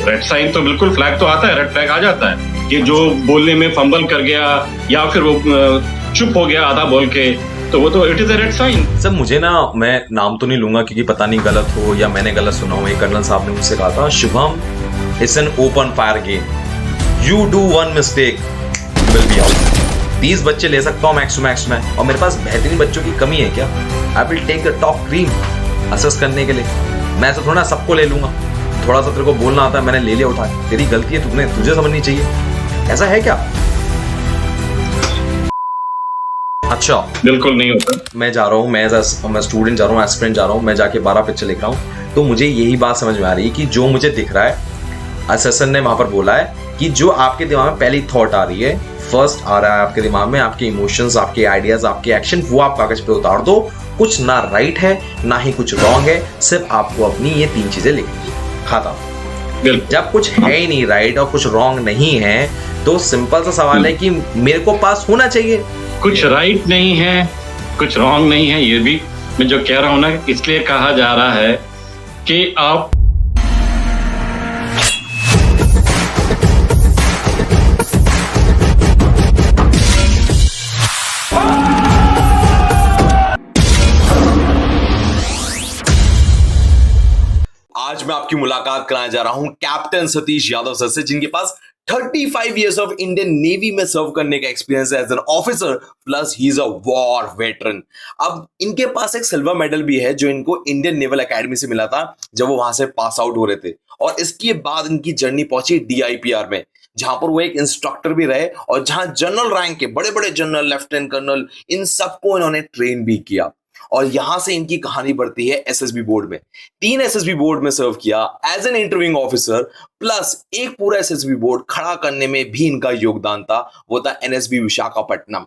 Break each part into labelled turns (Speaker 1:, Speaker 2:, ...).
Speaker 1: Red sign तो बिल्कुल, flag तो आता है, रेड फ्लैग आ जाता है कि जो बोलने में फंबल कर गया या फिर वो चुप हो गया आधा बोल के, तो वो तो it is a red sign.
Speaker 2: Sir मुझे ना, मैं नाम तो नहीं लूंगा क्योंकि पता नहीं गलत हो या मैंने गलत सुना हो, ये कर्नल साहब ने मुझसे कहा था, Shubham it's an open fire game, you do one mistake will be out. 30 बच्चे ले सकता हूँ मैक्स टू मैक्स में, और मेरे पास बेहतरीन बच्चों की कमी है क्या? I will take the top cream assess करने के लिए। मैं ऐसा थोड़ा सबको ले लूंगा, थोड़ा सा तेरे को बोलना आता है, मैंने ले लिया उठा, तेरी गलती है, तुझे समझनी चाहिए, ऐसा है क्या? अच्छा
Speaker 1: बिल्कुल नहीं होता।
Speaker 2: मैं जा रहा हूँ, मैं स्टूडेंट जा रहा हूँ, एस्पिरेंट जा रहा हूँ, मैं जाके 12 पिक्चर लिख रहा हूँ, तो मुझे यही बात समझ में आ रही है कि जो मुझे दिख रहा है, असेसर ने वहां पर बोला है कि जो आपके दिमाग में पहली थॉट आ रही है, फर्स्ट आ रहा है आपके दिमाग में, आपके इमोशंस, आपके आइडियाज, आपके एक्शन, वो आप कागज पे उतार दो। कुछ ना राइट है ना ही कुछ रॉन्ग है, सिर्फ आपको अपनी ये 3 चीजें लिखनी है, खाता। जब कुछ है ही नहीं राइट और कुछ रॉन्ग नहीं है, तो सिंपल सा सवाल है कि मेरे को पास होना चाहिए।
Speaker 1: कुछ राइट नहीं है, कुछ रॉन्ग नहीं है, ये भी मैं जो कह रहा हूं ना, इसलिए कहा जा रहा है कि आप
Speaker 2: आज मैं आपकी मुलाकात कराने जा रहा हूं कैप्टन सतीश यादव सर से, जिनके पास 35 इयर्स ऑफ इंडियन नेवी में सर्व करने का एक्सपीरियंस है as an officer, plus he is a war veteran. अब इनके पास एक सिल्वर मेडल भी है जो इनको इंडियन नेवल एकेडमी से मिला था जब वो वहां से पास आउट हो रहे थे, और इसके बाद इनकी जर्नी पहुंची DIPR में, जहां पर वो एक इंस्ट्रक्टर भी रहे और जहां जनरल रैंक के बड़े बड़े जनरल, लेफ्टिनेंट कर्नल, इन सबको इन्होंने ट्रेन भी किया। और यहां से इनकी कहानी बढ़ती है SSB बोर्ड में। 3 SSB बोर्ड में सर्व किया as an interviewing officer, plus एक पूरा SSB बोर्ड खड़ा करने में भी इनका योगदान था, वो था NSB विशाखापट्टनम।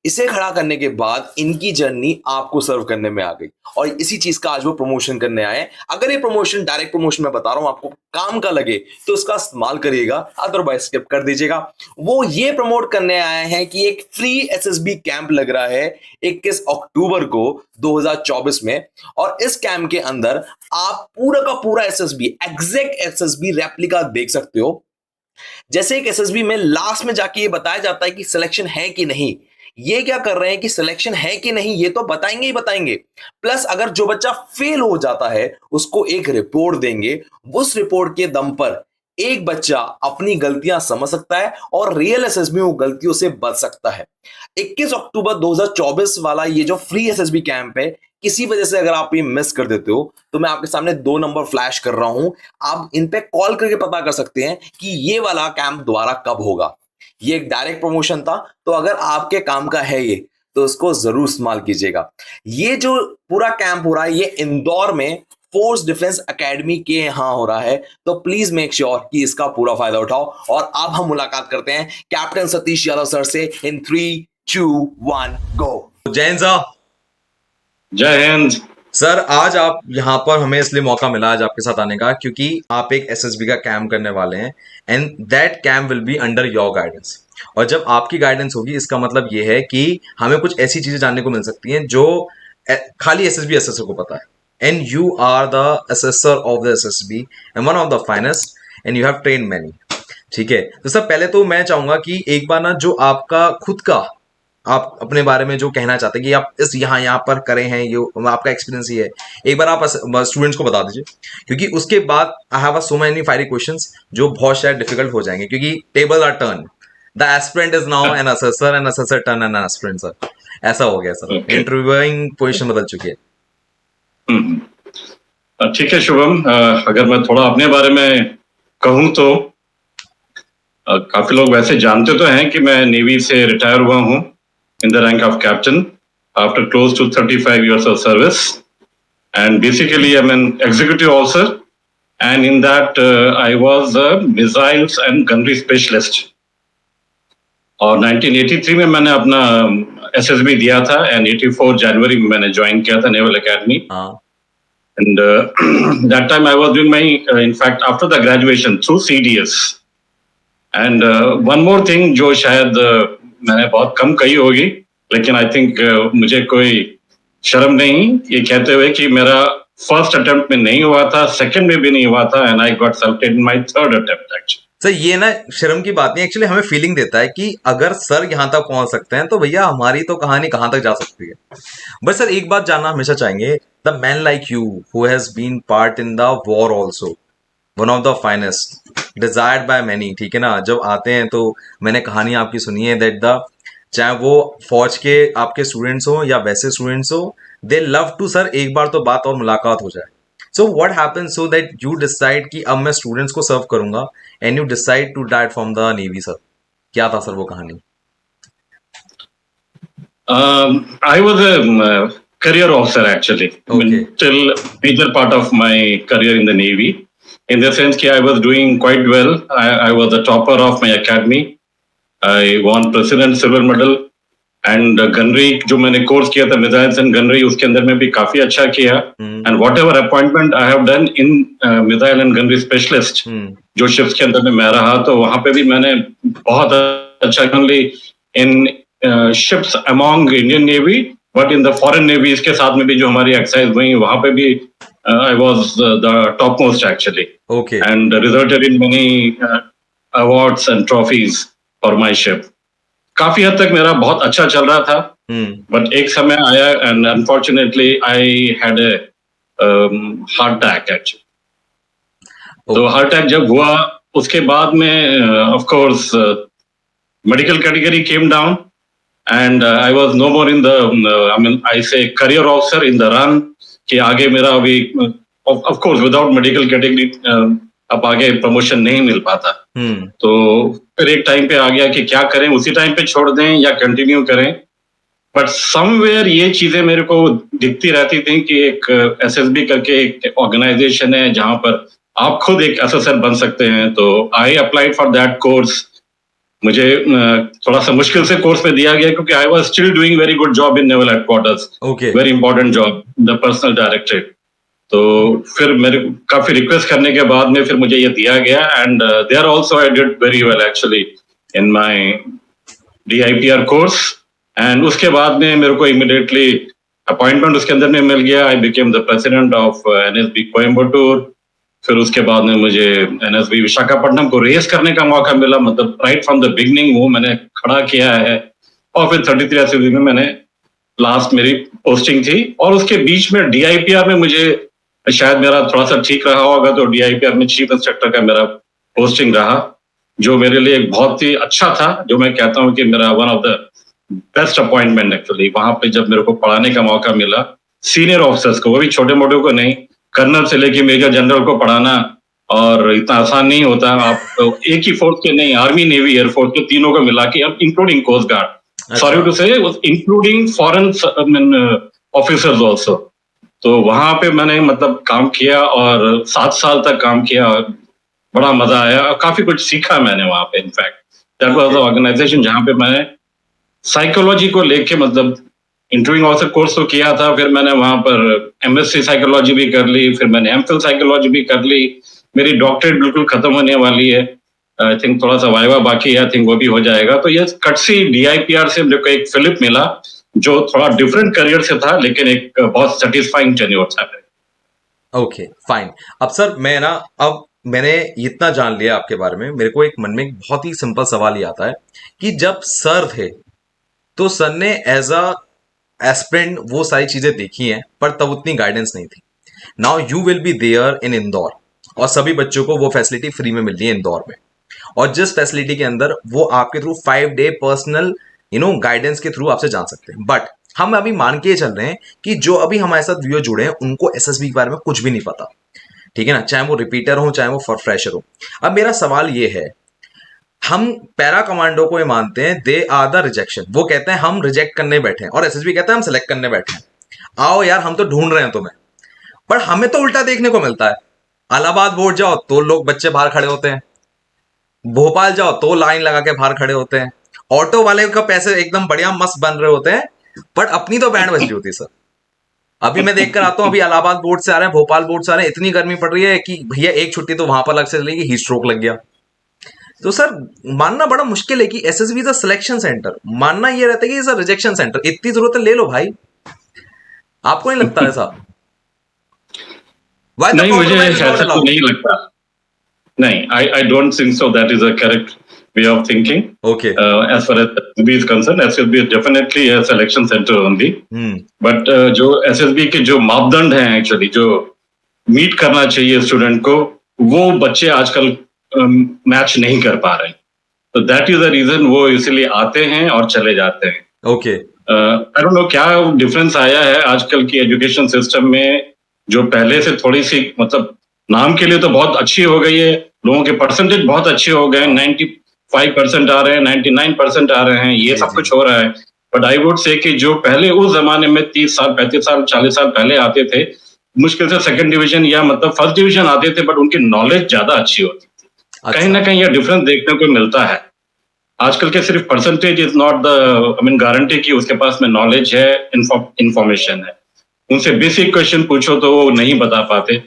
Speaker 2: इसे खड़ा करने के बाद इनकी जर्नी आपको सर्व करने में आ गई, और इसी चीज का आज वो प्रमोशन करने आए। अगर ये प्रमोशन डायरेक्ट प्रमोशन मैं बता रहा हूं आपको काम का लगे तो इसका इस्तेमाल करिएगा, अदरवाइज स्किप कर दीजिएगा। वो ये प्रमोट करने आए हैं कि एक फ्री SSB कैंप लग रहा है 21 अक्टूबर को 2024 में, और इस कैंप के अंदर आप पूरा का पूरा SSB, एग्जैक्ट SSB रेप्लिका देख सकते हो। जैसे एक SSB में लास्ट में जाके ये बताया जाता है कि सिलेक्शन है कि नहीं, ये क्या कर रहे हैं कि सिलेक्शन है कि नहीं ये तो बताएंगे ही बताएंगे, प्लस अगर जो बच्चा फेल हो जाता है उसको एक रिपोर्ट देंगे, उस रिपोर्ट के दम पर एक बच्चा अपनी गलतियां समझ सकता है और रियल SSB में वो गलतियों से बच सकता है। 21 अक्टूबर 2024 वाला ये जो फ्री SSB कैंप है, किसी वजह से अगर आप ये मिस कर देते हो तो मैं आपके सामने 2 नंबर फ्लैश कर रहा हूं, आप इन पे कॉल करके पता कर सकते हैं कि ये वाला कैंप दोबारा कब होगा। ये एक डायरेक्ट प्रमोशन था, तो अगर आपके काम का है ये तो उसको जरूर इस्तेमाल कीजिएगा। ये जो पूरा कैंप हो रहा है ये इंदौर में फोर्स डिफेंस एकेडमी के यहाँ हो रहा है, तो प्लीज मेक श्योर कि इसका पूरा फायदा उठाओ। और अब हम मुलाकात करते हैं कैप्टन सतीश यादव सर से इन 3, 2, 1 गो। जय हिंद सर।
Speaker 1: जय हिंद
Speaker 2: सर, आज आप यहाँ पर, हमें इसलिए मौका मिला आज आपके साथ आने का क्योंकि आप एक SSB का कैंप करने वाले हैं, and that camp will be under your guidance. और जब आपकी गाइडेंस होगी इसका मतलब ये है कि हमें कुछ ऐसी चीजें जानने को मिल सकती हैं जो खाली SSB असेसर को पता है, and you are the assessor of the SSB and one of the finest, and you have train many. ठीक है, तो सर पहले तो मैं चाहूंगा कि एक बार ना जो आपका खुद का, आप अपने बारे में जो कहना चाहते हैं कि आप इस यहाँ पर करे हैं, ये आपका एक्सपीरियंस ही है, एक बार आप स्टूडेंट्स को बता दीजिए, क्योंकि उसके बाद I have so many fiery questions जो बहुत शायद डिफिकल्ट हो जाएंगे, क्योंकि table are turn, the aspirant is now an assessor and assessor turn an aspirant. Sir ऐसा हो गया सर, इंटरव्यूइंग पोजीशन बदल चुकी है।
Speaker 1: ठीक है शुभम, अगर मैं थोड़ा अपने बारे में कहूं तो काफी लोग वैसे जानते तो हैं कि मैं नेवी से रिटायर हुआ हूं in the rank of captain after close to 35 years of service, and basically I'm an executive officer, and in that I was a missiles and gunnery specialist, और 1983 में मैंने अपना SSB दिया था, and 84 जनवरी में मैंने ज्वाइन किया था naval academy, and that time I was doing my in fact after the graduation through CDS, and one more thing जो शायद मैंने बहुत कम कही होगी, लेकिन आई थिंक मुझे कोई शर्म नहीं ये कहते हुए कि मेरा फर्स्ट अटेम्प्ट में नहीं हुआ था, सेकंड में भी नहीं हुआ था, and I got selected in my third attempt actually.
Speaker 3: Sir ये ना शर्म की बात नहीं, एक्चुअली हमें फीलिंग देता है कि अगर सर यहाँ तक पहुंच सकते हैं तो भैया हमारी तो कहानी कहाँ तक जा सकती है। बट सर एक बात जानना हमेशा चाहेंगे, the man like you who has been part in the war also, one of the finest desired by many, ठीक है ना, जब आते हैं तो मैंने कहानी आपकी सुनी है दैट द, चाहे वो फौज के आपके स्टूडेंट्स हो या वैसे स्टूडेंट्स हो, दे लव टू सर एक बार तो बात और मुलाकात हो जाए। So what happen so that you decide कि अब मैं स्टूडेंट्स को सर्व करूंगा and you decide to diet from the navy sir, क्या था सर वो कहानी?
Speaker 1: I was a career officer actually. I mean,
Speaker 3: Okay.
Speaker 1: till major part of my career in the Navy. In the sense that I was doing quite well. I was the topper of my academy. I won President Silver Medal. And gunnery जो मैंने course किया था missiles and gunnery, उसके अंदर में भी काफी अच्छा किया। And what ever appointment I have done in missile and gunnery specialist, जो शिप्स के अंदर में मैं रहा, तो वहां पे भी मैंने बहुत अच्छा only in ships among Indian navy, but in the foreign navy के साथ में भी जो हमारी एक्सरसाइज हुई वहां पे भी I was the top most actually, and resulted in many awards and trophies for my ship. काफी हद तक मेरा बहुत अच्छा चल रहा था, बट एक समय आया and unfortunately I had a heart attack actually. तो हार्ट अटैक जब हुआ उसके बाद में of course medical category came down and I was no more in the, I mean I say career officer in the run, कि आगे मेरा अभी of course without medical category अब आगे प्रमोशन नहीं मिल पाता। तो फिर एक टाइम पे आ गया कि क्या करें, उसी टाइम पे छोड़ दें या कंटिन्यू करें। बट समवेयर ये चीजें मेरे को दिखती रहती थी कि एक एसएसबी करके एक ऑर्गेनाइजेशन है जहां पर आप खुद एक एसएसआर बन सकते हैं। तो I applied for that course. मुझे थोड़ा सा मुश्किल से कोर्स में दिया गया क्योंकि I was still doing very good job in naval headquarters, very important job, the personal directorate. तो फिर मेरे काफी रिक्वेस्ट करने के बाद में फिर मुझे ये दिया गया and there also I did very well actually in my DIPR course. And उसके बाद में मेरे को इमीडिएटली अपॉइंटमेंट उसके अंदर में मिल गया। I became the president of NSB Coimbatore. फिर उसके बाद में मुझे एनएसबी विशाखापट्टनम को रेस करने का मौका मिला, मतलब राइट फ्रॉम द बिगनिंग वो मैंने खड़ा किया है। और फिर 33 एसएसबी में मैंने लास्ट मेरी पोस्टिंग थी, और उसके बीच में डीआईपीआर में मुझे शायद मेरा थोड़ा सा ठीक रहा होगा, तो डीआईपीआर में चीफ इंस्ट्रक्टर का मेरा पोस्टिंग रहा, जो मेरे लिए एक बहुत ही अच्छा था, जो मैं कहता हूँ कि मेरा one of the best appointment actually. वहां पे जब मेरे को पढ़ाने का मौका मिला सीनियर ऑफिसर्स को, वो भी छोटे मोटे को नहीं, कर्नल से लेके मेजर जनरल को पढ़ाना और इतना आसान नहीं होता। आप एक ही फोर्स के नहीं, आर्मी नेवी एयरफोर्स के तीनों को मिला के, including coast guard, sorry to say including foreign officers also. तो वहां पे मैंने मतलब काम किया और 7 साल तक काम किया, बड़ा मजा आया और काफी कुछ सीखा मैंने वहां पे। In fact that was the organisation जहां पे मैंने साइकोलॉजी को लेके मतलब इंटरव्यूइंग ऑफिसर कोर्स तो किया था, फिर मैंने वहां पर एमएससी साइकोलॉजी भी कर ली, फिर मैंने एमफिल साइकोलॉजी भी कर ली। मेरी डॉक्टरेट बिल्कुल खत्म होने वाली है, आई थिंक थोड़ा सा वाइवा बाकी है, आई थिंक वो भी हो जाएगा। तो ये कटसी डीआईपीआर से मेरे को एक फिलिप मिला जो थोड़ा डिफरेंट करियर से था, लेकिन एक बहुत सेटिस्फाइंग टेन्योर था।
Speaker 3: Okay fine. अब सर मैं ना, अब मैंने इतना जान लिया आपके बारे में, मेरे को एक मन में एक बहुत ही सिंपल सवाल ही आता है कि जब सर थे तो सर ने एज अ एस्पिरेंट वो सारी चीजें देखी हैं, पर तब उतनी गाइडेंस नहीं थी। Now you will be there in Indore, और सभी बच्चों को वो फैसिलिटी फ्री में मिल रही है इंदौर में, और जिस फैसिलिटी के अंदर वो आपके थ्रू 5 डे पर्सनल गाइडेंस के थ्रू आपसे जान सकते हैं। बट हम अभी मान के चल रहे हैं कि जो अभी हमारे साथ व्यूअर जुड़े हैं उनको एसएसबी के बारे में कुछ भी नहीं पता, ठीक है ना, चाहे वो रिपीटर हो चाहे वो फ्रेशर हो। अब मेरा सवाल ये है, हम पैरा कमांडो को ये मानते हैं दे आर द रिजेक्शन, वो कहते हैं हम रिजेक्ट करने बैठे हैं, और एसएसबी कहता है हम सेलेक्ट करने बैठे हैं, आओ यार हम तो ढूंढ रहे हैं तुम्हें। पर हमें तो उल्टा देखने को मिलता है, इलाहाबाद बोर्ड जाओ तो लोग बच्चे बाहर खड़े होते हैं, भोपाल जाओ तो लाइन लगा के बाहर खड़े होते हैं, ऑटो वाले का पैसे एकदम बढ़िया मस्त बन रहे होते हैं, बट अपनी तो बैंड बज रही होती है सर। अभी मैं देख कर आता हूँ, अभी इलाहाबाद बोर्ड से आ रहे हैं, भोपाल बोर्ड से आ रहे हैं, इतनी गर्मी पड़ रही है कि भैया एक छुट्टी तो वहां पर लग से चलेगी, हीट स्ट्रोक लग गया। तो सर मानना बड़ा मुश्किल है कि SSB is a selection centre, मानना ये रहता है कि सर रिजेक्शन सेंटर, इतनी जरूरत है ले लो भाई, आपको नहीं लगता ऐसा? व्हाई द
Speaker 1: नहीं, मुझे
Speaker 3: कॉम्प्रोमाइज इज नॉट
Speaker 1: ऐसा तो
Speaker 3: अलाउड?
Speaker 1: नहीं लगता। नहीं, I don't think so that is a correct way of thinking.
Speaker 3: Okay.
Speaker 1: As far as SSB is concerned, SSB is definitely a selection center only.
Speaker 3: Hmm.
Speaker 1: But जो SSB के जो मापदंड हैं एक्चुअली जो मीट करना चाहिए स्टूडेंट को, वो बच्चे आजकल मैच नहीं कर पा रहे हैं। तो दैट इज द रीजन वो इसलिए आते हैं और चले जाते हैं।
Speaker 3: ओके।
Speaker 1: आई डोंट नो क्या डिफरेंस आया है आजकल की एजुकेशन सिस्टम में, जो पहले से थोड़ी सी मतलब नाम के लिए तो बहुत अच्छी हो गई है, लोगों के परसेंटेज बहुत अच्छे हो गए, 95% आ रहे हैं, 99% आ रहे हैं, ये
Speaker 3: जी
Speaker 1: सब
Speaker 3: जी।
Speaker 1: कुछ हो रहा है। बट आई वुड से कि जो पहले उस जमाने में 30 साल 35 साल 40 साल पहले आते थे, मुश्किल से सेकंड डिवीजन या मतलब फर्स्ट डिवीजन आते थे, बट उनकी नॉलेज ज्यादा अच्छी होती थी। कहीं
Speaker 3: अच्छा।
Speaker 1: ना कहीं यह डिफरेंस देखने को मिलता है। आजकल के सिर्फ percentage is not the I mean guarantee कि उसके पास में नॉलेज है, इंफॉर्मेशन है। उनसे बेसिक क्वेश्चन पूछो तो वो नहीं बता पाते,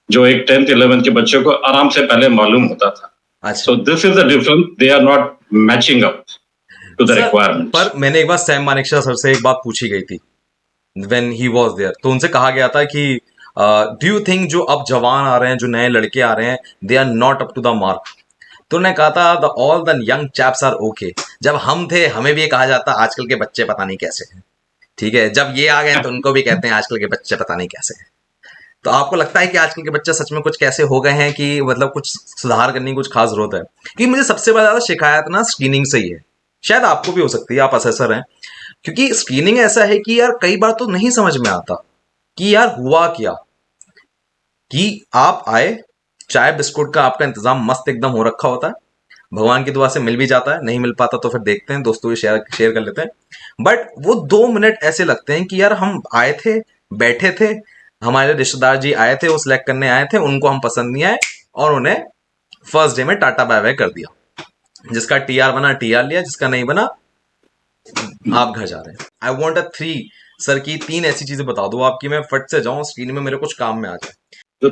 Speaker 1: जो एक 10th 11th के बच्चे को आराम से पहले मालूम होता था।
Speaker 3: अच्छा
Speaker 1: so this is the difference, they are not matching up to the
Speaker 3: sir,
Speaker 1: requirements.
Speaker 3: पर मैंने एक बार सैम मानेकशॉ सर से एक बात पूछी गई थी व्हेन ही वाज देयर, तो उनसे कहा गया था कि डू यू थिंक जो अब जवान आ रहे हैं, जो नए लड़के आ रहे हैं, they are not up to the mark? तो उन्होंने कहा था the all the young chaps are okay. जब हम थे हमें भी ये कहा जाता आजकल के बच्चे पता नहीं कैसे हैं, ठीक है, जब ये आ गए हैं, तो उनको भी कहते हैं आजकल के बच्चे पता नहीं कैसे हैं। तो आपको लगता है कि आजकल के बच्चे सच में कुछ कैसे हो गए हैं कि मतलब कुछ सुधार करने की कुछ खास जरूरत है? कि मुझे सबसे ज्यादा शिकायत ना स्क्रीनिंग से ही है, शायद आपको भी हो सकती है, आप असेसर हैं। क्योंकि स्क्रीनिंग ऐसा है कि यार कई बार तो नहीं समझ में आता कि यार हुआ क्या। कि आप आए, चाय बिस्कुट का आपका इंतजाम मस्त एकदम हो रखा होता है, भगवान की दुआ से मिल भी जाता है, नहीं मिल पाता तो फिर देखते हैं, दोस्तों भी शेयर शेयर कर लेते हैं। बट वो 2 मिनट ऐसे लगते हैं कि यार हम आए थे, बैठे थे, हमारे रिश्तेदार जी आए थे, वो सिलेक्ट करने आए थे, उनको हम पसंद नहीं आए, और उन्हें फर्स्ट डे में टाटा बाय बाय कर दिया। जिसका टीआर बना टीआर लिया, जिसका नहीं बना आप घर जा रहे हैं। आई वॉन्ट अ 3 सर की 3 ऐसी चीजें बता दो आपकी, मैं फट से जाऊं स्क्रीन में, मेरे कुछ काम में आ जाए।
Speaker 1: तो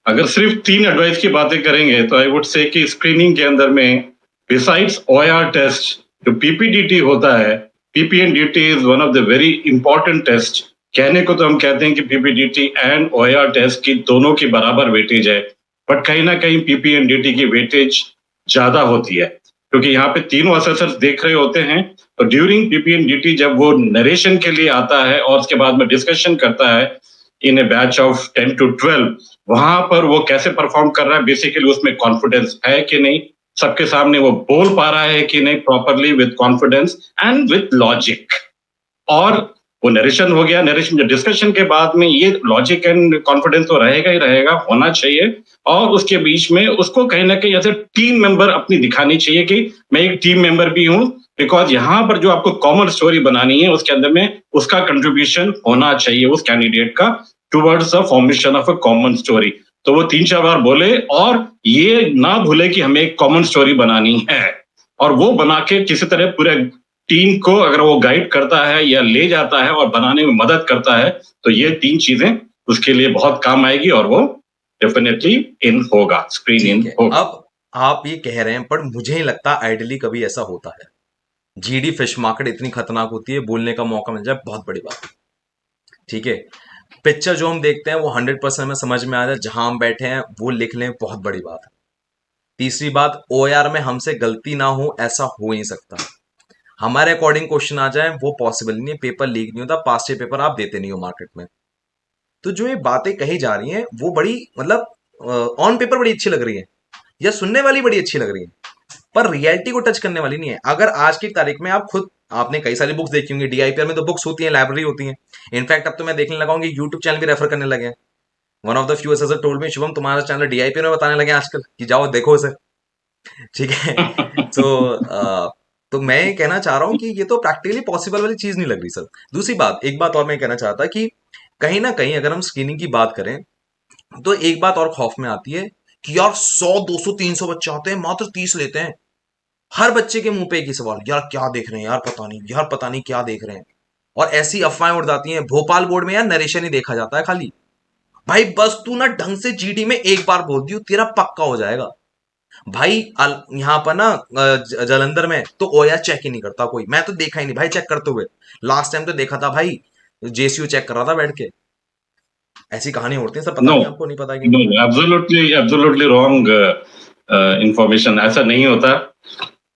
Speaker 1: अगर सिर्फ 3 एडवाइस की बातें करेंगे तो आई वुड से कि स्क्रीनिंग के अंदर में बिसाइड्स ओआर टेस्ट जो पीपीडीटी होता है, PPNDT is one of the very important test. कहने को तो हम कहते हैं कि पीपीडीटी एंड ओआर टेस्ट की दोनों की बराबर वेटेज है, बट कहीं ना कहीं पीपीएनडीटी की वेटेज ज्यादा होती है, क्योंकि यहाँ पे तीनों असेसर्स देख रहे होते हैं। तो ड्यूरिंग पीपीएनडीटी जब वो नरेशन के लिए आता है और उसके बाद में डिस्कशन करता है इन ए बैच ऑफ 10 to 12, वहां पर वो कैसे परफॉर्म कर रहा है, बेसिकली उसमें कॉन्फिडेंस है कि नहीं, सबके सामने वो बोल पा रहा है कि नहीं properly with confidence and with logic. और वो नरेशन हो गया, नरेशन डिस्कशन के बाद में ये लॉजिक एंड कॉन्फिडेंस तो रहेगा ही रहेगा, होना चाहिए। और उसके बीच में उसको कहीं ना कहीं ऐसे टीम मेंबर अपनी दिखानी चाहिए कि मैं एक टीम मेंबर भी हूं, बिकॉज यहाँ पर जो आपको कॉमन स्टोरी बनानी है उसके अंदर में उसका कंट्रीब्यूशन होना चाहिए उस कैंडिडेट का towards the formation of a common story. तो वो 3 4 बार बोले और ये ना भूले कि हमें एक कॉमन स्टोरी बनानी है, और वो बना के किसी तरह पूरे टीम को अगर वो गाइड करता है या ले जाता है और बनाने में मदद करता है, तो ये 3 चीजें उसके लिए बहुत काम आएगी और वो डेफिनेटली इन होगा, स्क्रीन
Speaker 3: ठीक
Speaker 1: इन
Speaker 3: है,
Speaker 1: होगा।
Speaker 3: अब आप ये कह रहे हैं, पर मुझे नहीं लगता आइडियली कभी ऐसा होता है। जीडी फिश मार्केट इतनी खतरनाक होती है, बोलने का मौका मिल जाए बहुत बड़ी बात है, ठीक है। पिक्चर जो हम देखते हैं वो 100% हमें समझ में आ जाए, जहां हम बैठे हैं वो लिख लें, बहुत बड़ी बात है। तीसरी बात, ओआर में हमसे गलती ना हो, ऐसा हो नहीं सकता। हमारे अकॉर्डिंग क्वेश्चन आ जाए वो पॉसिबल नहीं है, पेपर लीक नहीं होता, पास्ट ईयर पेपर आप देते नहीं हो मार्केट में। तो जो ये बातें कही जा रही हैं वो बड़ी मतलब ऑन पेपर बड़ी अच्छी लग रही है, या सुनने वाली बड़ी अच्छी लग रही है, पर रियलिटी को टच करने वाली नहीं है। अगर आज की तारीख में आप खुद, आपने कई सारी बुक्स देखी होंगी, डीआईपीआर में तो बुक्स होती हैं, लाइब्रेरी होती हैं। इनफैक्ट अब तो मैं देखने लगा हूँ कि यूट्यूब चैनल भी रेफर करने लगे हैं। One of the few assessor told me, Shubham तुम्हारा चैनल डीआईपीआर में बताने लगे हैं आजकल कि जाओ देखो इसे, ठीक है। तो तो मैं ये कहना चाह रहा हूँ कि ये तो प्रैक्टिकली पॉसिबल वाली चीज नहीं लग रही सर। दूसरी बात, एक बात और मैं कहना चाहता कि कहीं ना कहीं अगर हम स्क्रीनिंग की बात करें, तो एक बात और खौफ में आती है कि यार 100 200 300 बच्चे आते हैं, मात्र 30 लेते हैं। हर बच्चे के मुंह पे एक ही सवाल, यार क्या देख रहे हैं, यार पता नहीं, यार पता नहीं क्या देख रहे हैं। और ऐसी अफवाहें उड़ जाती हैं, भोपाल बोर्ड में यार नरेशन ही देखा जाता है खाली। भाई बस तू ना ढंग से जीडी में एक बार बोल दियो, तेरा पक्का हो जाएगा। भाई यहाँ पर ना जलंधर में तो ओया चेक ही नहीं करता कोई, मैं तो देखा ही नहीं भाई चेक करते हुए। लास्ट टाइम तो देखा था भाई, जेसीयू चेक कर रहा था बैठ के। ऐसी कहानी होती है सर, पता
Speaker 1: नो
Speaker 3: नहीं आपको नहीं पता है कि
Speaker 1: नो,
Speaker 3: नहीं?
Speaker 1: एब्सोल्युटली एब्सोल्युटली रॉन्ग इंफॉर्मेशन, ऐसा नहीं होता।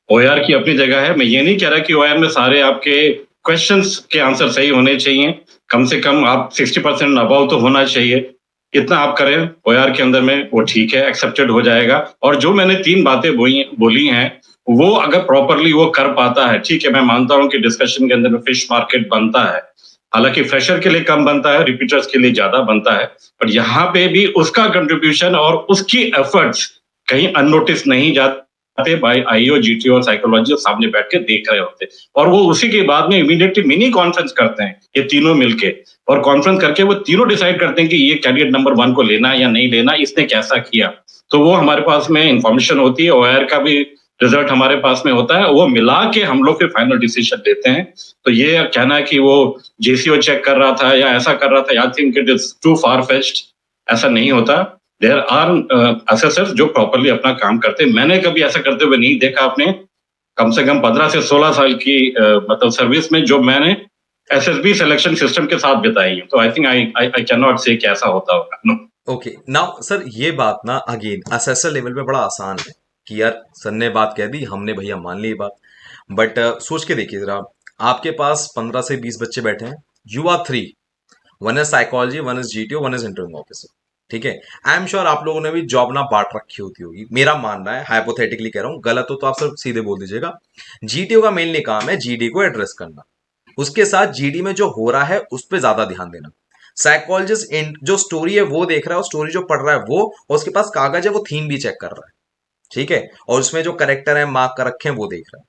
Speaker 1: ओआर की अपनी जगह है। मैं ये नहीं कह रहा कि ओआर में सारे आपके क्वेश्चंस के आंसर सही होने चाहिए। कम से कम आप 60% अबव तो होना चाहिए। इतना आप करें ओआर के अंदर में, वो ठीक है, एक्सेप्टेड हो जाएगा। और जो मैंने 3 बातें बोली हैं, वो अगर प्रॉपर्ली वो कर पाता है, ठीक है, मैं मानता हूँ कि डिस्कशन के अंदर में फिश मार्केट बनता है। हालांकि फ्रेशर के लिए कम बनता है, रिपीटर्स के लिए ज्यादा बनता है। पर यहाँ पे भी उसका कंट्रीब्यूशन और उसकी एफर्ट्स कहीं अननोटिस नहीं जाते। बाय आईओ, जीटीओ और साइकोलॉजी सामने बैठ के देख रहे होते, और वो उसी के बाद में इमीडिएटली मिनी कॉन्फ्रेंस करते हैं ये तीनों मिलके। और कॉन्फ्रेंस करके वो तीनों डिसाइड करते हैं कि ये कैंडिडेट नंबर 1 को लेना है या नहीं लेना, इसने कैसा किया। तो वो हमारे पास में इंफॉर्मेशन होती है, ओआर का भी रिजल्ट हमारे पास में होता है, वो मिला के हम लोग फिर फाइनल डिसीजन लेते हैं। तो ये कहना है कि वो जेसीओ चेक कर रहा था या ऐसा कर रहा था, I think it is too far fetched. ऐसा नहीं होता। देयर आर असेसर्स जो प्रॉपर्ली अपना काम करते हैं। मैंने कभी ऐसा करते हुए नहीं देखा अपने कम से कम 15 से 16 साल की मतलब सर्विस में, जो मैंने एसएसबी सिलेक्शन सिस्टम के साथ बिताई है। तो I think I can not से कि ऐसा होता होगा। नो।
Speaker 3: ओके, नाउ सर ये बात ना अगेन असेसर लेवल पे बड़ा आसान है कि यार सर ने बात कह दी, हमने भैया मान ली ये बात। बट सोच के देखिए जरा, आपके पास 15 से 20 बच्चे बैठे हैं, you are three, one is psychology, one is GTO, one is interview officer. ठीक है, आई एम श्योर आप लोगों ने भी जॉब ना बांट रखी होती होगी, मेरा मानना है, हाइपोथेटिकली कह रहा हूं, गलत हो तो आप सर सीधे बोल दीजिएगा। जीटीओ का मेनली काम है जीडी को एड्रेस करना, उसके साथ जीडी में जो हो रहा है उस पर ज्यादा ध्यान देना। साइकोलॉजिस्ट जो स्टोरी है वो देख रहा है, और स्टोरी जो पढ़ रहा है वो, और उसके पास कागज है, वो थीम भी चेक कर रहा है। ठीक है, और उसमें जो करेक्टर है मार्क कर रखे हैं वो देख रहा है।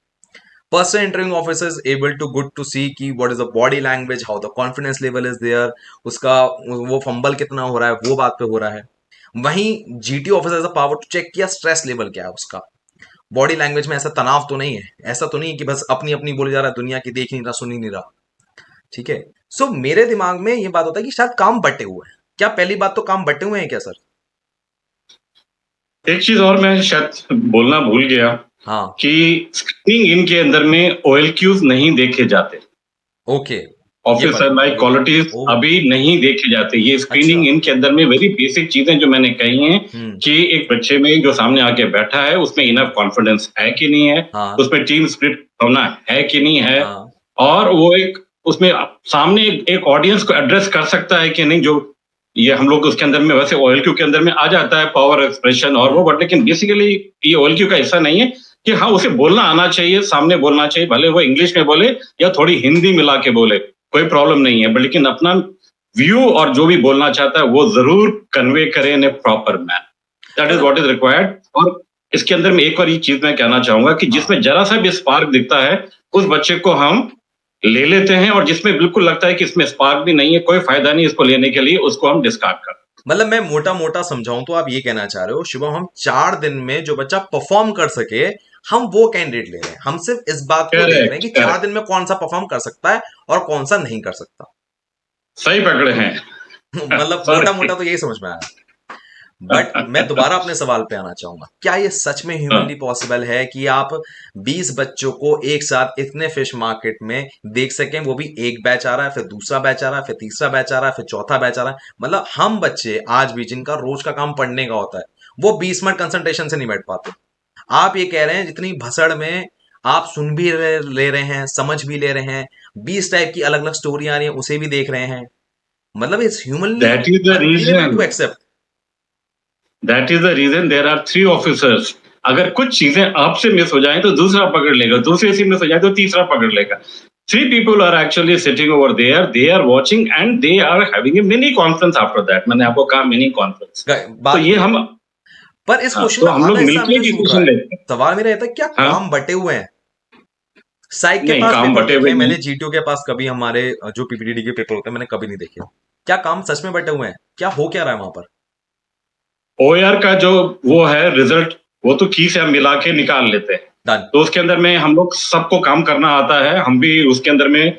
Speaker 3: Person interview officer is able to good to see की what is the body language, how the confidence level is there, उसका वो फंबल कितना हो रहा है वो बात पे हो रहा है। वहीं GT officer is power to check किया स्ट्रेस लेवल क्या है उसका, बॉडी लैंग्वेज में ऐसा तनाव तो नहीं है, ऐसा तो नहीं है कि बस अपनी अपनी बोली जा रहा है, दुनिया की देख नहीं रहा, सुन ही नहीं रहा। ठीक है, सो मेरे दिमाग में ये बात होता है कि शायद काम बटे हुए हैं। क्या पहली बात तो काम बटे हुए हैं क्या सर?
Speaker 1: एक चीज और मैं शायद बोलना भूल गया
Speaker 3: हाँ।
Speaker 1: कि स्क्रीनिंग इनके अंदर में ओएलक्यूज नहीं देखे जाते।
Speaker 3: ओके, ये
Speaker 1: ऑफिसर लाइक क्वालिटीज
Speaker 3: ओ,
Speaker 1: अभी नहीं देखे जाते। ये
Speaker 3: अच्छा।
Speaker 1: स्क्रीनिंग इनके अंदर में वेरी बेसिक चीजें जो मैंने कही हैं,
Speaker 3: हम्म।
Speaker 1: कि एक बच्चे में जो सामने आके बैठा है उसमें इनफ कॉन्फिडेंस है कि नहीं है,
Speaker 3: हाँ।
Speaker 1: उसमें टीम स्पिरिट होना है कि नहीं है,
Speaker 3: हाँ।
Speaker 1: और वो एक उसमें सामने एक ऑडियंस को एड्रेस कर सकता है कि नहीं। जो ये हम लोग उसके अंदर में, वैसे ओएलक्यू के अंदर में आ जाता है पावर एक्सप्रेशन और वो, बट लेकिन बेसिकली ये ओएलक्यू का हिस्सा नहीं है। कि हाँ, उसे बोलना आना चाहिए, सामने बोलना चाहिए, भले वो इंग्लिश में बोले या थोड़ी हिंदी मिला के बोले, कोई प्रॉब्लम नहीं है, बट लेकिन अपना व्यू और जो भी बोलना चाहता है वो जरूर कन्वे करे in a proper man. That is what is required. और इसके अंदर में एक और ये चीज मैं कहना चाहूंगा कि जिसमें जरा सा भी स्पार्क दिखता है, उस बच्चे को हम ले लेते हैं, और जिसमें बिल्कुल लगता है कि इसमें स्पार्क भी नहीं है, कोई फायदा नहीं इसको लेने के लिए, उसको हम डिस्कार्ड कर।
Speaker 3: मतलब मैं मोटा मोटा समझाऊं तो आप ये कहना चाह रहे हो शुभम, हम 4 दिन में जो बच्चा परफॉर्म कर सके हम वो कैंडिडेट ले रहे हैं, हम सिर्फ इस बात को देख रहे हैं कि 4 दिन में कौन सा परफॉर्म कर सकता है और कौन सा नहीं कर सकता।
Speaker 1: सही पकड़े हैं।
Speaker 3: मतलब मोटा मोटा तो यही समझ में आया। बट मैं दोबारा अपने सवाल पे आना चाहूंगा, क्या ये सच में ह्यूमनली पॉसिबल है कि आप 20 बच्चों को एक साथ इतने फिश मार्केट में देख सकें, वो भी एक बैच आ रहा है, फिर दूसरा बैच आ रहा है, फिर तीसरा बैच आ रहा है, फिर चौथा बैच आ रहा है। मतलब हम बच्चे आज भी जिनका रोज का काम पढ़ने का होता है, वो 20 मिनट कंसंट्रेशन से नहीं बैठ पाते। आप ये कह रहे हैं जितनी भसड़ में आप सुन भी ले रहे हैं, समझ भी ले रहे हैं, 20 टाइप की अलग अलग स्टोरी आ रही है उसे भी देख रहे हैं। मतलब it's humanly
Speaker 1: that is the
Speaker 3: unbelievable
Speaker 1: reason,
Speaker 3: to accept.
Speaker 1: That is the reason there are 3 officers. अगर कुछ चीजें आपसे मिस हो जाएं तो दूसरा पकड़ लेगा, दूसरे से मिस हो जाए तो तीसरा पकड़ लेगा। 3 people are actually sitting over there, they are watching and they are having a mini conference after that। मैंने आपको कहा मिनी कॉन्फ्रेंस। तो
Speaker 3: बात
Speaker 1: ये हम,
Speaker 3: पर इस
Speaker 1: हाँ,
Speaker 3: क्वेश्चन
Speaker 1: तो
Speaker 3: में
Speaker 1: हम
Speaker 3: आधा
Speaker 1: लोग
Speaker 3: हिस्सा
Speaker 1: मिलके
Speaker 3: मुझे छूट रहा
Speaker 1: डिसीजन
Speaker 3: है।
Speaker 1: लेते हैं।
Speaker 3: सवाल मेरा ये था, क्या
Speaker 1: हाँ,
Speaker 3: काम बटे हुए हैं? साइक के
Speaker 1: नहीं,
Speaker 3: पास
Speaker 1: काम
Speaker 3: पेपर
Speaker 1: बटे
Speaker 3: देखे
Speaker 1: हुए
Speaker 3: हैं मैंने,
Speaker 1: नहीं।
Speaker 3: जीटीओ के पास कभी हमारे जो पीपीडीडी के पेपर होते हैं मैंने कभी नहीं देखे। क्या काम सच में बटे हुए हैं? क्या हो क्या रहा है वहां पर?
Speaker 1: ओआर का जो वो है रिजल्ट, वो तो की से हम मिला के निकाल लेते हैं।
Speaker 3: डन।
Speaker 1: तो उसके अंदर में हम लोग सबको काम करना आता है, हम भी उसके अंदर में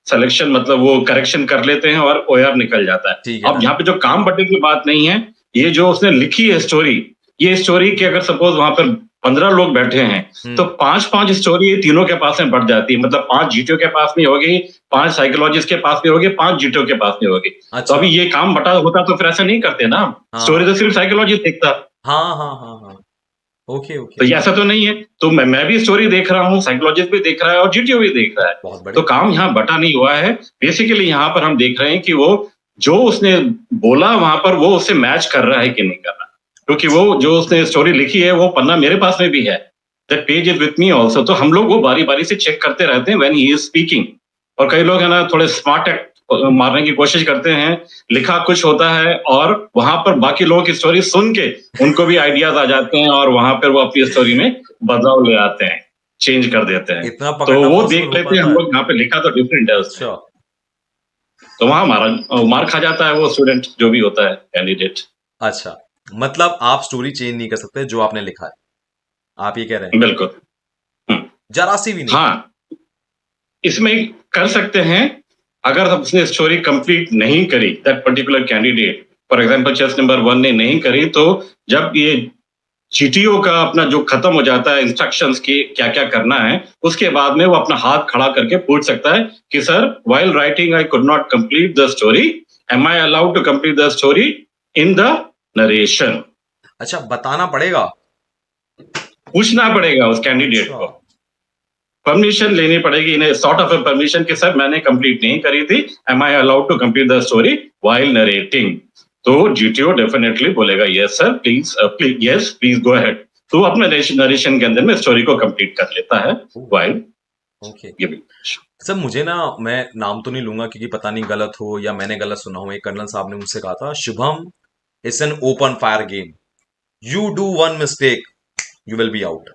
Speaker 1: सिलेक्शन मतलब वो करेक्शन कर लेते हैं और ओआर निकल जाता है।
Speaker 3: ठीक है,
Speaker 1: अब
Speaker 3: डन।
Speaker 1: यहाँ पे जो काम बटे की बात नहीं है, ये जो उसने लिखी है स्टोरी, ये स्टोरी कि अगर सपोज वहां पर 15 लोग बैठे हैं तो 5-5 स्टोरी तीनों के पास में बढ़ जाती है, मतलब 5 जीटीओ के पास में होगी, 5 साइकोलॉजिस्ट के पास में होगी, 5 जीटीओ के पास में होगी। तो
Speaker 3: अच्छा।
Speaker 1: अभी ये काम बटा होता तो फिर ऐसा नहीं करते ना,
Speaker 3: हाँ
Speaker 1: स्टोरी तो सिर्फ साइकोलॉजिस्ट देखता।
Speaker 3: हाँ हाँ हाँ हाँ। ओके
Speaker 1: तो
Speaker 3: ओके।
Speaker 1: ये ऐसा तो नहीं है, तो मैं भी स्टोरी देख रहा हूँ, साइकोलॉजिस्ट भी देख रहा है और जीटीओ भी देख रहा है।
Speaker 3: बहुत
Speaker 1: तो
Speaker 3: बढ़िया।
Speaker 1: काम यहाँ बटा नहीं हुआ है। बेसिकली यहाँ पर हम देख रहे हैं कि वो जो उसने बोला वहां पर वो उससे मैच कर रहा है कि नहीं कर रहा, क्योंकि वो जो उसने स्टोरी लिखी है वो पन्ना मेरे पास में भी है, that page is with me also. तो हम लोग वो बारी बारी से चेक करते रहते हैं व्हेन ही इज स्पीकिंग। और कई लोग है ना थोड़े स्मार्ट एक्ट मारने की कोशिश करते हैं, लिखा कुछ होता है और वहां पर बाकी लोगों की स्टोरी सुन के उनको भी आइडियाज आ जाते हैं और वहां पर वो अपनी स्टोरी में बदलाव ले आते हैं, चेंज कर देते हैं।
Speaker 3: इतना
Speaker 1: तो
Speaker 3: पकड़ना
Speaker 1: वो
Speaker 3: पॉसिबल
Speaker 1: देख
Speaker 3: हो
Speaker 1: लेते हैं
Speaker 3: पाता
Speaker 1: हम
Speaker 3: है?
Speaker 1: लोग, यहाँ पे लिखा तो डिफरेंट है उसमें,
Speaker 3: अच्छा।
Speaker 1: तो वहां मार खा जाता है वो स्टूडेंट जो भी होता है कैंडिडेट।
Speaker 3: अच्छा, मतलब आप स्टोरी चेंज नहीं कर सकते जो आपने लिखा है, आप ये कह रहे हैं?
Speaker 1: बिल्कुल। हम्म,
Speaker 3: जरा सी भी नहीं?
Speaker 1: हाँ, इसमें कर सकते हैं अगर उसने स्टोरी कंप्लीट नहीं करी, that particular candidate for example chess number 1 ने नहीं करी, तो जब ये जीटीओ का अपना जो खत्म हो जाता है इंस्ट्रक्शंस की क्या क्या करना है, उसके बाद में वो अपना हाथ खड़ा करके पूछ सकता है कि sir while writing I could not complete the story, am I allowed to complete the story in the narration.
Speaker 3: अच्छा, बताना पड़ेगा?
Speaker 1: पूछना पड़ेगा उस कैंडिडेट
Speaker 3: अच्छा।
Speaker 1: को, परमिशन लेनी पड़ेगी, इन्हें सॉर्ट ऑफ परमिशन कि सर मैंने कंप्लीट नहीं करी थी, am I allowed to complete the story while narrating. तो जीटीओ डेफिनेटली बोलेगा yes sir please, please yes please go ahead. तो वो अपने नरेशन के अंदर में स्टोरी को कंप्लीट कर लेता है व्हाइल
Speaker 3: ओके।
Speaker 1: गिविंग।
Speaker 3: सर मुझे ना, मैं नाम तो नहीं लूंगा क्योंकि पता नहीं गलत हो या मैंने गलत सुना हो, एक कर्नल साहब ने मुझसे कहा था, Shubham, it's an open fire game, you do one mistake you will be out.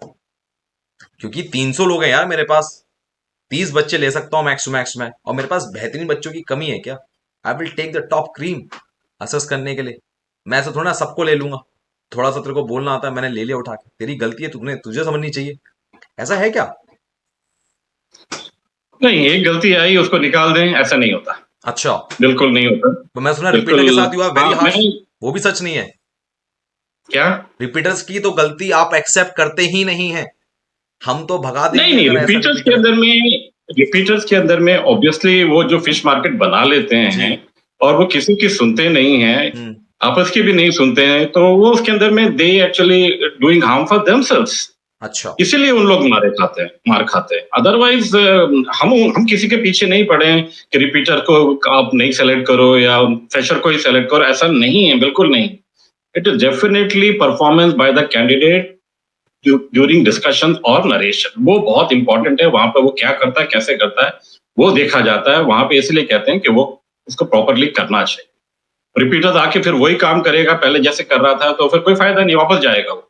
Speaker 3: क्योंकि 300 लोग हैं यार मेरे पास, 30 बच्चे ले सकता हूं मैक्स टू मैक्स में, और मेरे पास बेहतरीन बच्चों की कमी है क्या? I will take the top cream assess करने के लिए। मैं ऐसा थोड़ा ना सबको ले लूंगा, थोड़ा सा तेरे को बोलना आता है मैंने ले लिया उठा के, तेरी गलती है, तुमने तुझे समझनी चाहिए। ऐसा है क्या?
Speaker 1: नहीं, एक गलती आई उसको निकाल दें, ऐसा नहीं होता,
Speaker 3: अच्छा।
Speaker 1: बिल्कुल नहीं होता।
Speaker 3: तो मैं सुना रिपीटर
Speaker 1: बिल्कुल।
Speaker 3: के साथ यू आर
Speaker 1: हाँ
Speaker 3: वेरी
Speaker 1: मैं,
Speaker 3: हार्श, वो भी सच नहीं है?
Speaker 1: क्या?
Speaker 3: रिपीटर्स की तो गलती आप एक्सेप्ट करते ही नहीं है, हम तो भगा
Speaker 1: नहीं
Speaker 3: देंगे
Speaker 1: नहीं,
Speaker 3: अगर ऐसा
Speaker 1: रिपीटर्स के
Speaker 3: रिपीटर है
Speaker 1: अंदर
Speaker 3: तो।
Speaker 1: में, रिपीटर्स के अंदर में ऑब्वियसली वो जो फिश मार्केट बना लेते
Speaker 3: जी।
Speaker 1: हैं और वो किसी की सुनते नहीं हैं,
Speaker 3: हम्म।
Speaker 1: आपस की भी नहीं सुनते हैं, तो वो उसके अंदर में they actually doing harm for themselves.
Speaker 3: अच्छा।
Speaker 1: इसीलिए उन लोग मार खाते हैं। अदरवाइज हम किसी के पीछे नहीं पड़े हैं कि रिपीटर को आप नहीं सेलेक्ट करो या फ्रेशर को ही सेलेक्ट करो, ऐसा नहीं है, बिल्कुल नहीं। It is definitely performance by the candidate during discussion और नरेशन, वो बहुत इंपॉर्टेंट है। वहां पर वो क्या करता है, कैसे करता है, वो देखा जाता है वहां पे। इसलिए कहते हैं कि वो उसको प्रॉपरली करना चाहिए। रिपीटर आके फिर वही काम करेगा पहले जैसे कर रहा था, तो फिर कोई फायदा नहीं, वापस जाएगा वो।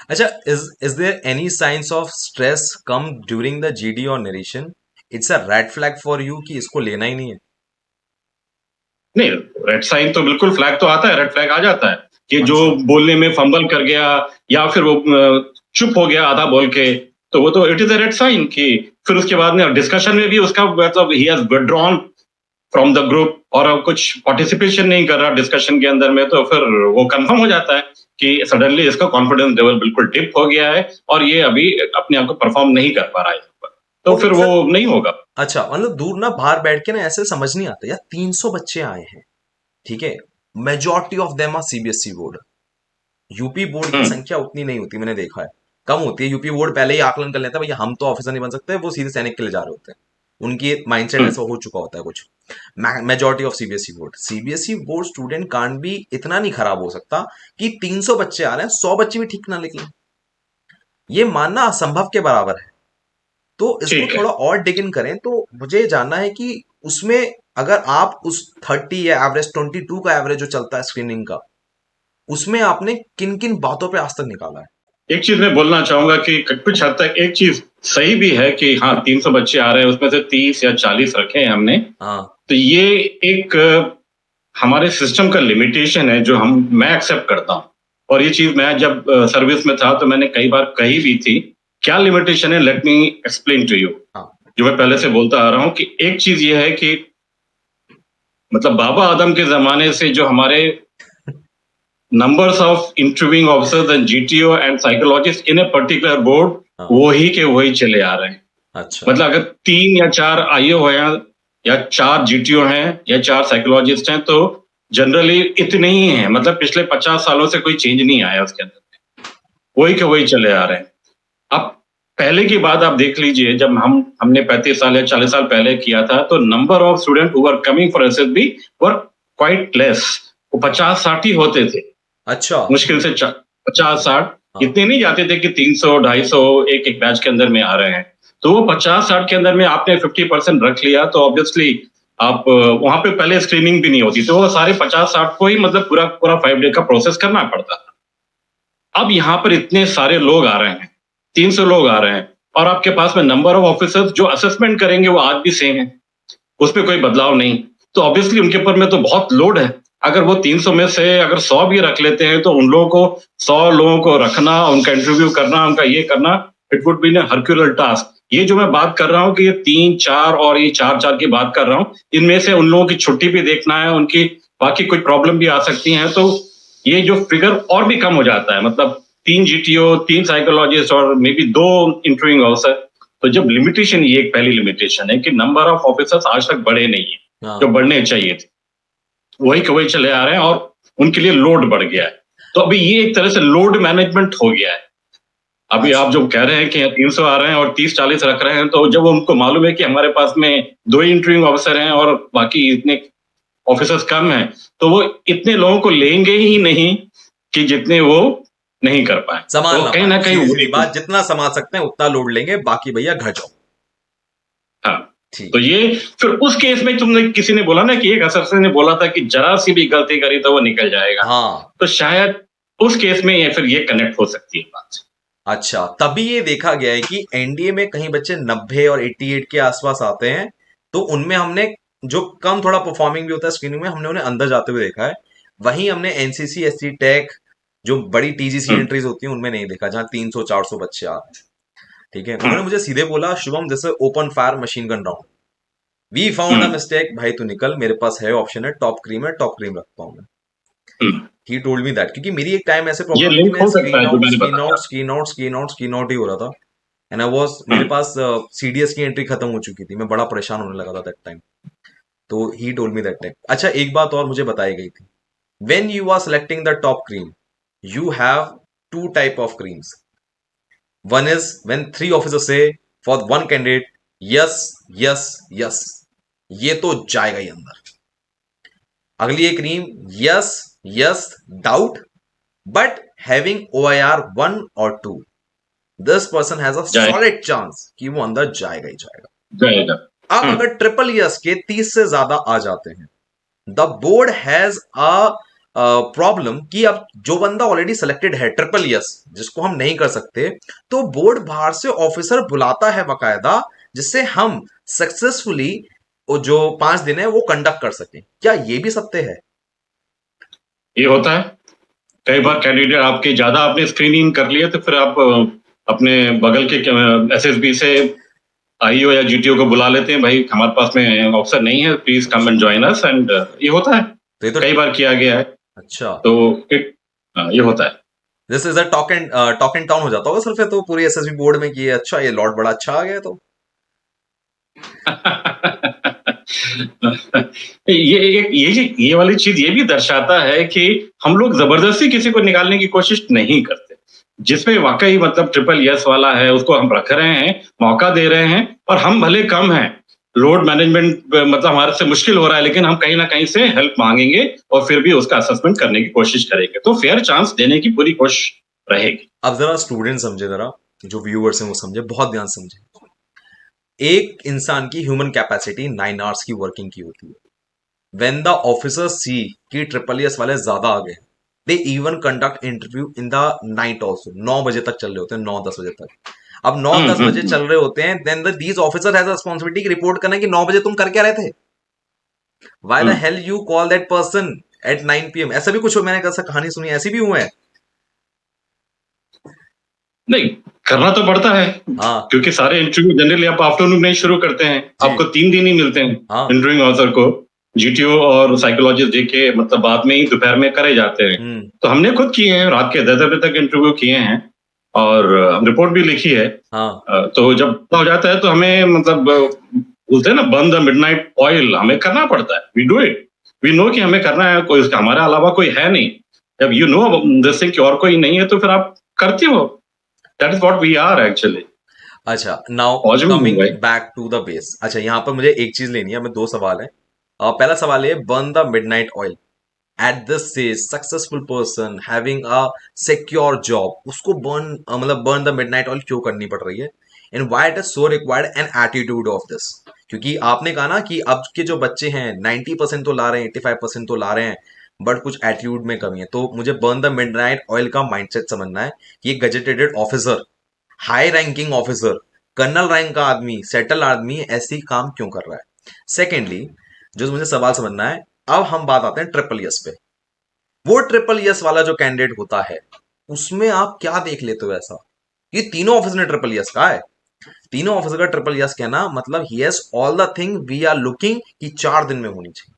Speaker 3: अच्छा, is there any science of stress come during the GD और narration? It's a red flag for you कि इसको लेना ही नहीं है?
Speaker 1: नहीं, रेड साइन तो बिल्कुल, फ्लैग तो आता है, रेड फ्लैग आ जाता है कि जो
Speaker 3: अच्छा।
Speaker 1: बोलने में फंबल कर गया या फिर वो चुप हो गया आधा बोल के, तो वो तो it is a red sign कि फिर उसके बाद में डिस्कशन में भी उसका मतलब he has withdrawn from the group और अब कुछ पार्टिसिपेशन नहीं कर रहा डिस्कशन के अंदर में, तो फिर वो कंफर्म हो जाता है कि सडनली इसका कॉन्फिडेंस लेवल बिल्कुल डिप हो गया है और ये अभी अपने आप को परफॉर्म नहीं कर पा रहा है यहाँ पर, तो
Speaker 3: ओके
Speaker 1: फिर
Speaker 3: सर।
Speaker 1: वो नहीं होगा।
Speaker 3: अच्छा, मतलब दूर ना बाहर बैठ के ना ऐसे समझ नहीं आता यार, 300 बच्चे आए हैं, ठीक है, majority of them are CBSE board. UP board की
Speaker 1: हम्म
Speaker 3: संख्या उतनी नहीं होती, मैंने देखा है, कम होती है। यूपी बोर्ड पहले ही आकलन कर लेता है भैया हम तो ऑफिसर नहीं बन सकते, वो सीधे सैनिक के लिए जा रहे होते हैं, उनकी माइंडसेट
Speaker 1: हम्म
Speaker 3: ऐसा हो चुका होता है कुछ। Majority of CBSE board student can't भी इतना नहीं खराब हो सकता कि 300 बच्चे आ रहे हैं 100 बच्चे भी ठीक ना निकले, ये मानना असंभव के बराबर है। तो इसको
Speaker 1: ठीक है।
Speaker 3: थोड़ा और डिग इन करें तो मुझे जानना है कि उसमें अगर आप उस 30 या एवरेज 22 का एवरेज जो चलता है स्क्रीनिंग का, उसमें आपने किन किन बातों पे आज तक निकाला है?
Speaker 1: एक चीज मैं बोलना चाहूंगा कि कुछ हद तक एक चीज सही भी है कि हाँ 300 बच्चे आ रहे हैं, उसमें से 30 या 40 रखे हैं हमने,
Speaker 3: हाँ।
Speaker 1: तो ये एक हमारे सिस्टम का लिमिटेशन है जो मैं एक्सेप्ट करता हूँ। और ये चीज मैं जब सर्विस में था तो मैंने कई बार कही भी थी। क्या लिमिटेशन है, let me explain to you.
Speaker 3: हाँ।
Speaker 1: जो मैं पहले से बोलता आ रहा हूँ कि एक चीज ये है कि मतलब बाबा आदम के जमाने से जो हमारे numbers of interviewing officers and GTO and psychologists in a particular board
Speaker 3: हाँ,
Speaker 1: वही के वही चले आ रहे हैं।
Speaker 3: अच्छा,
Speaker 1: मतलब अगर 3 या 4 आईओ हैं या 4 जीटीओ हैं या 4 साइकोलॉजिस्ट हैं तो जनरली इतने ही हैं। मतलब पिछले 50 सालों से कोई चेंज नहीं आया उसके अंदर, वही के वही चले आ रहे हैं। अब पहले की बात आप देख लीजिए, जब हमने 35 साल या 40 साल पहले किया था तो number of student who were coming for SSB were quite less. वो 50-60 ही होते थे,
Speaker 3: अच्छा,
Speaker 1: मुश्किल से 50-60,
Speaker 3: हाँ,
Speaker 1: इतने नहीं जाते थे कि 300 250 एक एक बैच के अंदर में आ रहे हैं। तो वो 50-60 के अंदर में आपने 50% रख लिया तो ऑब्वियसली आप वहां पे पहले स्क्रीनिंग भी नहीं होती, तो वो सारे 50-60 को ही मतलब पूरा पूरा 5 डे का प्रोसेस करना पड़ता था। अब यहाँ पर इतने सारे लोग आ रहे हैं, 300 लोग आ रहे हैं, और आपके पास में नंबर ऑफ ऑफिसर्स जो असेसमेंट करेंगे वो आज भी सेम है, उसमें कोई बदलाव नहीं। तो ऑब्वियसली उनके ऊपर में तो बहुत लोड है। अगर वो 300 में से अगर 100 भी रख लेते हैं तो उन लोगों को 100 लोगों को रखना, उनका इंटरव्यू करना, उनका ये करना, it would be a herculean task. ये जो मैं बात कर रहा हूँ कि ये 3-4 और ये 4-4 की बात कर रहा हूँ, इनमें से उन लोगों की छुट्टी भी देखना है, उनकी बाकी कोई प्रॉब्लम भी आ सकती है, तो ये जो फिगर और भी कम हो जाता है। मतलब 3 जीटीओ, 3 साइकोलॉजिस्ट और मे बी 2 इंटरव्यूइंग ऑफिसर। तो जब लिमिटेशन, ये एक पहली लिमिटेशन है कि नंबर ऑफ ऑफिसर्स आज तक बढ़े नहीं है जो
Speaker 3: हाँ,
Speaker 1: बढ़ने चाहिए थे, वही के वही चले आ रहे हैं और उनके लिए लोड बढ़ गया है। तो अभी ये एक तरह से लोड मैनेजमेंट हो गया है। अभी
Speaker 3: अच्छा,
Speaker 1: आप जो कह रहे हैं कि 300 आ रहे हैं और 30-40 रख रहे हैं, तो जब उनको मालूम है कि हमारे पास में 2 ही इंटरव्यूइंग ऑफिसर हैं और बाकी इतने ऑफिसर्स कम हैं, तो वो इतने लोगों को लेंगे ही नहीं कि जितने वो नहीं कर पाए।
Speaker 3: संभाल
Speaker 1: तो
Speaker 3: ना
Speaker 1: कहीं
Speaker 3: पाए,
Speaker 1: ना कहीं
Speaker 3: सीधी-सीधी
Speaker 1: वही,
Speaker 3: बात, जितना संभाल सकते हैं उतना लोड लेंगे, बाकी भैया घर जाओ।
Speaker 1: हाँ।
Speaker 3: ठीक
Speaker 1: तो
Speaker 3: है,
Speaker 1: ये फिर उस केस में तुमने किसी ने बोला ना कि एक अफसर ने बोला था कि जरा सी भी गलती करी तो वो निकल जाएगा,
Speaker 3: हाँ,
Speaker 1: तो शायद उस केस में ये फिर ये कनेक्ट हो सकती है बात।
Speaker 3: अच्छा, तभी ये देखा गया है कि एनडीए में कहीं बच्चे 90 और 88 के आसपास आते हैं, तो उनमें हमने जो कम थोड़ा परफॉर्मिंग भी होता है स्क्रीनिंग में, हमने उन्हें अंदर जाते हुए देखा है। वहीं हमने एनसीसी, एससी टेक, जो बड़ी टीजीसी
Speaker 1: हम्म,
Speaker 3: एंट्रीज होती हैं उनमें नहीं देखा, जहां 300-400 बच्चे आ रहे हैं। ठीक है, उन्होंने मुझे सीधे बोला, Shubham this is open fire machine gun round, we found a
Speaker 1: hmm,
Speaker 3: mistake, भाई तू निकल, मेरे पास है ऑप्शन है, टॉप क्रीम है, टॉप क्रीम रखता हूँ मैं।
Speaker 1: हम्म।
Speaker 3: ही टोल्ड मी दैट, क्योंकि मेरी एक टाइम ऐसे
Speaker 1: ये
Speaker 3: प्रॉब्लम थी कि
Speaker 1: लिंक
Speaker 3: मैं
Speaker 1: हो सकता
Speaker 3: स्क्रीन
Speaker 1: है जो
Speaker 3: आउट
Speaker 1: मैंने
Speaker 3: स्क्रीन आउट
Speaker 1: बताया।
Speaker 3: Screen out screen out screen out ही हो रहा था, एंड आई वाज, मेरे
Speaker 1: हम्म,
Speaker 3: पास सीडीएस की एंट्री खत्म हो चुकी थी, मैं बड़ा परेशान होने लगा था दैट टाइम। तो ही टोल्ड मी दैट टाइम। अच्छा, एक बात और मुझे बताई गई थी, when you are selecting the top cream, you have two type of creams. One is when 3 officers say for one candidate, yes yes yes, ये तो जाएगा ही अंदर। अगली एक cream, yes yes doubt, but having OIR 1 or 2, this person has a
Speaker 1: जाए
Speaker 3: solid chance कि वो अंदर जाएगा ही जाएगा।
Speaker 1: जाएगा।
Speaker 3: अब
Speaker 1: हम्म,
Speaker 3: अगर ट्रिपल यस के 30 से ज्यादा आ जाते हैं, the board has a problem कि अब जो बंदा ऑलरेडी सिलेक्टेड है ट्रिपल यस, जिसको हम नहीं कर सकते, तो बोर्ड बाहर से ऑफिसर बुलाता है बकायदा, जिससे हम सक्सेसफुली वो जो 5 दिन है वो कंडक्ट कर सकें। क्या ये भी सत्य है?
Speaker 1: ये होता है। कई बार कैंडिडेट आपके ज्यादा आपने स्क्रीनिंग कर लिया तो फिर आप अपने बगल के एसएसबी से आईओ या जीटीओ को बुला लेते हैं, भाई हमारे पास में ऑफिसर नहीं है, प्लीज कम
Speaker 3: अच्छा,
Speaker 1: एंड जॉइन अस, एंड ये होता है,
Speaker 3: तो ये तो,
Speaker 1: कई बार किया गया है।
Speaker 3: अच्छा,
Speaker 1: तो इट ये होता है।
Speaker 3: This is a talk and town हो जाता होगा सर फिर तो पूरी एसएसबी बोर्ड में कि अच्छा ये लॉर्ड बड़ा अच्छा आ गया तो।
Speaker 1: ये वाली चीज ये भी दर्शाता है कि हम लोग जबरदस्ती किसी को निकालने की कोशिश नहीं करते। जिसमें वाकई मतलब ट्रिपल यस वाला है उसको हम रख रहे हैं, मौका दे रहे हैं, और हम भले कम हैं, लोड मैनेजमेंट मतलब हमारे से मुश्किल हो रहा है, लेकिन हम कहीं ना कहीं से हेल्प मांगेंगे और फिर भी उसका असेसमेंट करने की कोशिश करेंगे, तो फेयर चांस देने की पूरी कोशिश रहेगी।
Speaker 3: अब जरा स्टूडेंट समझे, जरा जो व्यूअर्स हैं वो समझे, बहुत ध्यान से समझे। एक इंसान की ह्यूमन कैपेसिटी 9 आवर्स की वर्किंग की होती है। व्हेन द ऑफिसर्स सी कि ट्रिपल एस वाले ज्यादा आ गए, they even conduct interview in the night also, 9 बजे तक चल रहे होते हैं, 9-10 बजे तक। अब 9-10 बजे चल रहे होते हैं, then these officer has responsibility की रिपोर्ट करना कि 9 बजे तुम कर क्या रहे थे, why the
Speaker 1: hmm,
Speaker 3: hell you call that person at 9 PM। ऐसा भी कुछ मैंने कैसा कहानी सुनी, ऐसी भी हुए हैं।
Speaker 1: नहीं, करना तो पड़ता है,
Speaker 3: हाँ,
Speaker 1: क्योंकि सारे इंटरव्यू जनरली आप आफ्टरनून में ही शुरू करते हैं,
Speaker 3: जी,
Speaker 1: आपको 3 दिन ही मिलते हैं
Speaker 3: हाँ,
Speaker 1: इंटरव्यूइंग ऑफिसर को। जीटीओ और साइकोलॉजिस्ट डे के मतलब बाद में ही दोपहर में करे जाते हैं। तो हमने खुद किए हैं, रात के 10 बजे तक इंटरव्यू किए हैं और रिपोर्ट भी लिखी है।
Speaker 3: हाँ
Speaker 1: तो जब पता हो जाता है तो हमें मतलब बोलते हैं ना, बर्न द मिडनाइट ऑयल, हमें करना पड़ता है। We do it, we know कि हमें करना है, कोई उसका हमारे अलावा कोई है नहीं। जब यू नो दिस थिंग कि और कोई नहीं है तो फिर आप करते हो। That is what we are actually.
Speaker 3: अच्छा, नाउ
Speaker 1: फौज में हूँ
Speaker 3: कमिंग
Speaker 1: भाई।
Speaker 3: Back to the base. अच्छा, यहाँ पर मुझे एक चीज लेनी है, हमें दो सवाल है। पहला सवाल है, burn the midnight oil at this stage, successful person having a secure job, उसको मतलब बर्न द मिडनाइट ऑयल क्यों करनी पड़ रही है, and why it is so required an attitude of this. क्योंकि आपने कहा ना कि अब के जो बच्चे हैं 90% तो ला रहे हैं, 85% तो ला रहे हैं, बट कुछ एटीट्यूड में कमी है। तो मुझे बर्न द मिडनाइट ऑयल का माइंडसेट समझना है कि एक gazetted officer, high ranking officer, colonel rank का आदमी, सेटल आदमी ऐसे ही काम क्यों कर रहा है। सेकेंडली, जो मुझे सवाल समझना है, अब हम बात आते हैं ट्रिपल यस पे। वो ट्रिपल यस वाला जो कैंडिडेट होता है, उसमें आप क्या देख लेते हो ऐसा? ये तीनों ऑफिसर ने ट्रिपल यस कहा है। तीनों ऑफिसर का ट्रिपल यस कहना मतलब he has all the thing we are looking कि 4 दिन में होनी चाहिए।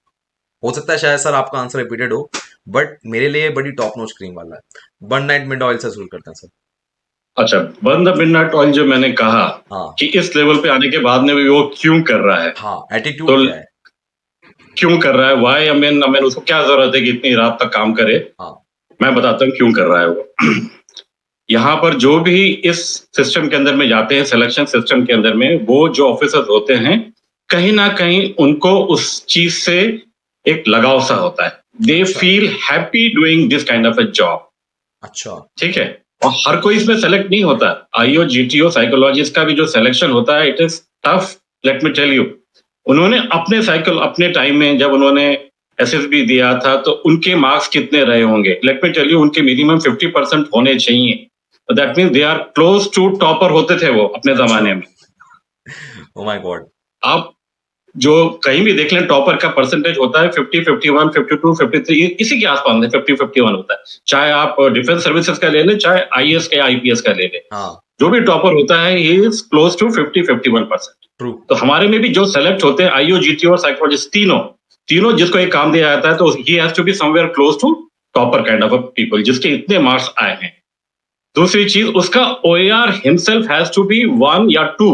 Speaker 3: हो सकता है शायद सर आपका आंसर रिपीटेड हो, बट मेरे लिए बड़ी टॉप नॉच क्रीम वाला है। वन नाइट मिड ऑयल से शुरू करते हैं सर।
Speaker 1: अच्छा, बर्न द मिडनाइट ऑयल जो मैंने कहा
Speaker 3: हाँ
Speaker 1: कि इस लेवल पे आने के बाद में भी वो क्यों कर रहा है,
Speaker 3: हाँ, एटीट्यूड
Speaker 1: तो
Speaker 3: क्या है?
Speaker 1: क्यों कर रहा है, वाई, आई मीन उसको क्या जरूरत है कि इतनी रात तक काम करे।
Speaker 3: हाँ
Speaker 1: मैं बताता हूँ क्यों कर रहा है वो। यहाँ पर जो भी इस सिस्टम के अंदर में जाते हैं, सिलेक्शन सिस्टम के अंदर में, वो जो ऑफिसर्स होते हैं, कहीं ना कहीं उनको उस चीज से एक लगाव सा होता है। दे
Speaker 3: अच्छा
Speaker 1: feel happy doing this kind of a job.
Speaker 3: अच्छा।
Speaker 1: ठीक है। और हर कोई इसमें सेलेक्ट नहीं होता। आईओ जीटीओ साइकोलॉजिस्ट का भी जो सिलेक्शन होता है, it is tough, let me tell you. उन्होंने अपने साइकिल अपने टाइम में जब उन्होंने एसएसबी दिया था तो उनके मार्क्स कितने रहे होंगे, लेट मी टेल यू, उनके मिनिमम 50% होने चाहिए। That mean they are close to topper होते थे वो अपने
Speaker 3: अच्छा,
Speaker 1: जमाने में।
Speaker 3: Oh my god.
Speaker 1: आप जो कहीं भी देख लें, टॉपर का परसेंटेज होता है 50, 51, 52, 53, इसी के आसपास में 50, 51 होता है। चाहे आप डिफेंस सर्विसेज का ले लें, चाहे आईएएस का आईपीएस का ले लें,
Speaker 3: हाँ,
Speaker 1: जो भी टॉपर होता है he is close to 50, 51%।
Speaker 3: True.
Speaker 1: तो हमारे में भी जो सेलेक्ट होते हैं आईओ जीटीओ और साइकोलॉजिस्ट, तीनों तीनों जिसको एक काम दिया जाता है तो he has to be somewhere close to topper kind of people, जिसके इतने मार्क्स आए हैं। दूसरी चीज, उसका OAR himself has to be 1 या 2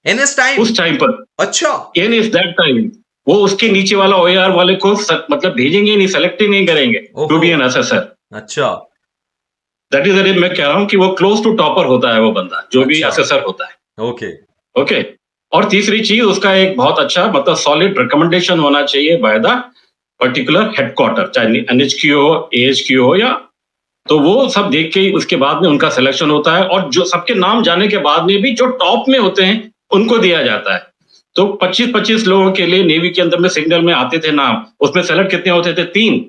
Speaker 3: इन इस टाइम।
Speaker 1: उस टाइम पर,
Speaker 3: अच्छा।
Speaker 1: इन इज दैट टाइम। वो उसके नीचे वाला ओएआर वाले को मतलब भेजेंगे ही नहीं, सेलेक्ट ही नहीं करेंगे टू
Speaker 3: ओहो।
Speaker 1: Be an assessor.
Speaker 3: अच्छा
Speaker 1: दैट इज मैं कह रहा हूं कि वो क्लोज टू टॉपर होता है वो बंदा, जो भी
Speaker 3: अच्छा।
Speaker 1: असेसर होता है।
Speaker 3: ओके।
Speaker 1: ओके। और तीसरी चीज, उसका एक बहुत अच्छा मतलब सॉलिड रिकमेंडेशन होना चाहिए बाय द पर्टिकुलर हेडक्वार्टर, चाहे एनएचक्यू हो, एएचक्यू हो, या तो वो सब देख के ही उसके बाद में उनका सिलेक्शन होता है। और जो सबके नाम जाने के बाद में भी जो टॉप में होते हैं उनको दिया जाता है। तो 25-25 लोगों के लिए नेवी के अंदर में सिग्नल में आते थे नाम, उसमें सेलेक्ट कितने होते थे? 3।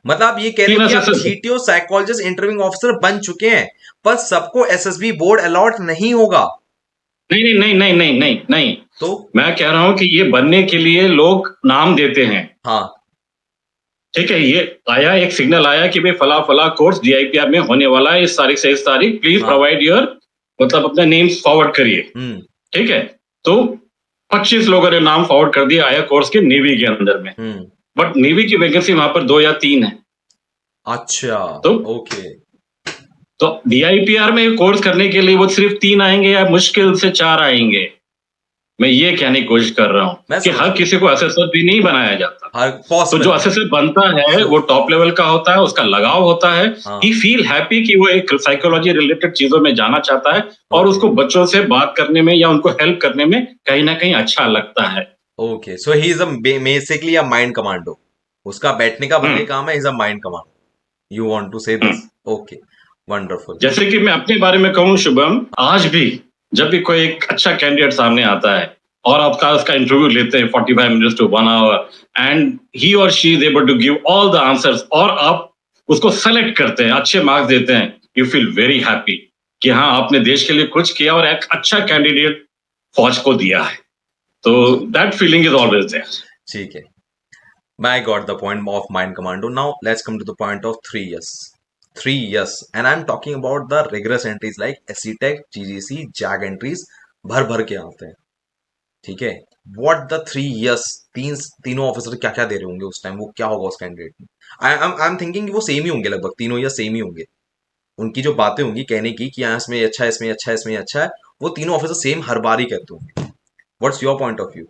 Speaker 3: मतलब आप ये कह रहे
Speaker 1: 3
Speaker 3: हो कि आप
Speaker 1: assessor.
Speaker 3: GTO psychologist interviewing officer बन चुके हैं, पर सबको एसएसबी बोर्ड अलॉट नहीं होगा।
Speaker 1: नहीं नहीं नहीं नहीं नहीं नहीं नहीं,
Speaker 3: तो
Speaker 1: मैं कह रहा हूं कि ये बनने के लिए लोग नाम देते हैं।
Speaker 3: हाँ।
Speaker 1: ठीक है, ये आया, एक सिग्नल आया कि भाई फला फला कोर्स डीआईपीआर में होने वाला है इस तारीख से इस तारीख, प्लीज
Speaker 3: हाँ।
Speaker 1: प्रोवाइड योर मतलब अपना नेम्स फॉरवर्ड करिए।
Speaker 3: हम्म।
Speaker 1: ठीक है। तो 25 लोगों ने नाम फॉरवर्ड कर दिया आया कोर्स के नेवी के अंदर में।
Speaker 3: हम्म।
Speaker 1: बट नेवी की वैकेंसी वहां पर 2 या 3 है।
Speaker 3: अच्छा।
Speaker 1: तो
Speaker 3: ओके।
Speaker 1: तो डीआईपीआर में कोर्स करने के लिए वो सिर्फ 3 आएंगे या मुश्किल से 4 आएंगे। मैं ये कहने की कोशिश कर रहा हूं
Speaker 3: मैं
Speaker 1: कि
Speaker 3: समझ
Speaker 1: हर
Speaker 3: गया।
Speaker 1: किसी को असेसर भी नहीं बनाया जाता।
Speaker 3: हर
Speaker 1: तो जो
Speaker 3: पॉसिबल नहीं।
Speaker 1: असेसर बनता है वो टॉप लेवल का होता है, उसका लगाव होता है।
Speaker 3: हाँ।
Speaker 1: ही फील हैप्पी कि वो एक साइकोलॉजी रिलेटेड चीजों में जाना चाहता है और
Speaker 3: ओके
Speaker 1: उसको बच्चों से बात करने में या उनको हेल्प करने में कहीं ना कहीं अच्छा लगता है।
Speaker 3: Okay, so he is basically a mind commando. उसका बैठने का भले ही
Speaker 1: हम्म
Speaker 3: काम है, is a mind commando. You want to say
Speaker 1: hmm.
Speaker 3: This? Okay, wonderful.
Speaker 1: जैसे कि मैं अपने बारे में कहूँ शुभम, आज भी जब भी कोई एक अच्छा कैंडिडेट सामने आता है और आपका उसका इंटरव्यू लेते हैं 45 minutes to 1 hour, and he और she is able to give all the answers और आप उसको सेलेक्ट करते हैं, अच्छे मार्क्स देते हैं, यू फील वेरी हैप्पी कि हाँ, आपने देश के लिए कुछ किया और एक अच्छा कैंडिडेट फौज को दिया है। तो that feeling is always there.
Speaker 3: ठीक है, I got the point of mind commando. Now let's come to the point of 3 years. 3 years, and I'm talking about the rigorous entries like SC Tech, GGC, JAG entries, भर भर के आते हैं। ठीक है, what the 3 years, तीनों officer क्या क्या दे रहे होंगे उस टाइम, वो क्या होगा उस कैंडिडेट में। आई एम थिंकिंग वो सेम ही होंगे, लगभग तीनों ईयर सेम ही होंगे। उनकी जो बातें होंगी कहने की कि यहाँ इसमें अच्छा है, इसमें अच्छा है, इसमें अच्छा है, वो तीनों ऑफिसर सेम हर बार ही कहते होंगे। What's your point of view?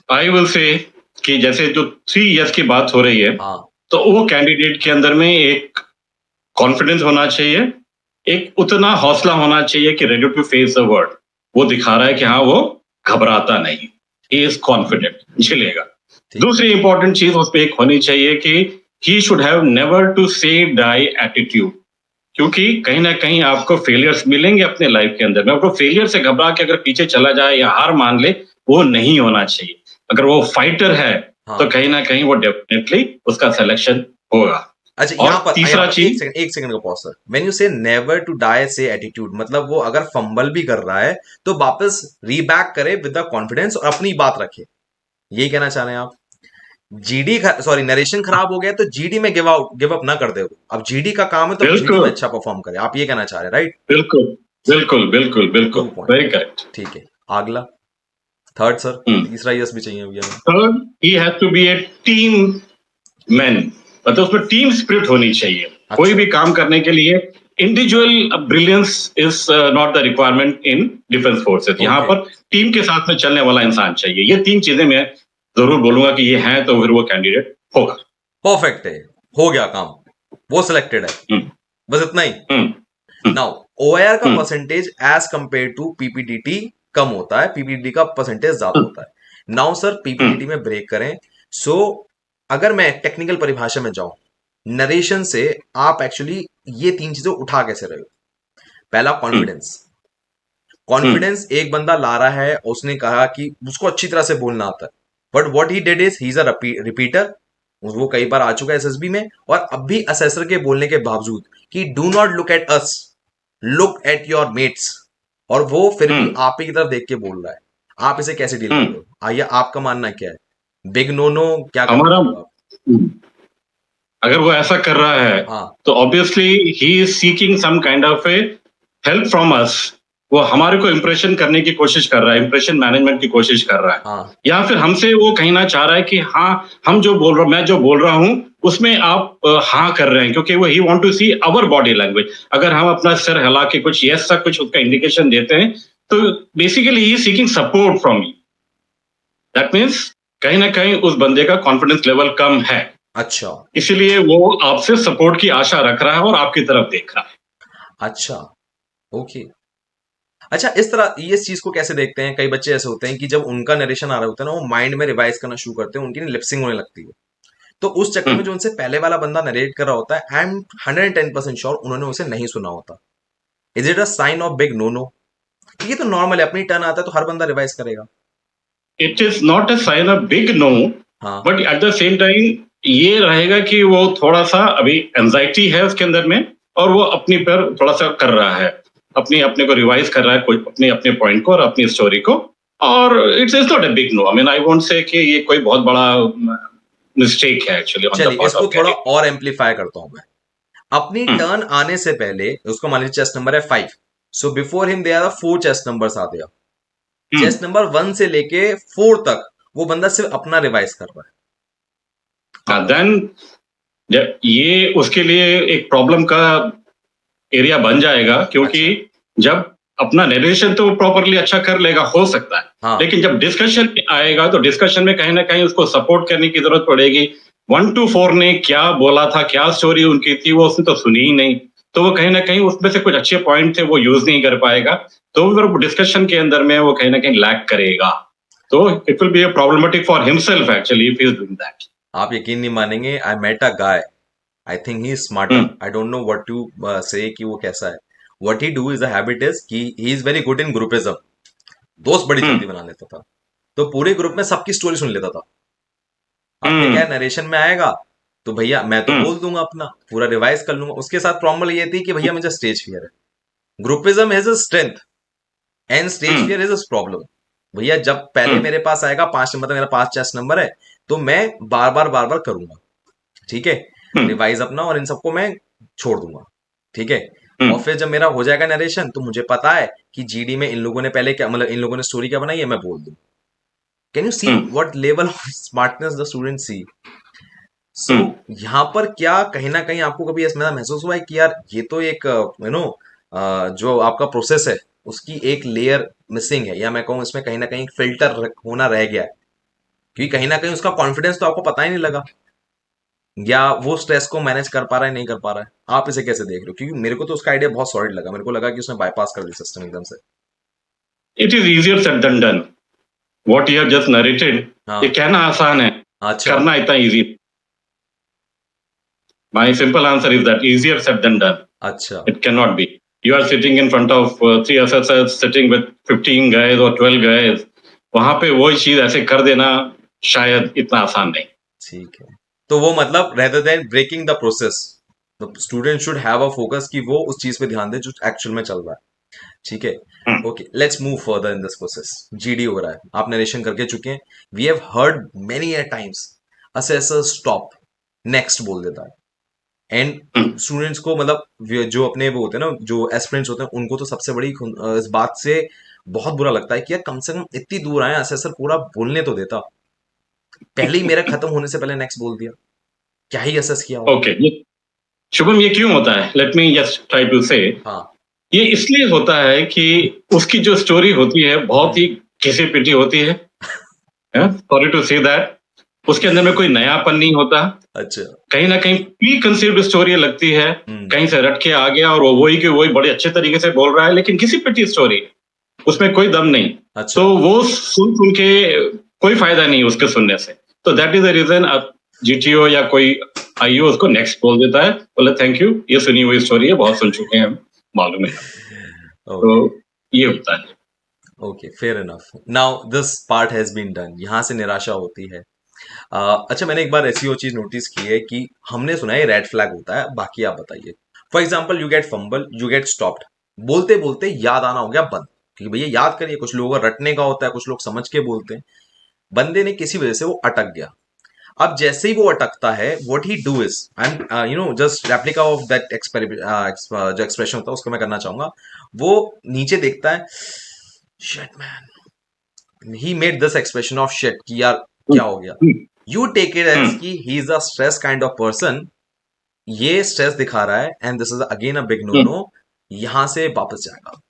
Speaker 1: I will say कि जैसे जो 3 इयर्स की बात हो रही है,
Speaker 3: हाँ
Speaker 1: तो वो कैंडिडेट के अंदर में एक कॉन्फिडेंस होना चाहिए, एक उतना हौसला होना चाहिए कि ready to face the world. वो दिखा रहा है कि हाँ, वो घबराता नहीं, ही इज कॉन्फिडेंट, झेलेगा।
Speaker 3: ठीक है।
Speaker 1: दूसरी इंपॉर्टेंट चीज उस पर एक होनी चाहिए कि he should have never to say die attitude, क्योंकि कहीं ना कहीं आपको फेलियर्स मिलेंगे अपने लाइफ के अंदर में। आपको फेलियर से घबरा के अगर पीछे चला जाए या हार मान ले, वो नहीं होना चाहिए। अगर वो फाइटर है, तो
Speaker 3: हाँ,
Speaker 1: कहीं ना कहीं वो डेफिनेटली उसका सिलेक्शन होगा।
Speaker 3: अच्छा,
Speaker 1: और
Speaker 3: यहाँ
Speaker 1: तीसरा
Speaker 3: पर
Speaker 1: चीज,
Speaker 3: एक सेकंड का पॉज सर। व्हेन यू से नेवर टू डाई से एटीट्यूड, मतलब वो अगर फंबल भी कर रहा है तो वापस रीबैक करे विद द कॉन्फिडेंस और अपनी बात रखे, यही कहना चाह रहे हैं आप? जीडी सॉरी, नरेशन खराब हो गया तो जीडी में गिव अप ना कर दे। अब जीडी का काम है तो जीडी में
Speaker 1: बिल्कुल
Speaker 3: अच्छा परफॉर्म करे, आप ये कहना चाह रहे हैं, राइट?
Speaker 1: बिल्कुल बिल्कुल बिल्कुल बिल्कुल,
Speaker 3: 2 पॉइंट।
Speaker 1: Very correct.
Speaker 3: ठीक है, अगला, थर्ड सर। तीसरा यस भी चाहिए भैया हमें।
Speaker 1: Third, he has to be a team man, मतलब उसमें टीम स्पिरिट होनी चाहिए। कोई
Speaker 3: अच्छा।
Speaker 1: भी काम करने के लिए individual brilliance is not the requirement in defence forces. यहाँ
Speaker 3: ओके,
Speaker 1: पर टीम के साथ में चलने वाला इंसान चाहिए। ये 3 चीजें मैं जरूर बोलूंगा कि ये हैं, तो फिर वो कैंडिडेट होगा।
Speaker 3: परफेक्ट है, हो गया काम, वो सिलेक्टेड है,
Speaker 1: हम्म
Speaker 3: बस इतना ही।
Speaker 1: हम्म
Speaker 3: नाउ ओआईआर का
Speaker 1: hmm
Speaker 3: percentage as compare to PPDT कम होता है, पीपीडीटी का परसेंटेज ज्यादा होता है। नाउ सर, पीपीडीटी में ब्रेक करें। सो अगर मैं टेक्निकल परिभाषा में जाऊं, नरेशन से आप एक्चुअली ये 3 चीजें उठा कैसे रहे हो? पहला,
Speaker 1: हम्म
Speaker 3: कॉन्फिडेंस।
Speaker 1: हम्म
Speaker 3: कॉन्फिडेंस एक बंदा ला रहा है, उसने कहा कि उसको अच्छी तरह से बोलना आता है, but what he did is he is a repeater. वो कई बार आ चुका है एसएसबी में, और अब भी असेसर के बोलने के बावजूद कि do not look at us, look at your mates, और वो फिर भी
Speaker 1: हम्म
Speaker 3: आप ही की तरफ देख के बोल रहा है। आप इसे कैसे डील कर रहे
Speaker 1: हम्म
Speaker 3: हो? आइए, आपका मानना क्या है? बिग नो नो, क्या कर
Speaker 1: हमारा,
Speaker 3: सकते हो आप?
Speaker 1: अगर वो ऐसा कर रहा है,
Speaker 3: हाँ
Speaker 1: तो obviously he is seeking some kind of a help from us. वो हमारे को इम्प्रेशन करने की कोशिश कर रहा है, इम्प्रेशन मैनेजमेंट की कोशिश कर रहा है।
Speaker 3: हाँ
Speaker 1: या फिर हमसे वो कहना चाह रहा है कि हाँ, हम जो बोल रहा, मैं जो बोल रहा हूँ उसमें आप हाँ कर रहे हैं, क्योंकि वो he want to see our body language. अगर हम अपना सिर हिला के कुछ यस सा कुछ उसका इंडिकेशन देते हैं, तो basically he is seeking support from me. That means कहीं ना कहीं उस बंदे का कॉन्फिडेंस लेवल कम है,
Speaker 3: अच्छा
Speaker 1: इसीलिए वो आपसे सपोर्ट की आशा रख रहा है और आपकी तरफ देख रहा है।
Speaker 3: अच्छा, ओके। अच्छा, इस तरह ये इस चीज को कैसे देखते हैं? कई बच्चे ऐसे होते हैं कि जब उनका नरेशन आ रहा होता है ना, वो माइंड में रिवाइज करना शुरू करते हैं, उनकी लिपसिंग होने लगती है। तो उस चक्कर में
Speaker 1: हम्म
Speaker 3: जो उनसे पहले वाला बंदा नरेट कर रहा होता है, आई एम 110% श्योर उन्होंने उसे नहीं सुना होता। Is it a sign of big no no? ये तो नॉर्मल है, अपनी टर्न आता है तो हर बंदा रिवाइज करेगा।
Speaker 1: It is not a sign of big no,
Speaker 3: हाँ
Speaker 1: but at the same time ये रहेगा कि वो थोड़ा सा अभी एंजाइटी है उसके अंदर में, और वो अपनी पर थोड़ा सा कर रहा है, अपनी अपने को रिवाइज कर रहा है, कोई अपने अपने पॉइंट को और अपनी स्टोरी को। और it's is not a big no, I mean I won't say कि ये कोई बहुत बड़ा मिस्टेक है एक्चुअली ऑन द
Speaker 3: चलिए,
Speaker 1: पार्ट
Speaker 3: इसको
Speaker 1: ऑफ
Speaker 3: थोड़ा
Speaker 1: कैंडिडेट।
Speaker 3: और एम्पलीफाई करता हूं मैं। अपनी टर्न आने से पहले उसको मान लीजिए चेस्ट नंबर है 5, so before him there are 4 chest numbers आते हैं। चेस्ट नंबर 1 से लेके 4 तक वो बंदा सिर्फ अपना रिवाइज कर रहा है। हाँ
Speaker 1: देन ये उसके लिए एक प्रॉब्लम का एरिया बन जाएगा, क्योंकि
Speaker 3: अच्छा
Speaker 1: जब अपना नरेशन तो प्रॉपरली अच्छा कर लेगा, हो सकता है,
Speaker 3: हाँ
Speaker 1: लेकिन जब डिस्कशन में आएगा तो डिस्कशन में कहीं ना कहीं उसको सपोर्ट करने की जरूरत पड़ेगी। 1 to 4 ने क्या बोला था, क्या स्टोरी उनकी थी, वो उसने तो सुनी ही नहीं। तो वो कहीं ना कहीं उसमें से कुछ अच्छे पॉइंट थे वो यूज नहीं कर पाएगा, तो फिर डिस्कशन के अंदर में वो कहीं ना कहीं लैक करेगा। तो it will be a problematic for himself actually if he is doing that.
Speaker 3: आप यकीन नहीं मानेंगे, I met a guy, I think he is smarter, I don't know what to say कि वो कैसा है। What he do is a habit is कि he is very good in groupism, दोस्त बड़ी जल्दी बना लेता था। तो पूरे ग्रुप में सबकी स्टोरी सुन लेता था। अपने क्या नरेशन में आएगा तो भैया मैं तो बोल दूंगा, अपना पूरा रिवाइज कर लूंगा। उसके साथ प्रॉब्लम ये थी कि भैया मुझे स्टेज फियर है। Groupism is a strength and stage fear is a problem. भैया जब पहले मेरे पास आएगा 5 नंबर, मेरा 5 चेस्ट नंबर है, तो मैं बार बार करूंगा, ठीक है, रिवाइज अपना, और इन सबको मैं छोड़ दूंगा, ठीक है। और फिर जब मेरा हो जाएगा नरेशन तो मुझे पता है कि जीडी में इन लोगों ने पहले क्या मतलब इन लोगों ने स्टोरी क्या बनाई है मैं बोल दूं. Can you see
Speaker 1: hmm,
Speaker 3: what level of smartness the student see. So
Speaker 1: hmm.
Speaker 3: यहाँ पर क्या कहीं ना कहीं आपको कभी ऐसा महसूस हुआ है कि यार ये तो एक जो आपका प्रोसेस है उसकी एक लेयर मिसिंग है, या मैं कहूँ इसमें कहीं ना कहीं फिल्टर होना रह गया है, क्योंकि कहीं ना कहीं उसका कॉन्फिडेंस तो आपको पता ही नहीं लगा, या वो स्ट्रेस को मैनेज कर पा रहा है नहीं कर पा रहा है. आप इसे कैसे देख रहे हो? क्योंकि मेरे को तो उसका आइडिया बहुत सॉलिड लगा, मेरे को लगा कि उसने बाईपास कर दिया सिस्टम एकदम से.
Speaker 1: It is easier said than done. What you have just narrated, ये
Speaker 3: हाँ.
Speaker 1: कहना आसान है,
Speaker 3: अच्छा.
Speaker 1: करना इतना easy. My simple answer is that easier said than done.
Speaker 3: अच्छा.
Speaker 1: It cannot be. You are sitting in front of three SSS, sitting with 15 guys or 12 guys. वहां पे वही चीज ऐसे कर देना शायद इतना आसान नहीं.
Speaker 3: ठीक है. तो वो मतलब rather than breaking the process, the student should have a focus कि वो उस चीज पे ध्यान दे जो एक्चुअल में चल रहा है. ठीक है.
Speaker 1: Hmm,
Speaker 3: okay, let's move further in this process. GD हो रहा है, आप नरेशन करके चुके हैं. We have heard many a times assessor stop, next बोल देता है. And
Speaker 1: hmm.
Speaker 3: स्टूडेंट्स को मतलब जो अपने वो होते हैं ना जो एस्पिरेंट्स होते हैं उनको तो सबसे बड़ी इस बात से बहुत बुरा लगता है कि यार कम से कम इतनी दूर आए, असेसर पूरा बोलने तो देता. पहले ही मेरा खत्म होने से पहले नेक्स्ट बोल दिया. क्या ही असेस किया होगा.
Speaker 1: ओके, ये शुभम ये क्यों होता है? Let me just try to say.
Speaker 3: हाँ.
Speaker 1: ये इसलिए होता है कि उसकी जो स्टोरी होती है बहुत ही घिसी पिटी होती है. Sorry to say that. उसके अंदर में कोई नयापन नहीं होता.
Speaker 3: अच्छा.
Speaker 1: कहीं ना कहीं प्री कंसीव्ड स्टोरी लगती है.
Speaker 3: हम्म.
Speaker 1: कहीं से रट के आ गया और वो वही के वही बड़े अच्छे तरीके से बोल रहा है, लेकिन किसी पिटी स्टोरी उसमें कोई दम नहीं.
Speaker 3: अच्छा.
Speaker 1: तो वो सुन सुन के कोई फायदा नहीं उसके सुनने से. तो दैट इज द रीजन अब जीटीओ या कोई आईओ उसको नेक्स्ट बोल देता है, बोले थैंक यू, ये सुनी हुई स्टोरी है, बहुत सुन चुके हैं हम, मालूम है. तो
Speaker 3: ओके.
Speaker 1: ये होता है.
Speaker 3: Okay, fair enough. Now this part has been done. यहां से निराशा होती है. अच्छा, मैंने एक बार ऐसी वो चीज नोटिस की है कि हमने सुना है रेड फ्लैग होता है, बाकी आप बताइए. For example you get fumble, you get stopped, बोलते बोलते याद आना हो गया बंद, क्योंकि भैया याद करिए, कुछ लोगों का रटने का होता है, कुछ लोग समझ के बोलते हैं. बंदे ने किसी वजह से वो अटक गया. अब जैसे ही वो अटकता है what he do is, I am just replica of that जो एक्सप्रेशन होता है उसको मैं करना चाहूंगा. वो नीचे देखता है, shit man, he made this expression of shit कि यार क्या हो गया. यू टेक इट एज कि he is a stress kind of person, ये स्ट्रेस दिखा रहा है and this is again a big no no, यहां से वापस जाएगा.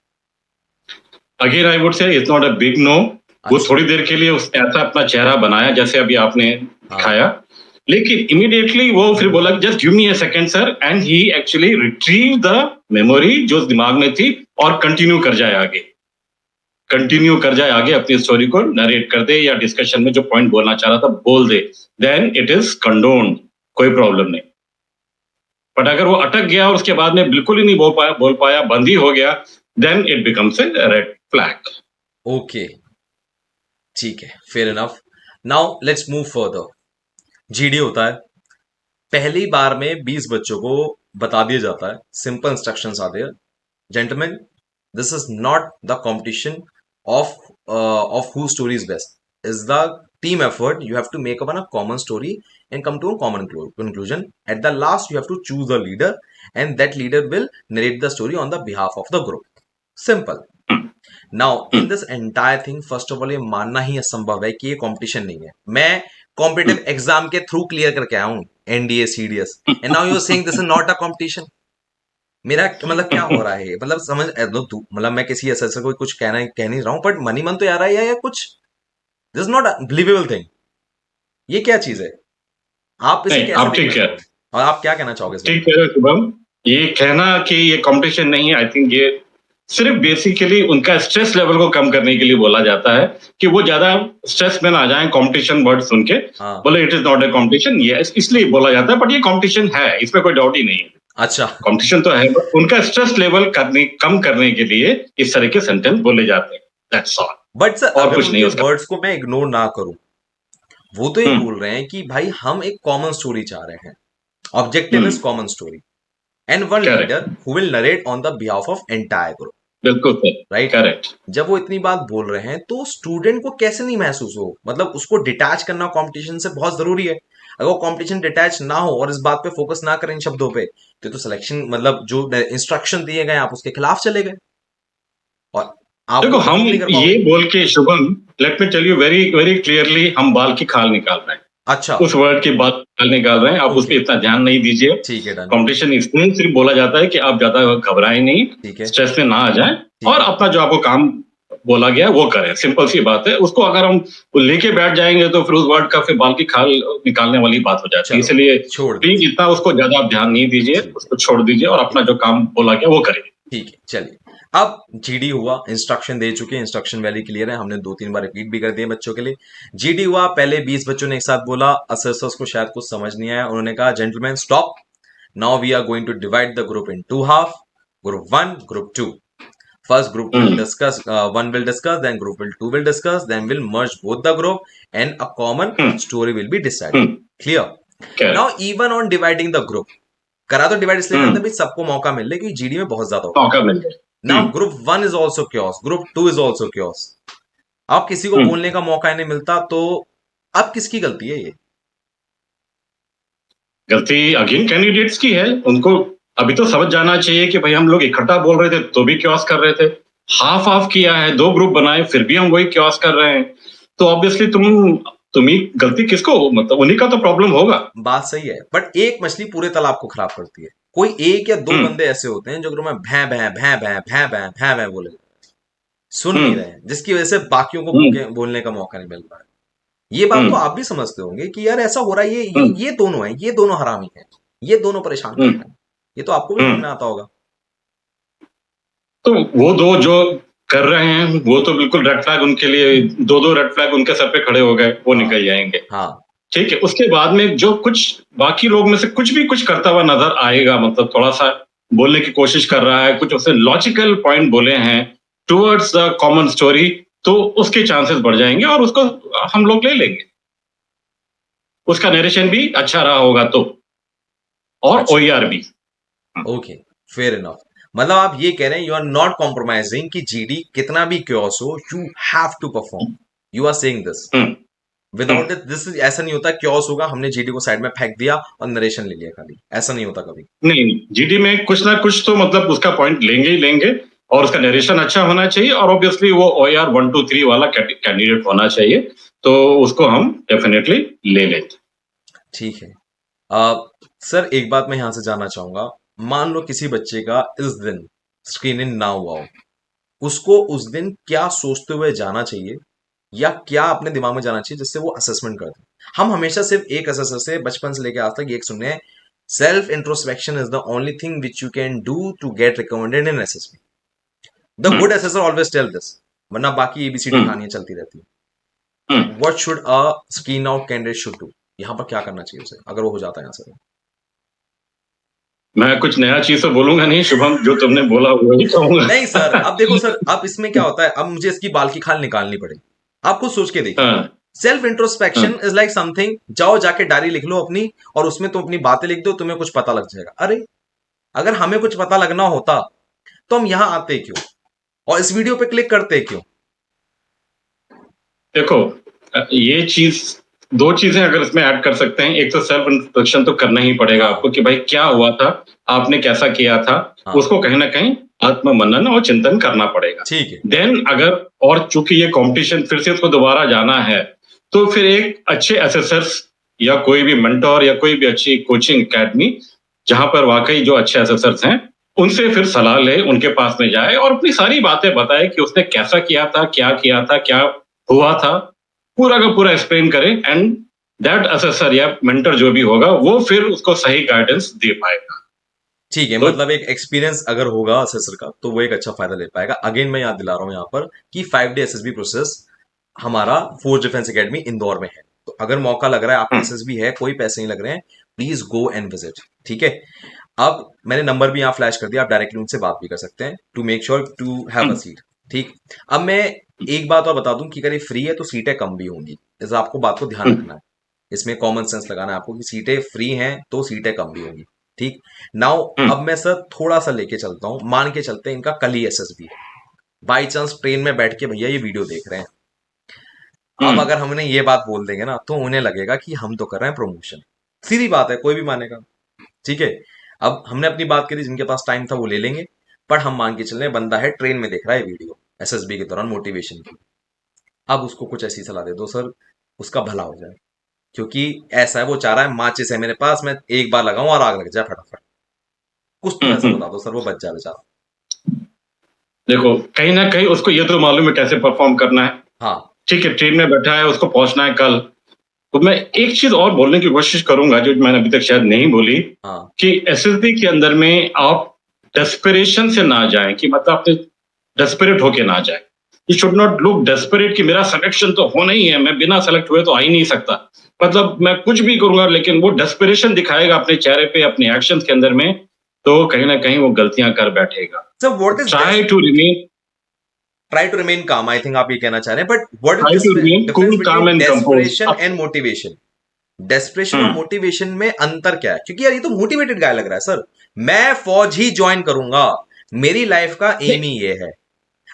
Speaker 1: Again I would say it's not a big no. वो
Speaker 3: अच्छा.
Speaker 1: थोड़ी देर के लिए उसने ऐसा अपना चेहरा बनाया जैसे अभी आपने
Speaker 3: हाँ.
Speaker 1: दिखाया, लेकिन इमीडिएटली वो फिर बोला just give me a second sir, and he actually retrieve the memory जो दिमाग में थी और कंटिन्यू कर जाए आगे. कंटिन्यू कर जाए आगे, अपनी स्टोरी को नरेट कर दे या डिस्कशन में जो पॉइंट बोलना चाह रहा था बोल दे. देन इट इज कंडोन्ड, कोई प्रॉब्लम नहीं. बट अगर वो अटक गया और उसके बाद में बिल्कुल ही नहीं बोल पाया, बंद ही हो गया, then it becomes a red flag.
Speaker 3: Okay, ठीक है, fair enough. Now let's move further. GD होता है, पहली बार में 20 बच्चों को बता दिया जाता है, सिंपल इंस्ट्रक्शंस आते हैं, gentleman, this is not the competition of whose story is best. Is the team effort. You have to make up on a common story and come to a common conclusion. At the last, you have to choose a leader, and that leader will narrate the story on the behalf of the group. Simple. Now, in this entire thing, first of all, ये मानना ही असंभव है कि ये competition नहीं है. मैं competitive exam के थ्रू क्लियर करके आया हूं, NDA CDS, and now you are saying this is not a competition. मेरा मतलब क्या हो रहा है, मतलब समझ तू, मतलब मैं किसी असेसर को कुछ कह नहीं रहा हूं, बट मनी मन तो यार है या कुछ, दिस नॉट बिलीवेबल थिंग. ये क्या चीज है? आप इसे
Speaker 1: नहीं,
Speaker 3: कैसे
Speaker 1: आप ठीक
Speaker 3: देखना
Speaker 1: है,
Speaker 3: चाहोगे और आप क्या कहना चाहोगे इसमें?
Speaker 1: ठीक कह रहे हो शुभम. ये कहना कि ये कंपटीशन नहीं है, आई थिंक ये सिर्फ बेसिकली उनका स्ट्रेस लेवल को कम करने के लिए बोला जाता है कि वो ज्यादा स्ट्रेस में ना जाएं कंपटीशन वर्ड सुन के.
Speaker 3: हाँ.
Speaker 1: बोले it is not a competition, ये इसलिए बोला जाता है, बट ये कंपटीशन है, इसमें कोई डाउट ही नहीं है.
Speaker 3: अच्छा.
Speaker 1: कंपटीशन तो है, but उनका स्ट्रेस लेवल कम करने के लिए इस तरह के सेंटेंस बोले जाते हैं. That's all.
Speaker 3: बट सर
Speaker 1: और
Speaker 3: अगर
Speaker 1: कुछ नहीं
Speaker 3: उनके
Speaker 1: उसका.
Speaker 3: वर्ड्स को मैं इग्नोर ना करूं, वो तो ये
Speaker 1: हम्म,
Speaker 3: बोल रहे हैं कि भाई हम एक कॉमन स्टोरी चाह रहे हैं, objective is common story, and one
Speaker 1: correct,
Speaker 3: leader who will narrate on the behalf of entire group.
Speaker 1: बिल्कुल सर,
Speaker 3: राइट.
Speaker 1: करेक्ट.
Speaker 3: जब वो इतनी बात बोल रहे हैं तो स्टूडेंट को कैसे नहीं महसूस हो, मतलब उसको डिटैच करना कंपटीशन से बहुत जरूरी है. अगर वो कंपटीशन डिटैच ना हो और इस बात पे फोकस ना करें इन शब्दों पे, तो सिलेक्शन मतलब जो इंस्ट्रक्शन दिए गए आप उसके खिलाफ चले गए. और आप
Speaker 1: देखो
Speaker 3: वो
Speaker 1: हम
Speaker 3: परफॉर्म नहीं कर
Speaker 1: ये
Speaker 3: पाओगे।
Speaker 1: बोल के Shubham, let me tell you very very clearly, हम बाल की खाल निकाल रहे हैं,
Speaker 3: अच्छा,
Speaker 1: उस वर्ड की बात निकाल रहे हैं, आप उस
Speaker 3: ओके,
Speaker 1: पर इतना ध्यान नहीं दीजिए।
Speaker 3: ठीक है, डन,
Speaker 1: कंपटीशन इसलिए सिर्फ बोला जाता है कि आप ज्यादा घबराएं नहीं,
Speaker 3: ठीक है,
Speaker 1: स्ट्रेस में ना आ जाएं,
Speaker 3: ठीक
Speaker 1: और
Speaker 3: है,
Speaker 1: अपना जो आपको काम बोला गया है वो करें। सिंपल सी बात है। उसको अगर हम लेके बैठ जाएंगे तो फिर उस वर्ड का फिर बाल की खाल निकालने वाली बात हो जाती है।
Speaker 3: चलो,
Speaker 1: इसलिए
Speaker 3: छोड़
Speaker 1: प्लीज
Speaker 3: दीजिए,
Speaker 1: इतना उसको ज्यादा आप ध्यान नहीं दीजिए,
Speaker 3: ठीक है,
Speaker 1: उसको छोड़ दीजिए और
Speaker 3: ठीक
Speaker 1: अपना जो काम बोला गया वो करिए।
Speaker 3: ठीक है, चलिए। अब जीडी हुआ, इंस्ट्रक्शन दे चुके हैं, इंस्ट्रक्शन वैली क्लियर है, हमने 2-3 बार रिपीट भी कर दिए बच्चों के लिए। जीडी हुआ, पहले 20 बच्चों ने एक साथ बोला, असेसर्स को शायद कुछ समझ नहीं आया, उन्होंने कहा gentleman stop, now we are going to divide the group into half, group 1, group 2। First group will
Speaker 1: hmm
Speaker 3: discuss, one will discuss, then group will 2 will discuss, then we'll merge both the group and a common
Speaker 1: hmm
Speaker 3: story will be decided.
Speaker 1: Hmm
Speaker 3: Clear? Now
Speaker 1: correct.
Speaker 3: even on dividing the group, करा तो divide इसलिए करते
Speaker 1: हम्म
Speaker 3: हैं भाई सबको मौका मिल ले, क्योंकि जीडी में बहुत ज्यादा होगा।
Speaker 1: मौका मिल गया।
Speaker 3: Now group 1 is also chaos, group 2 is also chaos. अब किसी को
Speaker 1: हम्म
Speaker 3: बोलने का मौका ही नहीं मिलता, तो अब किसकी गलती है ये?
Speaker 1: गलती अगेन कैंडिडेट्स की है। उनको अभी तो समझ जाना चाहिए कि भाई हम लोग इकट्ठा बोल रहे थे तो भी क्योस कर रहे थे, हाफ हाफ किया है, दो ग्रुप बनाए फिर भी हम वही क्योस कर रहे हैं। तो ऑब्वियसली तुम्ही गलती किसको, मतलब उन्हीं का तो प्रॉब्लम होगा।
Speaker 3: बात सही है, बट एक मछली पूरे तालाब को खराब करती है। कोई एक या दो
Speaker 1: हम्म
Speaker 3: बंदे ऐसे होते हैं जो ग्रुप में भैं भैं भैं भैं भैं भैं भैं भैं बोले, सुन नहीं
Speaker 1: हम्म
Speaker 3: रहे हैं, जिसकी वजह से बाकियों को
Speaker 1: हम्म
Speaker 3: बोलने का मौका नहीं मिल रहा है। ये बात तो
Speaker 1: हम्म
Speaker 3: आप भी समझते होंगे कि यार ऐसा हो रहा है,
Speaker 1: हम्म
Speaker 3: ये दोनों हैं, ये दोनों हरामी हैं, ये दोनों परेशान कर
Speaker 1: हम्म
Speaker 3: रहे हैं। ये तो आपको भी समझ
Speaker 1: हम्म
Speaker 3: में आता होगा।
Speaker 1: तो वो दो जो कर रहे हैं वो तो बिल्कुल रेड फ्लैग उनके लिए, दो दो रेड फ्लैग उनके सर पे खड़े हो गए, वो
Speaker 3: हाँ,
Speaker 1: निकल जाएंगे।
Speaker 3: हाँ,
Speaker 1: ठीक है, उसके बाद में जो कुछ बाकी लोग में से कुछ भी कुछ करता हुआ नजर आएगा, मतलब थोड़ा सा बोलने की कोशिश कर रहा है, कुछ उसने लॉजिकल पॉइंट बोले हैं टुवर्ड्स द कॉमन स्टोरी, तो उसके चांसेस बढ़ जाएंगे और उसको हम लोग ले लेंगे। उसका नरेशन भी अच्छा रहा होगा तो, और
Speaker 3: अच्छा,
Speaker 1: ओईआर भी।
Speaker 3: Okay, fair enough. मतलब आप ये कह रहे हैं यू आर नॉट कॉम्प्रोमाइजिंग कि जीडी कितना भी क्योस हो, you have to perform, you are saying this.
Speaker 1: Hmm hmm
Speaker 3: without it this is, ऐसा नहीं होता क्योस होगा हमने जीडी को साइड में फेंक दिया और नरेशन ले लिया खाली, ऐसा नहीं होता कभी।
Speaker 1: नहीं, जीडी में कुछ ना कुछ तो मतलब उसका पॉइंट लेंगे ही लेंगे, और उसका नरेशन अच्छा होना चाहिए, और ऑब्वियसली वो ओआर 1 2 3 वाला कैंडिडेट होना चाहिए, तो उसको हम डेफिनेटली ले लेंगे।
Speaker 3: ठीक है। सर एक बात मैं यहां से जानना चाहूंगा, मान लो किसी बच्चे का इस दिन स्क्रीनिंग ना हुआ हो, उसको उस दिन क्या सोचते हुए जाना चाहिए, या क्या अपने दिमाग में जाना चाहिए जिससे वो असेसमेंट कर दे? हम हमेशा सिर्फ एक असेसर से बचपन से लेकर आज तक एक सुनने हैं, self introspection is the only thing which you can do to get recommended in assessment. The
Speaker 1: hmm
Speaker 3: good assessor always tell this, वरना बाकी एबीसीडी
Speaker 1: हम्म
Speaker 3: कहानियां चलती रहती है।
Speaker 1: Hmm
Speaker 3: what should a screen out candidate should do? यहां पर क्या करना चाहिए उसे अगर वो हो जाता है यहां से तो?
Speaker 1: मैं कुछ नया चीज तो बोलूंगा नहीं शुभम, जो तुमने बोला वही
Speaker 3: नहीं सर,
Speaker 1: कहूंगा।
Speaker 3: अब देखो सर, अब इसमें क्या होता है, अब मुझे इसकी बाल की खाल निकालनी पड़ेगी। आप खुद सोच के देखिए,
Speaker 1: हाँ
Speaker 3: सेल्फ
Speaker 1: हाँ
Speaker 3: इंट्रोस्पेक्शन इज लाइक समथिंग, जाओ जाके डायरी लिख लो अपनी, और उसमें तुम अपनी बातें लिख दो, तुम्हें कुछ पता लग जाएगा। अरे अगर हमें कुछ पता लगना होता तो हम यहां आते क्यों, और इस वीडियो पे क्लिक करते क्यों?
Speaker 1: देखो, ये चीज, दो चीजें अगर इसमें ऐड कर सकते हैं, एक तो सेल्फ इंट्रोडक्शन तो करना ही पड़ेगा
Speaker 3: हाँ,
Speaker 1: आपको कि भाई क्या हुआ था, आपने कैसा किया था,
Speaker 3: हाँ,
Speaker 1: उसको कहीं ना कहीं आत्म मनन और चिंतन करना पड़ेगा।
Speaker 3: ठीक है,
Speaker 1: देन अगर, और चूंकि ये कंपटीशन फिर से उसको दोबारा जाना है, तो फिर एक अच्छे एसेसर्स या कोई भी मेंटोर या कोई भी अच्छी कोचिंग एकेडमी जहां पर वाकई जो अच्छे एसेसर्स हैं, उनसे फिर सलाह ले, उनके पास में जाए और अपनी सारी बातें बताए कि उसने कैसा किया था, क्या हुआ था, पूरा का पूरा एक्सप्लेन करे, एंड दैट असेसर या मेंटर जो भी होगा वो फिर उसको सही गाइडेंस दे पाएगा।
Speaker 3: ठीक है।
Speaker 1: तो
Speaker 3: मतलब एक एक्सपीरियंस अगर होगा असेसर का तो वो एक अच्छा फायदा ले पाएगा। अगेन मैं याद दिला रहा हूं यहाँ पर कि 5 डे एसएसबी प्रोसेस हमारा फोर्स डिफेंस एकेडमी इंदौर में है, तो अगर मौका लग रहा है, आपका
Speaker 1: हम्म
Speaker 3: एसएसबी है, कोई पैसे नहीं लग रहे हैं, प्लीज गो एंड विजिट। ठीक है। अब मैंने नंबर भी यहाँ फ्लैश कर दिया, आप डायरेक्टली उनसे बात भी कर सकते हैं to make sure to have a
Speaker 1: hmm
Speaker 3: seat. ठीक। अब मैं एक बात और बता दूं कि अगर ये फ्री है तो सीटें कम भी होंगी, इस आपको बात को ध्यान
Speaker 1: हम्म
Speaker 3: रखना है। इसमें कॉमन सेंस लगाना है आपको कि सीटें फ्री हैं तो सीटें कम भी होंगी। ठीक। नाउ
Speaker 1: हम्म
Speaker 3: अब मैं सर थोड़ा सा लेके चलता हूं, मान के चलते हैं इनका कल ही एसएसबी है, बाई चांस ट्रेन में बैठ के भैया ये वीडियो देख रहे हैं। अब
Speaker 1: हम्म
Speaker 3: अगर हमने ये बात बोल देंगे ना तो उन्हें लगेगा कि हम तो कर रहे हैं प्रमोशन, सीधी बात है, कोई भी मानेगा। ठीक है। अब हमने अपनी बात करी, जिनके पास टाइम था वो ले लेंगे, बट हम मान के चले बंदा है ट्रेन में देख रहा है वीडियो एसएसबी के दौरान मोटिवेशन की, अब उसको कुछ ऐसी सलाह दे दो सर उसका भला हो जाए, क्योंकि ऐसा है वो चाह रहा है माचिस है मेरे पास, मैं एक बार लगाऊं और आग लग जाए फटाफट, कुछ तो ऐसा बता दो सर वो बच जाए बेचारा।
Speaker 1: देखो कहीं ना कहीं उसको ये तो मालूम है कैसे परफॉर्म करना है।
Speaker 3: हाँ
Speaker 1: ठीक है, ट्रेन में बैठा है, उसको पहुंचना है कल। तो मैं एक चीज और बोलने की कोशिश करूंगा जो मैंने अभी तक शायद नहीं बोली,
Speaker 3: हाँ
Speaker 1: कि एसएसबी के अंदर में आप डेस्परेशन से ना जाएं, कि मतलब आपने डेस्परेट होके ना जाए। You should not look desperate कि मेरा सिलेक्शन तो होना ही है, मैं बिना सेलेक्ट हुए तो आ ही नहीं सकता, मतलब मैं कुछ भी करूंगा, लेकिन वो डेस्परेशन दिखाएगा अपने चेहरे पे, अपने एक्शन के अंदर में, तो कहीं ना कहीं वो गलतियां कर बैठेगा।
Speaker 3: Sir what is
Speaker 1: try to remain
Speaker 3: try to remain calm, I think आप ये कहना चाह रहे हैं, but what
Speaker 1: try
Speaker 3: is
Speaker 1: to remain
Speaker 3: difference
Speaker 1: cool calm
Speaker 3: between
Speaker 1: and compose.
Speaker 3: Desperation and motivation? Desperation और मोटिवेशन में अंतर क्या है? क्योंकि यार ये तो मोटिवेटेड गाय लग रहा है सर, मैं फौज ही ज्वाइन करूंगा, मेरी लाइफ का एम ही ये है।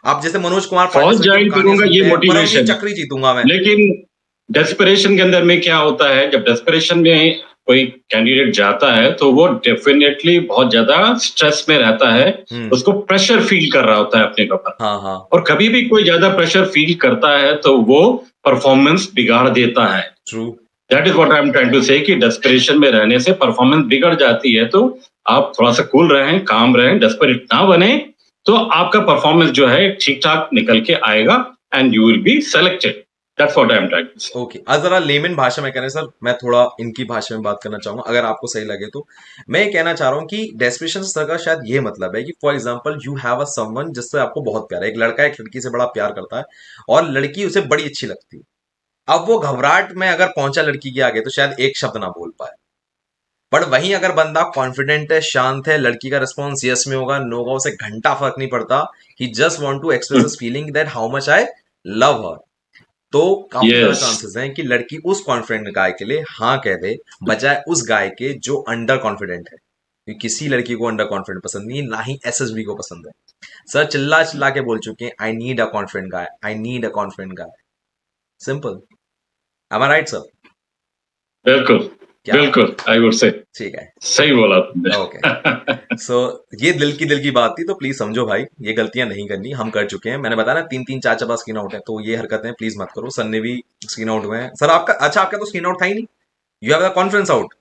Speaker 3: आप जैसे मनोज कुमार पाटिल
Speaker 1: फौज
Speaker 3: सर की हम
Speaker 1: ज्वाइन
Speaker 3: कहानियां
Speaker 1: करूंगा
Speaker 3: सुनते
Speaker 1: ये
Speaker 3: हैं, परमवीर
Speaker 1: मोटिवेशन है,
Speaker 3: चक्र ही जीतूंगा मैं।
Speaker 1: लेकिन डेस्परेशन के अंदर में क्या होता है, जब डेस्परेशन में कोई कैंडिडेट जाता है तो वो डेफिनेटली बहुत ज्यादा स्ट्रेस में रहता है, उसको प्रेशर फील कर रहा होता है अपने ऊपर।
Speaker 3: हाँ हाँ
Speaker 1: और कभी भी कोई ज्यादा प्रेशर फील करता है तो वो परफॉर्मेंस बिगाड़ देता है।
Speaker 3: True.
Speaker 1: That is what I am trying to say, कि डेस्परेशन में रहने से परफॉर्मेंस बिगड़ जाती है, तो आप थोड़ा सा कूल रहें, काम रहें, डेस्परेट ना बने, तो आपका परफॉर्मेंस जो है ठीक ठाक निकल के आएगा and you will be selected. That's what I am trying to say.
Speaker 3: Okay, आज जरा लेमन भाषा में कह रहे हैं सर, मैं थोड़ा इनकी भाषा में बात करना चाहूंगा अगर आपको सही लगे तो। मैं ये कहना चाह रहा हूँ कि डेस्परेशन सर का शायद ये मतलब है कि for example you have a someone जिससे आपको बहुत प्यार है, एक लड़का एक लड़की से बड़ा प्यार करता है और लड़की उसे बड़ी अच्छी लगती है। अब वो घबराहट में अगर पहुंचा लड़की के आगे तो शायद एक शब्द ना बोल पाए, बट वहीं अगर बंदा कॉन्फिडेंट है, शांत है, लड़की का रिस्पॉन्स यस में होगा, नो होगा, उसे घंटा फर्क नहीं पड़ता, he just want to express his feeling that how much I love her, तो काफी ज्यादा
Speaker 1: यस,
Speaker 3: चांसेस हैं कि लड़की उस कॉन्फिडेंट गाय के लिए हाँ कह दे, बजाय उस गाय के जो अंडर कॉन्फिडेंट है, क्योंकि किसी लड़की को अंडर कॉन्फिडेंट पसंद नहीं है, ना ही एसएसबी को पसंद है। सर चिल्ला चिल्ला के बोल चुके हैं I need a confident guy, I need a confident guy, simple. Am I right sir?
Speaker 1: बिल्कुल,
Speaker 3: क्या बात,
Speaker 1: बिल्कुल, आई वुड से
Speaker 3: ठीक है।
Speaker 1: सही बोला तुमने।
Speaker 3: ओके, सो ये दिल की बात थी, तो प्लीज समझो भाई, ये गलतियां नहीं करनी, हम कर चुके हैं, मैंने बताया ना 3-3 4-4 बार स्क्रीन आउट है, तो ये हरकतें प्लीज मत करो। सर ने भी स्क्रीन आउट हुए हैं सर, आपका अच्छा आपका तो स्क्रीन आउट था ही नहीं, you have the conference out.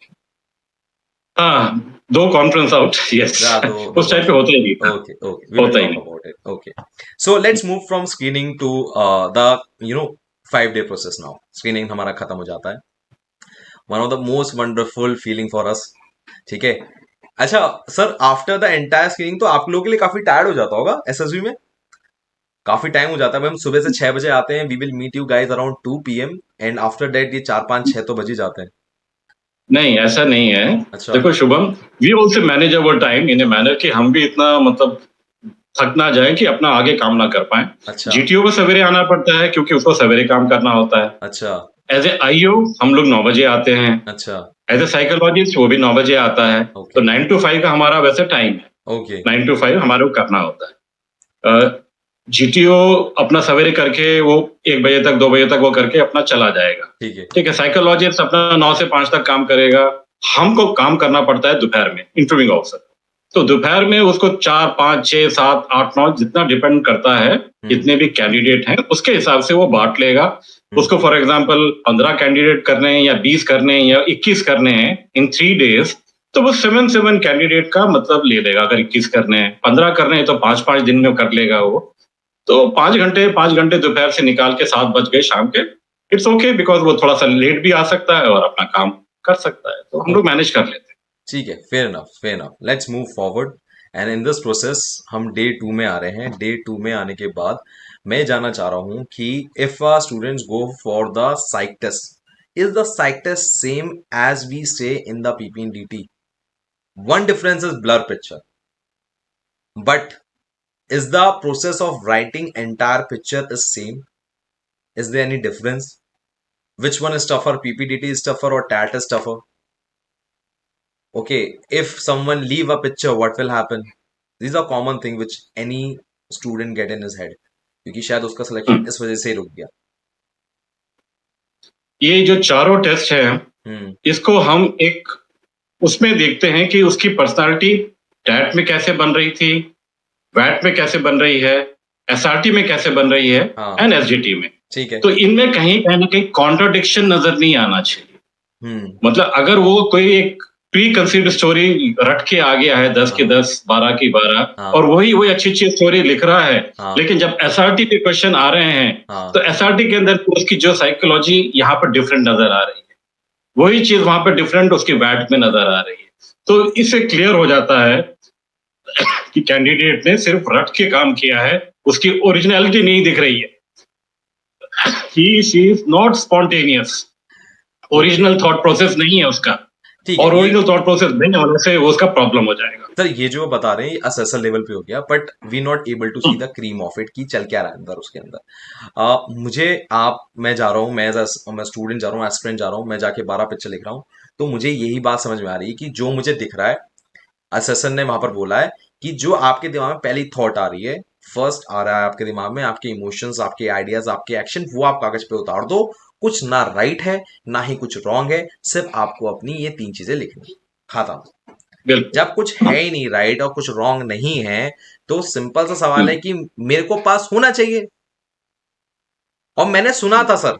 Speaker 1: हाँ, 2 कॉन्फ्रेंस आउट, यस।
Speaker 3: या दो दो
Speaker 1: उस टाइप पे
Speaker 3: कॉन्फ्रेंस।
Speaker 1: होता ही नहीं था,
Speaker 3: ओके ओके, वी विल
Speaker 1: होता ही
Speaker 3: टॉक
Speaker 1: नहीं।
Speaker 3: About it. Okay, so let's move from screening to the you know 5 day process. Now screening हमारा खत्म हो जाता है, one of the most wonderful feeling for us, ठीक है। अच्छा sir, after the entire screening तो आप लोगों के लिए काफी टायर्ड हो जाता होगा एसएसबी में, काफी टाइम हो जाता है भाई, हम सुबह से 6 बजे आते हैं, we will meet you guys around 2 PM, and after that ये 4-5-6 तो बज ही जाते हैं।
Speaker 1: नहीं, ऐसा नहीं है।
Speaker 3: अच्छा
Speaker 1: देखो Shubham, we also manage our time in a manner कि हम भी इतना मतलब थक ना जाए कि अपना आगे काम ना कर पाए।
Speaker 3: अच्छा
Speaker 1: जीटीओ को सवेरे आना पड़ता है क्योंकि उसको सवेरे काम करना होता है।
Speaker 3: अच्छा
Speaker 1: एज ए आईओ हम लोग 9 बजे आते हैं।
Speaker 3: अच्छा।
Speaker 1: एज ए साइकोलॉजिस्ट वो भी 9 बजे आता है। तो
Speaker 3: ओके
Speaker 1: 9 to 5 का हमारा वैसे टाइम है।
Speaker 3: ओके
Speaker 1: 9 to 5 हमारे को करना होता है। जीटीओ अपना सवेरे करके वो 1 बजे तक 2 बजे तक वो करके अपना चला जाएगा।
Speaker 3: ठीक है।
Speaker 1: ठीक है, साइकोलॉजिस्ट अपना 9 से 5 तक काम करेगा। हमको काम करना पड़ता है दोपहर में, इंटरव्यूइंग ऑफिसर। तो दोपहर में उसको 4, 5, 6, 7, 8, 9 जितना डिपेंड करता है, जितने भी कैंडिडेट हैं उसके हिसाब से वो बांट लेगा। उसको फॉर एग्जांपल 15 कैंडिडेट करने हैं या 20 करने हैं या 21 करने हैं इन 3 days, तो वो 7 कैंडिडेट का मतलब ले लेगा। अगर 21 करने हैं, 15 करने हैं, तो 5 दिन में कर लेगा वो। तो 5 घंटे दोपहर से निकाल के 7 बज गए शाम के, इट्स ओके, बिकॉज वो थोड़ा सा लेट भी आ सकता है और अपना काम कर सकता है, तो हम लोग मैनेज कर लेते हैं।
Speaker 3: ठीक है, fair enough fair enough, let's move forward. And in this process हम डे 2 में आ रहे हैं। डे 2 में आने के बाद मैं जानना चाह रहा हूं कि if students go for the psych test, is the psych test same as we say in the PPNDT? One difference is blur picture, but is the process of writing entire picture is same? Is there any difference? Which one is tougher? PPDT is tougher or TAT is tougher? Okay, if someone leave a picture, what will happen? These are common thing which any student get in his head, क्योंकि शायद उसका selection इस वजह से रुक गया।
Speaker 1: ये जो चारों टेस्ट हैं, इसको हम एक उसमें देखते हैं कि उसकी पर्सनालिटी टैट में कैसे बन रही थी, वैट में कैसे बन रही है, एसआरटी में कैसे बन रही है,
Speaker 3: हाँ
Speaker 1: एंड एसजीटी में।
Speaker 3: ठीक है।
Speaker 1: तो इनमें कहीं ना कहीं कॉन्ट्राडिक्शन नजर नहीं आना चाहिए। मतलब अगर वो कोई एक प्री कंसीव्ड स्टोरी रट के आ गया है 10 की
Speaker 3: हाँ
Speaker 1: 10, 12 की 12,
Speaker 3: हाँ
Speaker 1: और वही वही अच्छी अच्छी स्टोरी लिख रहा है,
Speaker 3: हाँ
Speaker 1: लेकिन जब एसआरटी पे क्वेश्चन आ रहे हैं
Speaker 3: हाँ
Speaker 1: तो एसआरटी के अंदर उसकी जो साइकोलॉजी यहाँ पर डिफरेंट नजर आ रही है, वही चीज वहां पर डिफरेंट उसकी वैट में नजर आ रही है। तो इससे क्लियर हो जाता है कि कैंडिडेट ने सिर्फ रट के काम किया है, उसकी ओरिजिनलिटी नहीं दिख रही है। He she is not spontaneous,
Speaker 3: okay
Speaker 1: original thought process नहीं है उसका,
Speaker 3: ठीक है।
Speaker 1: और
Speaker 3: ये
Speaker 1: ओरिजिनल थॉट प्रोसेस नहीं होने से वो उसका प्रॉब्लम हो जाएगा।
Speaker 3: सर ये जो बता रहे हैं असेसर लेवल पे हो गया, but we not able to see the cream of it कि चल क्या रहा है अंदर उसके अंदर। मुझे आप मैं जा रहा हूँ, मैं स्टूडेंट जा रहा हूँ, एस्पिरेंट जा रहा हूँ, मैं जाके 12 पिक्चर लिख रहा हूँ। तो मुझे यही बात समझ में आ रही है कि जो मुझे दिख रहा है, असेसर ने वहां पर बोला है कि जो आपके दिमाग में पहली थॉट आ रही है, फर्स्ट आ रहा है आपके दिमाग में, आपके इमोशंस, आपके आइडियाज, आपके एक्शन, वो आप कागज पे उतार दो। कुछ ना राइट है ना ही कुछ रॉन्ग है, सिर्फ आपको अपनी ये 3 चीजें लिखनी, खाता।
Speaker 1: बिल्कुल।
Speaker 3: जब कुछ है ही नहीं राइट और कुछ रॉन्ग नहीं है, तो सिंपल सा सवाल है
Speaker 1: हम्म,
Speaker 3: कि मेरे को पास होना चाहिए। और मैंने सुना था सर,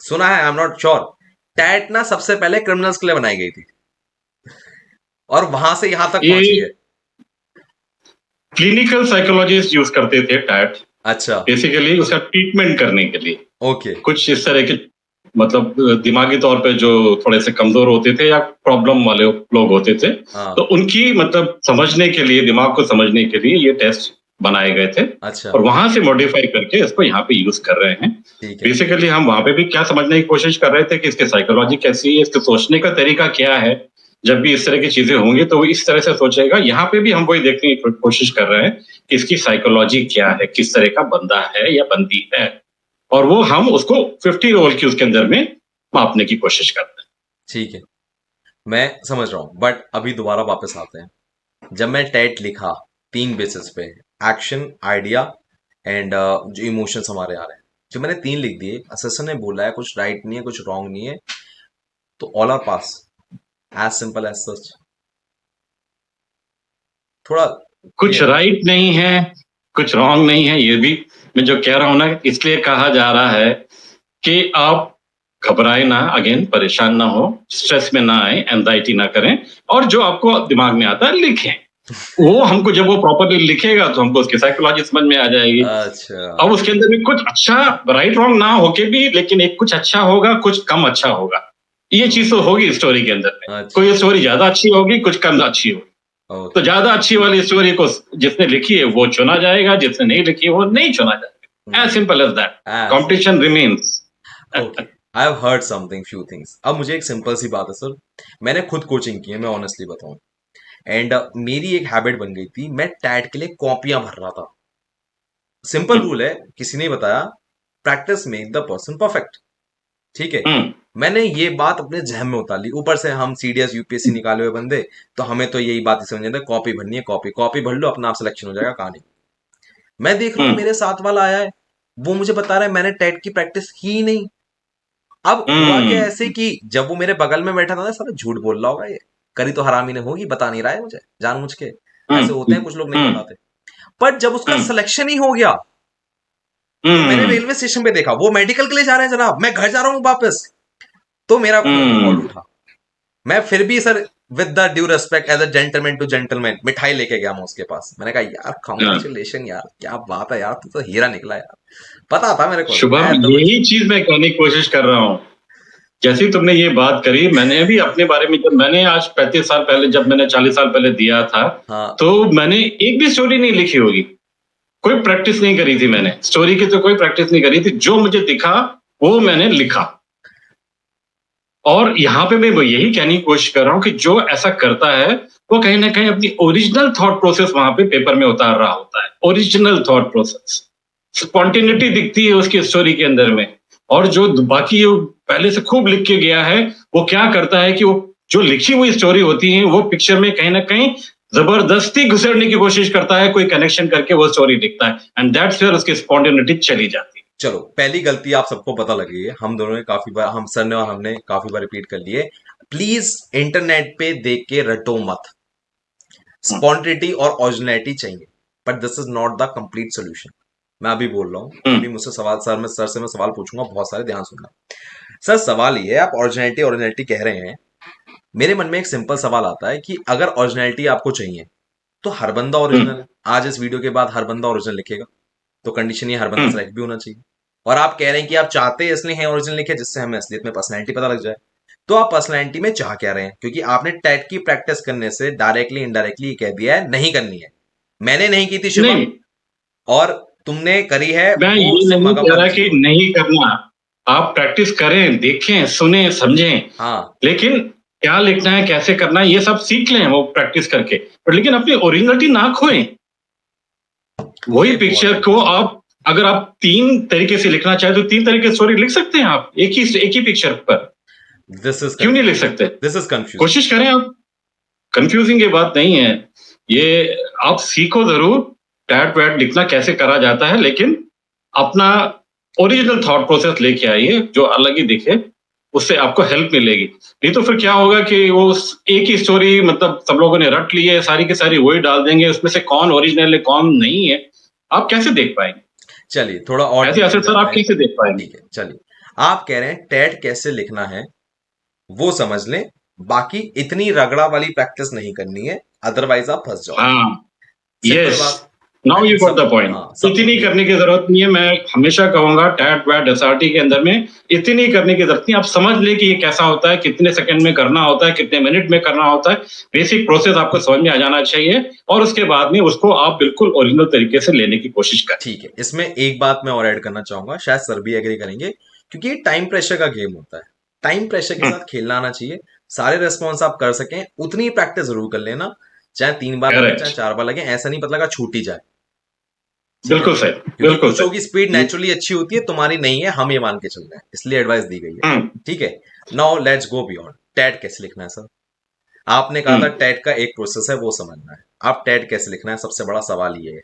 Speaker 3: सुना है, I am not sure, TAT ना सबसे पहले क्रिमिनल्स के लिए बनाई गई थी और वहां से यहां तक पहुंची
Speaker 1: ये
Speaker 3: है।
Speaker 1: क्लिनिकल साइकोलॉजिस्ट यूज करते थे टैट,
Speaker 3: अच्छा।
Speaker 1: बेसिकली उसका ट्रीटमेंट करने के लिए।
Speaker 3: ओके।
Speaker 1: कुछ इस तरह के मतलब दिमागी तौर पे जो थोड़े से कमजोर होते थे या प्रॉब्लम वाले लोग होते थे,
Speaker 3: हाँ।
Speaker 1: तो उनकी मतलब समझने के लिए, दिमाग को समझने के लिए ये टेस्ट बनाए गए थे,
Speaker 3: अच्छा।
Speaker 1: और वहां से मॉडिफाई करके इसको यहाँ पे यूज कर रहे हैं।
Speaker 3: ठीक है।
Speaker 1: बेसिकली हम वहां पे भी क्या समझने की कोशिश कर रहे थे कि इसकी साइकोलॉजी कैसी है, इसके सोचने का तरीका क्या है। जब भी इस तरह की चीजें होंगी तो वो इस तरह से सोचेगा। यहाँ पे भी हम वही देखने की कोशिश कर रहे हैं कि इसकी साइकोलॉजी क्या है, किस तरह का बंदा है या बंदी है, और वो हम उसको 50 रोल की उसके अंदर में मापने की कोशिश करते हैं।
Speaker 3: ठीक है, मैं समझ रहा हूं, बट अभी दोबारा वापस आते हैं। जब मैं टेट लिखा 3 बेसिस पे, एक्शन, आइडिया एंड जो इमोशंस हमारे आ रहे हैं, जो मैंने 3 लिख दिए, असेसर ने बोला है कुछ राइट नहीं है कुछ रॉन्ग नहीं है, तो all are pass, as simple as such. थोड़ा
Speaker 1: कुछ
Speaker 3: क्लियर।
Speaker 1: राइट नहीं है, कुछ रॉन्ग नहीं है, ये भी मैं जो कह रहा हूं ना, इसलिए कहा जा रहा है कि आप घबराए ना, अगेन परेशान ना हो, स्ट्रेस में ना आए, एंजाइटी ना करें, और जो आपको दिमाग में आता है लिखें। वो हमको जब वो प्रॉपरली लिखेगा तो हमको उसकी साइकोलॉजी समझ में आ जाएगी।
Speaker 3: अच्छा।
Speaker 1: अब उसके अंदर भी कुछ अच्छा, राइट रॉन्ग ना होके भी, लेकिन एक कुछ अच्छा होगा, कुछ कम अच्छा होगा। ये चीज तो
Speaker 3: ओके।
Speaker 1: होगी स्टोरी के अंदर में।
Speaker 3: अच्छा।
Speaker 1: कोई स्टोरी ज्यादा अच्छी होगी, कुछ कम अच्छी होगी। तो
Speaker 3: ओके।
Speaker 1: ज्यादा अच्छी वाली स्टोरी को जिसने लिखी है वो चुना जाएगा, जिसने नहीं लिखी है वो नहीं चुना जाएगा। As simple as that.
Speaker 3: As
Speaker 1: competition remains.
Speaker 3: Okay, I have heard something few things. अब मुझे एक सिंपल सी बात है सर, मैंने खुद कोचिंग की है, मैं ऑनेस्टली बताऊं, एंड मेरी एक हैबिट बन गई थी, मैं टैट के लिए कॉपियां भर रहा था। सिंपल रूल है, किसी ने बताया, practice make the person perfect. ठीक है। मैंने ये बात अपने जहन में उतार ली। ऊपर से हम सीडीएस यूपीएससी निकाले हुए बंदे, तो हमें तो यही बात ही समझ आता है, कॉपी भरनी है, कॉपी कॉपी भर लो, अपना आप सिलेक्शन हो जाएगा, कहानी। मैं देख रहा हूँ मेरे साथ वाला आया है, वो मुझे बता रहा है मैंने टेट की प्रैक्टिस की ही नहीं। अब हुआ क्या ऐसे कि जब वो मेरे बगल में बैठा था ना, साला झूठ बोल रहा होगा ये, करी तो हरामी ने होगी, बता नहीं रहा है मुझे जानबूझ के। ऐसे होते हैं कुछ लोग, नहीं बताते। पर जब उसका सिलेक्शन ही हो गया, तो मैंने रेलवे स्टेशन पे देखा वो मेडिकल के लिए जा रहे हैं जनाब, मैं घर जा रहा हूँ वापस, तो मेरा कॉल उठा। मैं फिर भी sir, with the due respect, as a gentleman to gentleman, मिठाई लेके गया मैं उसके पास। मैंने कहा यार कॉन्ग्रेचुलेशन यार, क्या बात है यार, तू तो हीरा निकला यार। पता था मेरे को,
Speaker 1: शुभम,
Speaker 3: मैं तो कुछ।
Speaker 1: यही चीज मैं कहने की कोशिश कर रहा हूँ। जैसे ही तुमने ये बात करी, मैंने भी अपने बारे में, जब मैंने आज 35 साल पहले, जब मैंने 40 साल पहले दिया था,
Speaker 3: हाँ।
Speaker 1: तो मैंने एक भी स्टोरी नहीं लिखी होगी, कोई प्रैक्टिस नहीं करी थी मैंने स्टोरी की, तो कोई प्रैक्टिस नहीं करी थी। जो मुझे दिखा वो मैंने लिखा। और यहाँ पे मैं यही कहने की कोशिश कर रहा हूँ कि जो ऐसा करता है वो कहीं ना कहीं अपनी ओरिजिनल थॉट प्रोसेस वहां पे पेपर में उतार रहा होता है। ओरिजिनल थॉट प्रोसेस, स्पॉन्टेनिटी दिखती है उसकी स्टोरी के अंदर में। और जो बाकी वो पहले से खूब लिख के गया है, वो क्या करता है कि वो जो लिखी हुई स्टोरी होती है वो पिक्चर में कहीं ना कहीं जबरदस्ती घुसेड़ने की कोशिश करता है, कोई कनेक्शन करके वो स्टोरी लिखता है, एंड दैट्स वेयर उसकी स्पॉन्टेनिटी चली जाती है।
Speaker 3: चलो, पहली गलती आप सबको पता लगी है, हम दोनों ने काफी बार, हम सर ने और हमने काफी बार रिपीट कर लिए। प्लीज इंटरनेट पे देख के रटो मत, स्पॉन्टेनिटी और ओरिजिनलिटी चाहिए। But this is not the complete solution. मैं अभी बोल रहा हूँ,
Speaker 1: हम्म,
Speaker 3: अभी मुझसे सवाल सर से मैं सवाल पूछूंगा बहुत सारे, ध्यान सुनना। सर सवाल ये है, आप ओरिजिनलिटी ओरिजिनलिटी कह रहे हैं, मेरे मन में एक सिंपल सवाल आता है कि अगर ओरिजिनलिटी आपको चाहिए तो हर बंदा ओरिजिनल
Speaker 1: हम्म,
Speaker 3: है, आज इस वीडियो के बाद हर बंदा ओरिजिनल लिखेगा, तो कंडीशन ये हर बंदा
Speaker 1: हम्म,
Speaker 3: सेलेक्ट भी होना चाहिए। और आप कह रहे हैं कि आप चाहते हैं इसलिए हैं ओरिजिनल लिखे जिससे हमें असलियत में पर्सनैलिटी पता लग जाए। तो आप पर्सनैलिटी में चाह क्या रहे हैं? क्योंकि आपने टैट की प्रैक्टिस करने से डायरेक्टली इनडायरेक्टली ये कह दिया है नहीं करनी है। मैंने नहीं की थी शुभम,
Speaker 1: नहीं,
Speaker 3: और तुमने करी है,
Speaker 1: मैं
Speaker 3: वो
Speaker 1: ये
Speaker 3: सिर्फ
Speaker 1: नहीं
Speaker 3: मगम
Speaker 1: कह
Speaker 3: वाली
Speaker 1: रहा
Speaker 3: चीज
Speaker 1: कि
Speaker 3: हो गई।
Speaker 1: नहीं करना। आप प्रैक्टिस करें, देखें, सुने, समझें,
Speaker 3: हाँ,
Speaker 1: लेकिन क्या लिखना है, कैसे करना है, ये सब सीख लें वो प्रैक्टिस करके। पर लेकिन अपनी ओरिजिनलिटी ना खोएं। वही
Speaker 3: ये बहुत
Speaker 1: पिक्चर को आप, अगर आप 3 तरीके से लिखना चाहें तो 3 तरीके से स्टोरी लिख सकते हैं आप एक ही पिक्चर पर।
Speaker 3: दिस इज
Speaker 1: क्यों नहीं लिख
Speaker 3: कंफ्यूजिंग,
Speaker 1: सकते?
Speaker 3: This is confusing.
Speaker 1: कोशिश करें आप। कंफ्यूजिंग ये बात नहीं है। ये आप सीखो जरूर, टैट वैट लिखना कैसे करा जाता है, लेकिन अपना ओरिजिनल थॉट प्रोसेस लेके आइए जो अलग ही दिखे, उससे आपको हेल्प मिलेगी। नहीं तो फिर क्या होगा कि वो एक ही स्टोरी, मतलब सब लोगों ने रट ली है, सारी की सारी वही डाल देंगे, उसमें से कौन ओरिजिनल है कौन नहीं है, आप कैसे देख पाएंगे?
Speaker 3: चलिए थोड़ा और
Speaker 1: ऐसे
Speaker 3: डीप में
Speaker 1: असर आप
Speaker 3: जाते हैं।
Speaker 1: कैसे देख पाएंगे?
Speaker 3: ठीक है, चलिए। आप कह रहे हैं टैट कैसे लिखना है वो समझ लें, बाकी इतनी रगड़ा वाली प्रैक्टिस नहीं करनी है, अदरवाइज आप फंस जाओगे।
Speaker 1: हाँ,
Speaker 3: सिंपल
Speaker 1: यस,
Speaker 3: बात।
Speaker 1: नाउ यू गॉट
Speaker 3: सब,
Speaker 1: द पॉइंट।
Speaker 3: हाँ सबको
Speaker 1: इतनी
Speaker 3: क्लियर।
Speaker 1: करने की जरूरत नहीं है। मैं हमेशा कहूंगा टैट वैट एसआरटी के अंदर में इतनी करने की जरूरत नहीं। आप समझ ले कि ये कैसा होता है, कितने सेकंड में करना होता है, कितने मिनट में करना होता है। बेसिक प्रोसेस आपको समझ में आ जाना चाहिए, और उसके बाद में उसको आप बिल्कुल ओरिजिनल तरीके से लेने की कोशिश करें।
Speaker 3: ठीक है, इसमें एक बात मैं और ऐड करना चाहूंगा, शायद सर भी एग्री करेंगे, क्योंकि ये टाइम प्रेशर का गेम होता है। टाइम प्रेशर के साथ खेलना आना चाहिए। सारे रेस्पॉन्स आप कर सकें उतनी प्रैक्टिस जरूर कर लेना, चाहे 3 बार लगे चाहे
Speaker 1: करेक्ट,
Speaker 3: 4 बार लगे, ऐसा नहीं पता लगा छूट ही जाए। ठीक है,
Speaker 1: बिल्कुल सही,
Speaker 3: क्योंकि
Speaker 1: बिल्कुल
Speaker 3: कुछ
Speaker 1: सही।
Speaker 3: की स्पीड नेचुरली अच्छी होती है, तुम्हारी नहीं है, हम ये मान के चल रहे हैं, इसलिए एडवाइस दी गई है।
Speaker 1: हम्म,
Speaker 3: ठीक है, now let's go beyond. TAT कैसे लिखना है सर? आपने कहा था
Speaker 1: हम्म।
Speaker 3: टैट का एक प्रोसेस है वो समझना है, आप टैट कैसे लिखना है सबसे बड़ा सवाल ये है।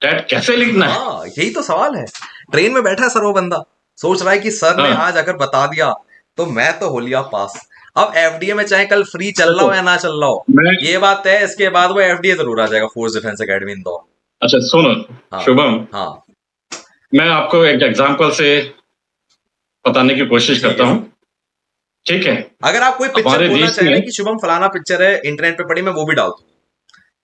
Speaker 1: टैट कैसे लिखना है?
Speaker 3: हाँ यही तो सवाल है। ट्रेन में बैठा है सर वो बंदा, सोच रहा है कि सर ने
Speaker 1: हाँ,
Speaker 3: आज अगर बता दिया तो मैं तो हो लिया पास। अब एफडीए में चाहे कल फ्री चल रहा
Speaker 1: देखो,
Speaker 3: हो या ना चल रहा हो,
Speaker 1: मैं,
Speaker 3: ये बात है, इसके बाद वो एफडीए जरूर आ जाएगा, फोर्स डिफेंस एकेडमी इंदौर।
Speaker 1: अच्छा सुनो
Speaker 3: हाँ,
Speaker 1: शुभम,
Speaker 3: हाँ,
Speaker 1: मैं आपको एक एग्जांपल से बताने की कोशिश
Speaker 3: ठीक है
Speaker 1: करता हूँ।
Speaker 3: सर।
Speaker 1: ठीक है,
Speaker 3: अगर आप कोई पिक्चर
Speaker 1: हमारे
Speaker 3: बोलना
Speaker 1: देश
Speaker 3: चाह रहे
Speaker 1: में,
Speaker 3: हैं कि शुभम फलाना पिक्चर है इंटरनेट पे पड़ी, मैं वो भी डाल दूँ,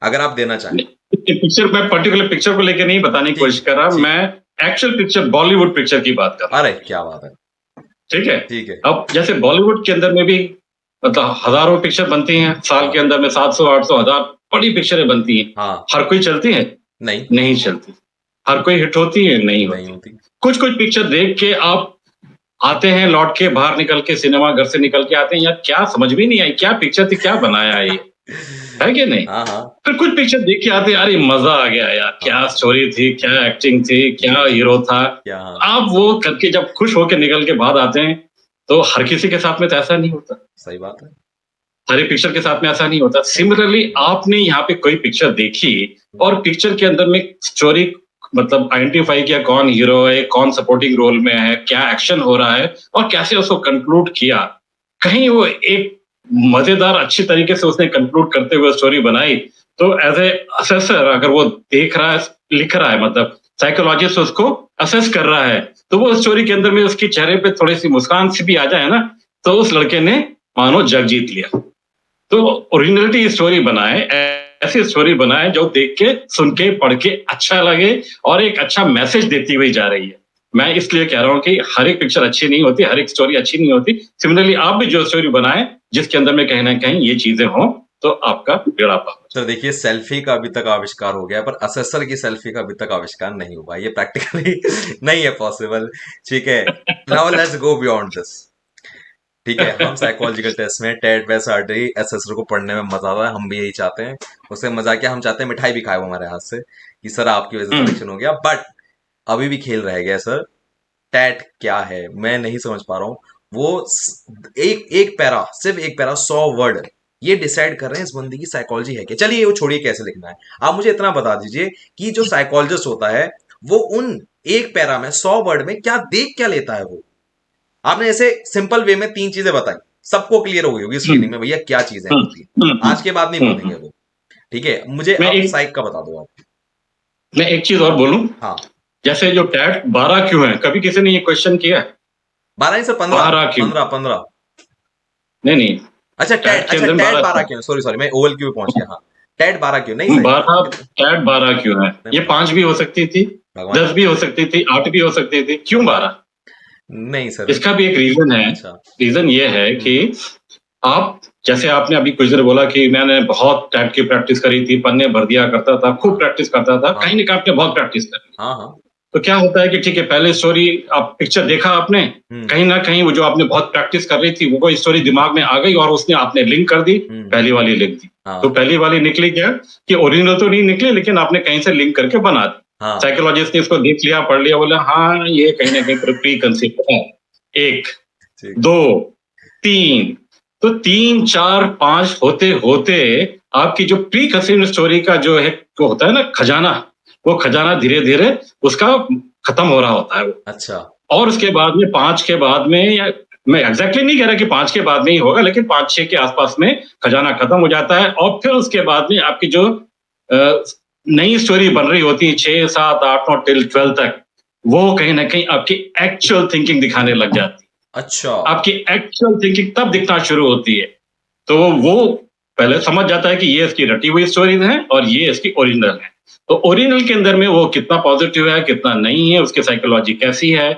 Speaker 3: अगर आप देना चाहें।
Speaker 1: पिक्चर, मैं पर्टिकुलर पिक्चर को लेकर नहीं बताने की
Speaker 3: ठीक
Speaker 1: कोशिश
Speaker 3: है,
Speaker 1: कर रहा,
Speaker 3: ठीक
Speaker 1: मैं
Speaker 3: है।
Speaker 1: एक्चुअल पिक्चर, बॉलीवुड पिक्चर की बात कर रहा
Speaker 3: अरे
Speaker 1: हूँ।
Speaker 3: क्या बात है।
Speaker 1: ठीक है।
Speaker 3: ठीक है।
Speaker 1: अब जैसे बॉलीवुड के अंदर में भी, मतलब हजारों पिक्चर बनती हैं साल
Speaker 3: हाँ,
Speaker 1: के अंदर में, 700 800 हजार बड़ी पिक्चरें बनती हैं।
Speaker 3: हाँ।
Speaker 1: हर कोई चलती है?
Speaker 3: नहीं,
Speaker 1: नहीं चलती। हर कोई हिट होती है? नहीं
Speaker 3: नहीं
Speaker 1: होती।
Speaker 3: होती।
Speaker 1: कुछ कुछ पिक्चर देख के आप आते हैं, लौट के बाहर निकल के, सिनेमा घर से निकल के आते हैं, यार क्या समझ में नहीं आई, क्या पिक्चर थी, क्या बनाया है ये, है कि नहीं?
Speaker 3: हाँ, हाँ,
Speaker 1: फिर कुछ पिक्चर देख के आते हैं, अरे मजा आ गया यार, क्या
Speaker 3: हाँ।
Speaker 1: स्टोरी थी, क्या एक्टिंग थी, क्या
Speaker 3: जी,
Speaker 1: हीरो था।
Speaker 3: क्या, हाँ,
Speaker 1: आप वो करके जब खुश होके निकल के बाहर आते हैं, तो हर किसी के साथ में तो ऐसा नहीं होता।
Speaker 3: सही बात है,
Speaker 1: हर एक पिक्चर के साथ में ऐसा नहीं होता।
Speaker 3: सही बात
Speaker 1: सिमिलरली आपने यहाँ पे कोई पिक्चर देखी,
Speaker 3: है।
Speaker 1: और पिक्चर के अंदर में स्टोरी, मतलब आइडेंटिफाई किया कौन हीरो है, कौन सपोर्टिंग रोल में है, क्या एक्शन हो रहा है, और कैसे उसको कंक्लूड किया। कहीं वो एक मजेदार अच्छी तरीके से उसने कंक्लूड करते हुए स्टोरी बनाई, तो एज ए असेसर अगर वो देख रहा है, लिख रहा है, मतलब साइकोलॉजिस्ट उसको असेस कर रहा है, तो वो स्टोरी के अंदर में उसके चेहरे पे थोड़ी सी मुस्कान सी भी आ जाए ना, तो उस लड़के ने मानो जग जीत लिया। तो ओरिजिनलिटी स्टोरी बनाए, ऐसी स्टोरी बनाए जो देख के, सुन के, पढ़ के अच्छा लगे, और एक अच्छा मैसेज देती हुई जा रही है। मैं इसलिए कह रहा हूँ कि हर एक पिक्चर अच्छी नहीं होती, हर एक स्टोरी अच्छी नहीं होती। सिमिलरली आप भी जो स्टोरी बनाए जिसके अंदर में कहीं ना कहीं ये चीजें हों, तो आपका बेड़ा पार हो
Speaker 3: सर देखिए, सेल्फी का अभी तक आविष्कार हो गया, पर असेसर की सेल्फी का अभी तक आविष्कार नहीं हुआ, ये प्रैक्टिकली नहीं है पॉसिबल। ठीक है, now let's go beyond this. ठीक है, हम
Speaker 1: जाए।
Speaker 3: साइकोलॉजिकल टेस्ट में टेट वेस आर्टरी एसेसर को पढ़ने में मजा आता है, हम भी यही चाहते हैं। उससे मजा क्या, हम चाहते हैं मिठाई भी खाए वो हमारे हाथ से, कि सर आपकी वजह से
Speaker 1: हम्म,
Speaker 3: सिलेक्शन हो गया। बट अभी भी खेल रह गया सर। टैट क्या है मैं नहीं समझ पा रहा हूँ। वो एक एक पैरा, सिर्फ एक पैरा 100 वर्ड, ये डिसाइड कर रहे हैं इस बंदी की साइकोलॉजी है क्या। चलिए वो छोड़िए कैसे लिखना है, आप मुझे इतना बता दीजिए कि जो साइकोलॉजिस्ट होता है वो उन एक पैरा में 100 वर्ड में क्या देख क्या लेता है वो। आपने ऐसे सिंपल वे में 3 चीजें बताई, सबको क्लियर हो गई होगी स्क्रीनिंग
Speaker 1: हम्म,
Speaker 3: में भैया क्या चीजें
Speaker 1: हम्म,
Speaker 3: होती है।
Speaker 1: हम्म,
Speaker 3: आज के बाद नहीं
Speaker 1: हम्म,
Speaker 3: बोलेंगे वो। ठीक है, मुझे
Speaker 1: मैं
Speaker 3: अब
Speaker 1: एक
Speaker 3: साइक का बता दो आप।
Speaker 1: मैं एक चीज और बोलूं,
Speaker 3: हाँ,
Speaker 1: जैसे जो टैट 12 क्यों है, कभी किसी ने ये क्वेश्चन किया है?
Speaker 3: 12 नहीं सर, 15,
Speaker 1: 12 क्यों?
Speaker 3: 15।
Speaker 1: नहीं नहीं,
Speaker 3: अच्छा
Speaker 1: टैट के
Speaker 3: अच्छा
Speaker 1: अंदर
Speaker 3: टैट
Speaker 1: 12
Speaker 3: 12
Speaker 1: क्यों?
Speaker 3: क्यों, सॉरी सॉरी, मैं ओवल क्यों पहुंच गया, हाँ। टैट 12 क्यों, नहीं सही,
Speaker 1: 12,
Speaker 3: कितना?
Speaker 1: टैट 12 क्यों है?
Speaker 3: नहीं
Speaker 1: ये
Speaker 3: पता।
Speaker 1: 5 भी हो सकती थी,
Speaker 3: भगवान
Speaker 1: 10 भी
Speaker 3: जाने।
Speaker 1: हो सकती थी, 8 भी हो सकती थी, क्यों 12?
Speaker 3: नहीं सर।
Speaker 1: इसका भी एक रीजन है।
Speaker 3: अच्छा।
Speaker 1: रीजन ये है कि
Speaker 3: हम्म।
Speaker 1: आप, जैसे आपने अभी कुछ देर बोला कि मैंने बहुत टैट की प्रैक्टिस करी थी, पन्ने भर दिया करता था, खूब
Speaker 3: हाँ
Speaker 1: प्रैक्टिस करता था,
Speaker 3: हाँ
Speaker 1: कहीं ना कहीं आपने बहुत प्रैक्टिस करी।
Speaker 3: हाँ हाँ।
Speaker 1: तो क्या होता है कि ठीक है, पहले स्टोरी आप पिक्चर देखा आपने,
Speaker 3: हम्म
Speaker 1: कहीं ना कहीं वो जो आपने बहुत प्रैक्टिस कर रही थी वो स्टोरी दिमाग में आ गई और उसने आपने लिंक कर दी,
Speaker 3: हम्म।
Speaker 1: पहली वाली लिख दी। तो
Speaker 3: हाँ
Speaker 1: पहली वाली निकली क्या कि ओरिजिनल तो नहीं निकली, लेकिन आपने कहीं से लिंक करके बना दी।
Speaker 3: हाँ।
Speaker 1: साइकोलॉजिस्ट ने इसको देख लिया, पढ़ लिया, बोला हाँ ये कहीं ना कहीं प्री कंसेप्ट है। एक,
Speaker 3: ठीक।
Speaker 1: दो, तीन, तो तीन, चार, पांच होते होते आपकी जो प्री कंसीव्ड स्टोरी का जो है, वो होता है ना खजाना, वो खजाना धीरे धीरे उसका खत्म हो रहा होता है वो।
Speaker 3: अच्छा।
Speaker 1: और उसके बाद में, पांच के बाद में, या मैं एग्जैक्टली नहीं कह रहा कि पांच के बाद में ही होगा, लेकिन पांच छह के आसपास में खजाना खत्म हो जाता है और फिर उसके बाद में आपकी जो नई स्टोरी बन रही होती है, 6, 7, 8, 9 टिल 12 तक, वो कहीं ना कहीं आपकी एक्चुअल थिंकिंग दिखाने लग जाती
Speaker 3: अच्छा।
Speaker 1: है। आपकी एक्चुअल थिंकिंग तब दिखना शुरू होती है। तो वो पहले समझ जाता है कि ये इसकी रटी हुई स्टोरीज हैं और ये इसकी ओरिजिनल है। तो ओरिजिनल के अंदर में वो कितना पॉजिटिव है, कितना नहीं है, उसकी साइकोलॉजी कैसी है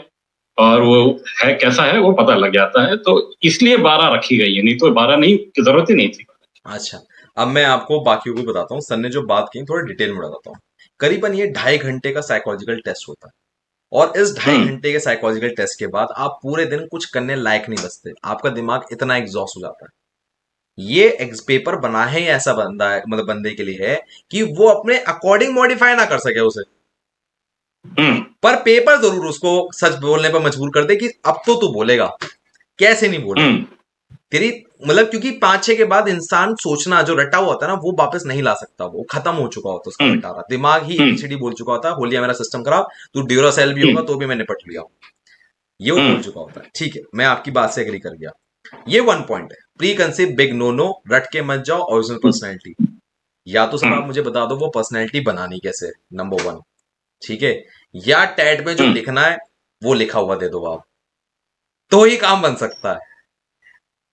Speaker 1: और वो है कैसा है, वो पता लग जाता है। तो इसलिए 12 रखी गई है, नहीं तो 12 नहीं की जरूरत ही नहीं थी।
Speaker 3: अच्छा, अब मैं आपको बाकियों को बताता हूँ। सर ने जो बात की थोड़ा डिटेल में बताता हूँ। करीबन ये 2.5 घंटे का साइकोलॉजिकल टेस्ट होता है। और इस ढाई
Speaker 1: हम्म
Speaker 3: घंटे के साइकोलॉजिकल टेस्ट के बाद आप पूरे दिन कुछ करने लायक नहीं बचते, आपका दिमाग इतना एग्जॉस्ट हो जाता है। ये पेपर बना है ही ऐसा बंदा है, मतलब बंदे के लिए है कि वो अपने अकॉर्डिंग मॉडिफाई ना कर सके उसे,
Speaker 1: हम्म
Speaker 3: पर पेपर जरूर उसको सच बोलने पर मजबूर कर दे कि अब तो तू बोलेगा। कैसे नहीं बोलेगा
Speaker 1: हम्म
Speaker 3: तेरी, मतलब क्योंकि 5-6 के बाद इंसान सोचना जो रटा हुआ होता है ना, वो वापस नहीं ला सकता, वो खत्म हो चुका होता है उसका
Speaker 1: हम्म
Speaker 3: रटा। दिमाग ही
Speaker 1: हम्म
Speaker 3: एबीसीडी बोल चुका होता है, होलिया मेरा सिस्टम खराब, तू ड्यूरासेल भी होगा
Speaker 1: हम्म
Speaker 3: तो भी मैं निपट लिया। ये वो बोल
Speaker 1: हम्म
Speaker 3: चुका होता है। ठीक है, मैं आपकी बात से एग्री कर गया। ये वन पॉइंट है, preconceive big no no, रट के मत जाओ ओरिजिनल पर्सनैलिटी। या तो सर आप
Speaker 1: हम्म
Speaker 3: मुझे बता दो वो पर्सनैलिटी बनानी कैसे है, नंबर वन। ठीक है, या टैट में जो
Speaker 1: हम्म।
Speaker 3: लिखना है वो लिखा हुआ दे दो आप, तो ही काम बन सकता है।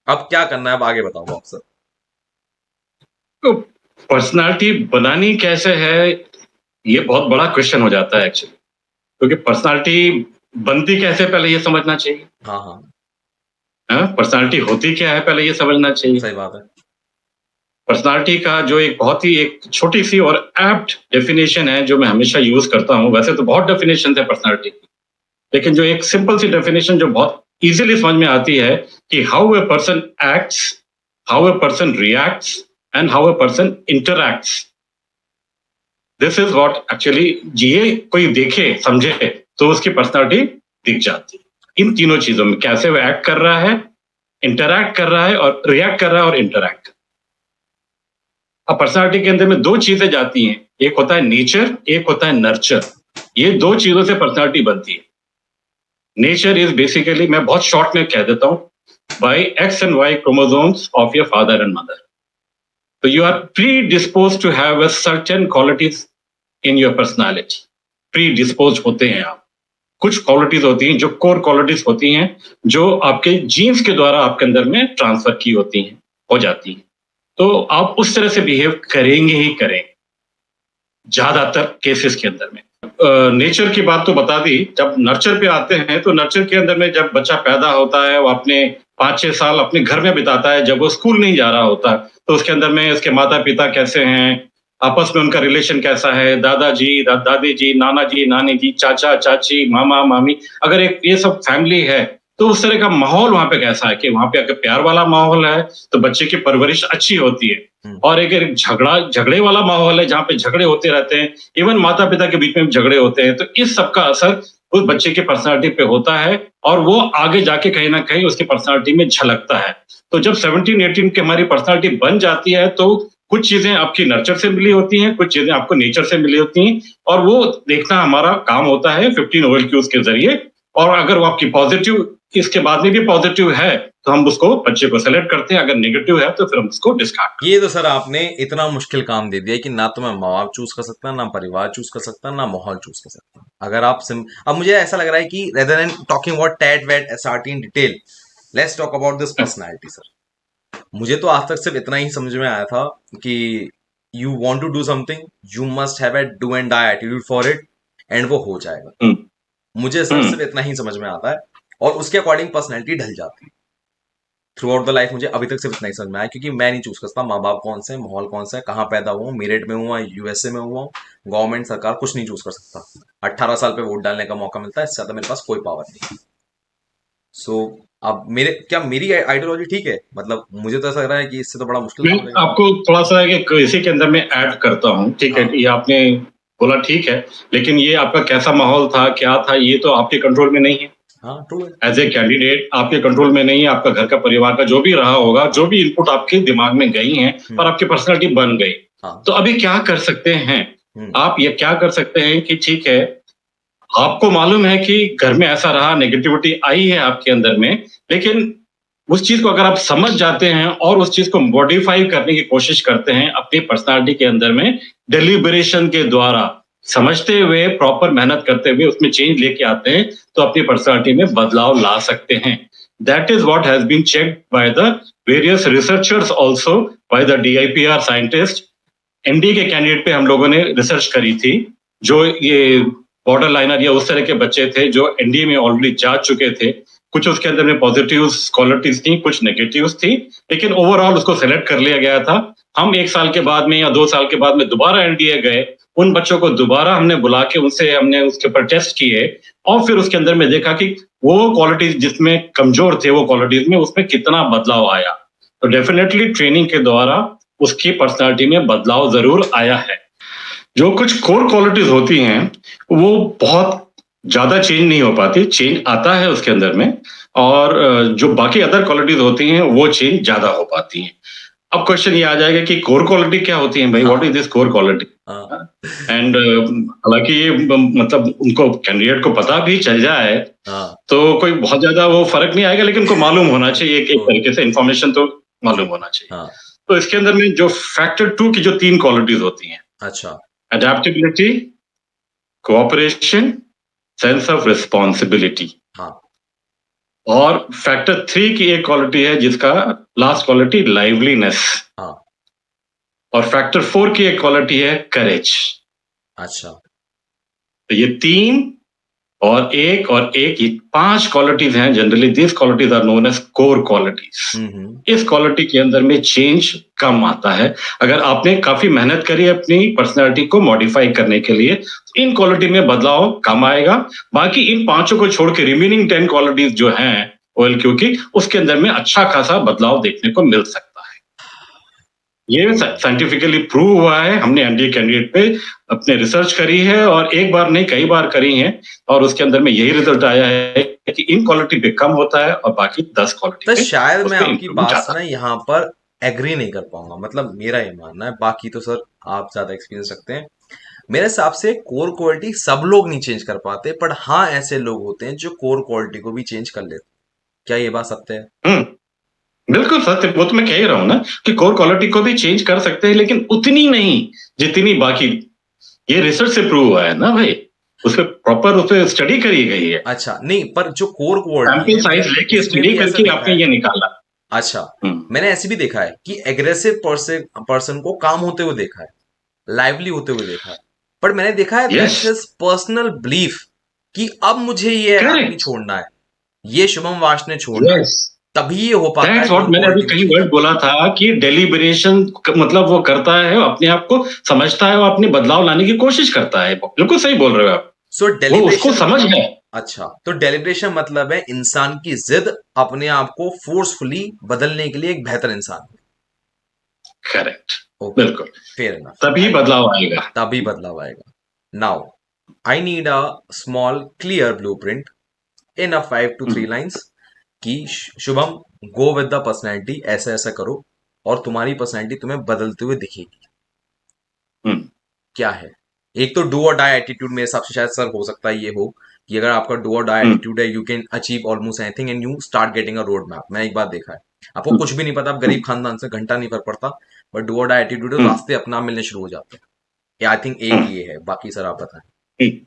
Speaker 3: अब क्या करना है, अब आगे बताओ आप सर।
Speaker 1: तो पर्सनालिटी बनानी कैसे है, ये बहुत बड़ा क्वेश्चन हो जाता है एक्चुअली। क्योंकि पर्सनालिटी बनती कैसे, पहले ये समझना चाहिए।
Speaker 3: हाँ हाँ।
Speaker 1: हाँ, पर्सनालिटी होती क्या है, पहले ये समझना चाहिए।
Speaker 3: सही बात है।
Speaker 1: पर्सनालिटी का जो एक बहुत ही एक छोटी सी और एप्ट डेफिनेशन है, जो मैं हमेशा यूज करता हूँ, वैसे तो बहुत डेफिनेशन है पर्सनालिटी की, लेकिन जो एक सिंपल सी डेफिनेशन जो बहुत इजीली समझ में आती है कि how a person acts, how a person reacts and how a person interacts, this is what actually, ये कोई देखे समझे तो उसकी पर्सनालिटी दिख जाती है। इन तीनों चीजों में, कैसे वो एक्ट कर रहा है, इंटरैक्ट कर रहा है और रिएक्ट कर रहा है और इंटरैक्ट। अब पर्सनालिटी के अंदर में दो चीजें जाती हैं, एक होता है नेचर, एक होता है नर्चर। ये दो चीजों से पर्सनालिटी बनती है। नेचर इज बेसिकली, मैं बहुत शॉर्ट में कह देता हूं, by X and Y chromosomes of your father and mother. तो you are predispose to have a certain qualities in your personality. Predispose होते हैं आप, कुछ क्वालिटीज होती हैं जो कोर क्वालिटीज होती हैं, जो आपके जीन्स के द्वारा आपके अंदर में ट्रांसफर की होती हैं, हो जाती हैं। तो आप उस तरह से बिहेव करेंगे ही करेंगे ज्यादातर केसेस के अंदर में। नेचर की बात तो बता दी। जब नर्चर पे आते हैं, तो नर्चर के अंदर में जब बच्चा पैदा होता है, वो अपने 5-6 साल अपने घर में बिताता है, जब वो स्कूल नहीं जा रहा होता, तो उसके अंदर में उसके माता पिता कैसे हैं, आपस में उनका रिलेशन कैसा है, दादाजी दादी जी, नाना जी नानी जी, चाचा चाची, मामा मामी, अगर एक ये सब फैमिली है, तो उस तरह का माहौल वहां पे कैसा है कि वहां पे अगर प्यार वाला माहौल है तो बच्चे की परवरिश अच्छी होती है। और अगर झगड़े वाला माहौल है जहाँ पे झगड़े होते रहते हैं, इवन माता पिता के बीच में भी झगड़े होते हैं, तो इस सब का असर उस बच्चे की पर्सनालिटी पे होता है और वो आगे जाके कहीं ना कहीं उसकी पर्सनालिटी में झलकता है। तो जब 17-18 की हमारी पर्सनालिटी बन जाती है, तो कुछ चीजें आपकी नर्चर से मिली होती हैं, कुछ चीजें आपको नेचर से मिली होती हैं, और वो देखना हमारा काम होता है 15 OLQs के जरिए। और अगर वो आपकी पॉजिटिव इसके बाद में भी पॉजिटिव है तो हम उसको बच्चे को सेलेक्ट करते हैं, अगर नेगेटिव है तो फिर हम उसको डिस्कार्ड।
Speaker 3: ये तो सर आपने इतना मुश्किल काम दे दिया कि ना तो मैं माँ बाप चूज कर सकता, ना परिवार चूज कर सकता, ना माहौल चूज कर सकता। अगर आप अब मुझे ऐसा लग रहा है कि rather than talking about TAT वैट SRT in detail, let's talk about this personality sir. मुझे तो आज तक सिर्फ इतना ही समझ में आया था कि you want to do something, you must have a do and die attitude for it, and वो हो जाएगा।
Speaker 1: हम्म,
Speaker 3: मुझे सर सिर्फ इतना ही समझ में आता है, और उसके अकॉर्डिंग पर्सनैलिटी ढल जाती है थ्रू आउट द लाइफ। मुझे अभी तक सिर्फ इतना ही समझ में आया, क्योंकि मैं नहीं चूज कर सकता माँ बाप कौन से हैं, माहौल कौन सा है, कहाँ पैदा हुआ हूँ, मेरठ में हुआ, यूएसए में हुआ हूँ, गवर्नमेंट सरकार कुछ नहीं चूज कर सकता। 18 साल पे वोट डालने का मौका मिलता है, इससे ज्यादा मेरे पास कोई पावर नहीं। सो अब मेरी आइडियोलॉजी ठीक है? मतलब मुझे तो ऐसा लग रहा है कि इससे तो बड़ा मुश्किल
Speaker 1: मैं
Speaker 3: काम रहेगा।
Speaker 1: आपको थोड़ा सा इसी के अंदर में ऐड करता हूँ, ठीक है?
Speaker 3: हाँ
Speaker 1: ये आपने बोला ठीक है, लेकिन ये आपका कैसा माहौल था, क्या था, ये तो आपके कंट्रोल में नहीं है।
Speaker 3: हाँ ट्रू है।
Speaker 1: एज ए कैंडिडेट आपके कंट्रोल में नहीं है, आपका घर का परिवार का जो भी रहा होगा, जो
Speaker 3: हाँ
Speaker 1: भी इनपुट आपके दिमाग में गई हैं और आपकी पर्सनालिटी बन गई,
Speaker 3: हाँ
Speaker 1: तो अभी क्या कर सकते हैं
Speaker 3: हम्म
Speaker 1: आप? ये क्या कर सकते हैं कि ठीक है, आपको मालूम है कि घर में ऐसा रहा, नेगेटिविटी आई है आपके अंदर में, लेकिन उस चीज को अगर आप समझ जाते हैं और उस चीज को मॉडिफाई करने की कोशिश करते हैं अपनी पर्सनालिटी के अंदर में, डेलिबरेशन के द्वारा समझते हुए, प्रॉपर मेहनत करते हुए उसमें चेंज लेके आते हैं, तो अपनी पर्सनालिटी में बदलाव ला सकते हैं। That is what has been checked by the various researchers, also by the DIPR scientist. ND के कैंडिडेट पे हम लोगों ने रिसर्च करी थी, जो ये बॉर्डर लाइनर या उस तरह के बच्चे थे जो एनडीए में ऑलरेडी जा चुके थे। कुछ उसके अंदर में पॉजिटिव क्वालिटीज थी, कुछ नेगेटिव्स थी, लेकिन ओवरऑल उसको सेलेक्ट कर लिया गया था। हम 1 साल के बाद में या 2 साल के बाद में दोबारा एनडीए गए, उन बच्चों को दोबारा हमने बुला के उनसे हमने उसके ऊपर टेस्ट किए, और फिर उसके अंदर में देखा कि वो क्वालिटीज जिसमें कमजोर थे, वो क्वालिटीज में उसमें कितना बदलाव आया। तो डेफिनेटली ट्रेनिंग के द्वारा उसकी पर्सनालिटी में बदलाव जरूर आया है। जो कुछ कोर क्वालिटीज होती हैं वो बहुत ज्यादा चेंज नहीं हो पाती, चेंज आता है उसके अंदर में, और जो बाकी अदर क्वालिटीज होती हैं वो चेंज ज्यादा हो पाती हैं। अब क्वेश्चन ये आ जाएगा कि कोर क्वालिटी क्या होती है भाई, what is this core quality?
Speaker 3: हाँ
Speaker 1: एंड हालांकि ये मतलब उनको कैंडिडेट को पता भी चल जाए
Speaker 3: हाँ
Speaker 1: तो कोई बहुत ज्यादा वो फर्क नहीं आएगा, लेकिन उनको मालूम होना चाहिए, एक तरीके से इंफॉर्मेशन तो मालूम होना चाहिए।
Speaker 3: हाँ
Speaker 1: तो इसके अंदर में जो फैक्टर 2 की जो 3 क्वालिटीज होती हैं,
Speaker 3: अच्छा
Speaker 1: adaptability, cooperation, sense of responsibility,
Speaker 3: हाँ
Speaker 1: और फैक्टर 3 की एक क्वालिटी है जिसका लास्ट क्वालिटी लाइवलीनेस,
Speaker 3: हाँ
Speaker 1: और फैक्टर 4 की एक क्वालिटी है करेज।
Speaker 3: अच्छा
Speaker 1: तो ये 3 और एक ये 5 क्वालिटीज हैं। Generally this qualities are known as core qualities. इस क्वालिटी के अंदर में चेंज कम आता है। अगर आपने काफी मेहनत करी है अपनी पर्सनालिटी को मॉडिफाई करने के लिए, तो इन क्वालिटी में बदलाव कम आएगा। बाकी इन 5 को छोड़ के रिमेनिंग 10 क्वालिटीज जो हैं OLQ की, उसके अंदर में अच्छा खासा बदलाव देखने को मिल सकता है। ये साइंटिफिकली प्रूव हुआ है, हमने एनडीए कैंडिडेट पे अपने रिसर्च करी है, और एक बार नहीं कई बार करी है, और उसके अंदर में यही रिजल्ट आया है कि इन क्वालिटी पे कम होता है और बाकी 10 क्वालिटी
Speaker 3: तो
Speaker 1: पे
Speaker 3: शायद
Speaker 1: उस
Speaker 3: मैं
Speaker 1: पे
Speaker 3: आपकी
Speaker 1: इंप्रूवमेंट
Speaker 3: बात
Speaker 1: आता
Speaker 3: से ना
Speaker 1: है।
Speaker 3: यहाँ पर एग्री नहीं कर पाऊंगा। मतलब मेरा ये मानना है, बाकी तो सर आप ज्यादा एक्सपीरियंस रखते हैं। मेरे हिसाब से कोर क्वालिटी सब लोग नहीं चेंज कर पाते, पर हाँ ऐसे लोग होते हैं जो कोर क्वालिटी को भी चेंज कर लेते। क्या ये बात सत्य है?
Speaker 1: बिल्कुल सत्य, वो तो मैं कह ही रहा हूँ ना कि कोर क्वालिटी को भी चेंज कर सकते हैं, लेकिन उतनी नहीं जितनी बाकी। ये रिसर्च से प्रूव हुआ है ना भाई, उस पे स्टडी करी गई है,
Speaker 3: अच्छा नहीं, पर जो कोर क्वालिटी
Speaker 1: सैंपल
Speaker 3: है
Speaker 1: साइज
Speaker 3: मैंने
Speaker 1: लेके
Speaker 3: उसमें
Speaker 1: स्टडी
Speaker 3: भी ऐसा
Speaker 1: करके
Speaker 3: देखा
Speaker 1: आपने
Speaker 3: है।
Speaker 1: ये निकाला।
Speaker 3: अच्छा,
Speaker 1: हम्म,
Speaker 3: मैंने ऐसे भी देखा है कि एग्रेसिव पर्सन को काम होते हुए देखा है, लाइवली होते हुए देखा है। पर मैंने देखा है
Speaker 1: yes,
Speaker 3: that's his personal belief कि अब मुझे ये आदमी
Speaker 1: करेक्ट,
Speaker 3: छोड़ना है, ये शुभम वाश ने छोड़ना है,
Speaker 1: यस,
Speaker 3: तभी ये हो पाता है
Speaker 1: दैट्स
Speaker 3: कोर
Speaker 1: व्हाट मैंने अभी
Speaker 3: क्वालिटी में
Speaker 1: कहीं
Speaker 3: चेंज।
Speaker 1: वर्ड बोला था कि डेलिब्रेशन, मतलब वो करता है, अपने आप को समझता है और अपने बदलाव लाने की कोशिश करता है। बिल्कुल सही बोल रहे हो आप,
Speaker 3: सो
Speaker 1: वो उसको
Speaker 3: डेलिब्रेशन
Speaker 1: समझ
Speaker 3: मतलब,
Speaker 1: है।
Speaker 3: अच्छा तो डेलिब्रेशन मतलब है इंसान की जिद अपने आप को फोर्सफुली बदलने के लिए एक बेहतर इंसान।
Speaker 1: करेक्ट,
Speaker 3: ओके,
Speaker 1: बिल्कुल,
Speaker 3: फेयर इनफ।
Speaker 1: तभी बदलाव आएगा।
Speaker 3: तभी बदलाव आएगा। Now I need a small clear blueprint in a 5 to 3
Speaker 1: hmm,
Speaker 3: lines कि Shubham, go with the personality, ऐसा ऐसा करो और तुम्हारी पर्सनैलिटी तुम्हें बदलते हुए दिखेगी।
Speaker 1: हम्म।
Speaker 3: क्या है एक तो डू और डाई एटीट्यूड मेरे हिसाब से शायद सर हो सकता है ये हो कि अगर आपका डू और डाई
Speaker 1: हम्म,
Speaker 3: एटीट्यूड है you can achieve almost anything and you start getting a road map. मैं एक बार देखा है, आपको
Speaker 1: हम्म,
Speaker 3: कुछ भी नहीं पता, आप गरीब खानदान से, घंटा नहीं फर्क पड़ता, बट डू और डाई एटीट्यूड है,
Speaker 1: हम्म,
Speaker 3: रास्ते अपने आप मिलने शुरू हो जाते हैं। आई थिंक एक
Speaker 1: हम्म,
Speaker 3: ये है, बाकी सर आप बताएं।
Speaker 1: हम्म।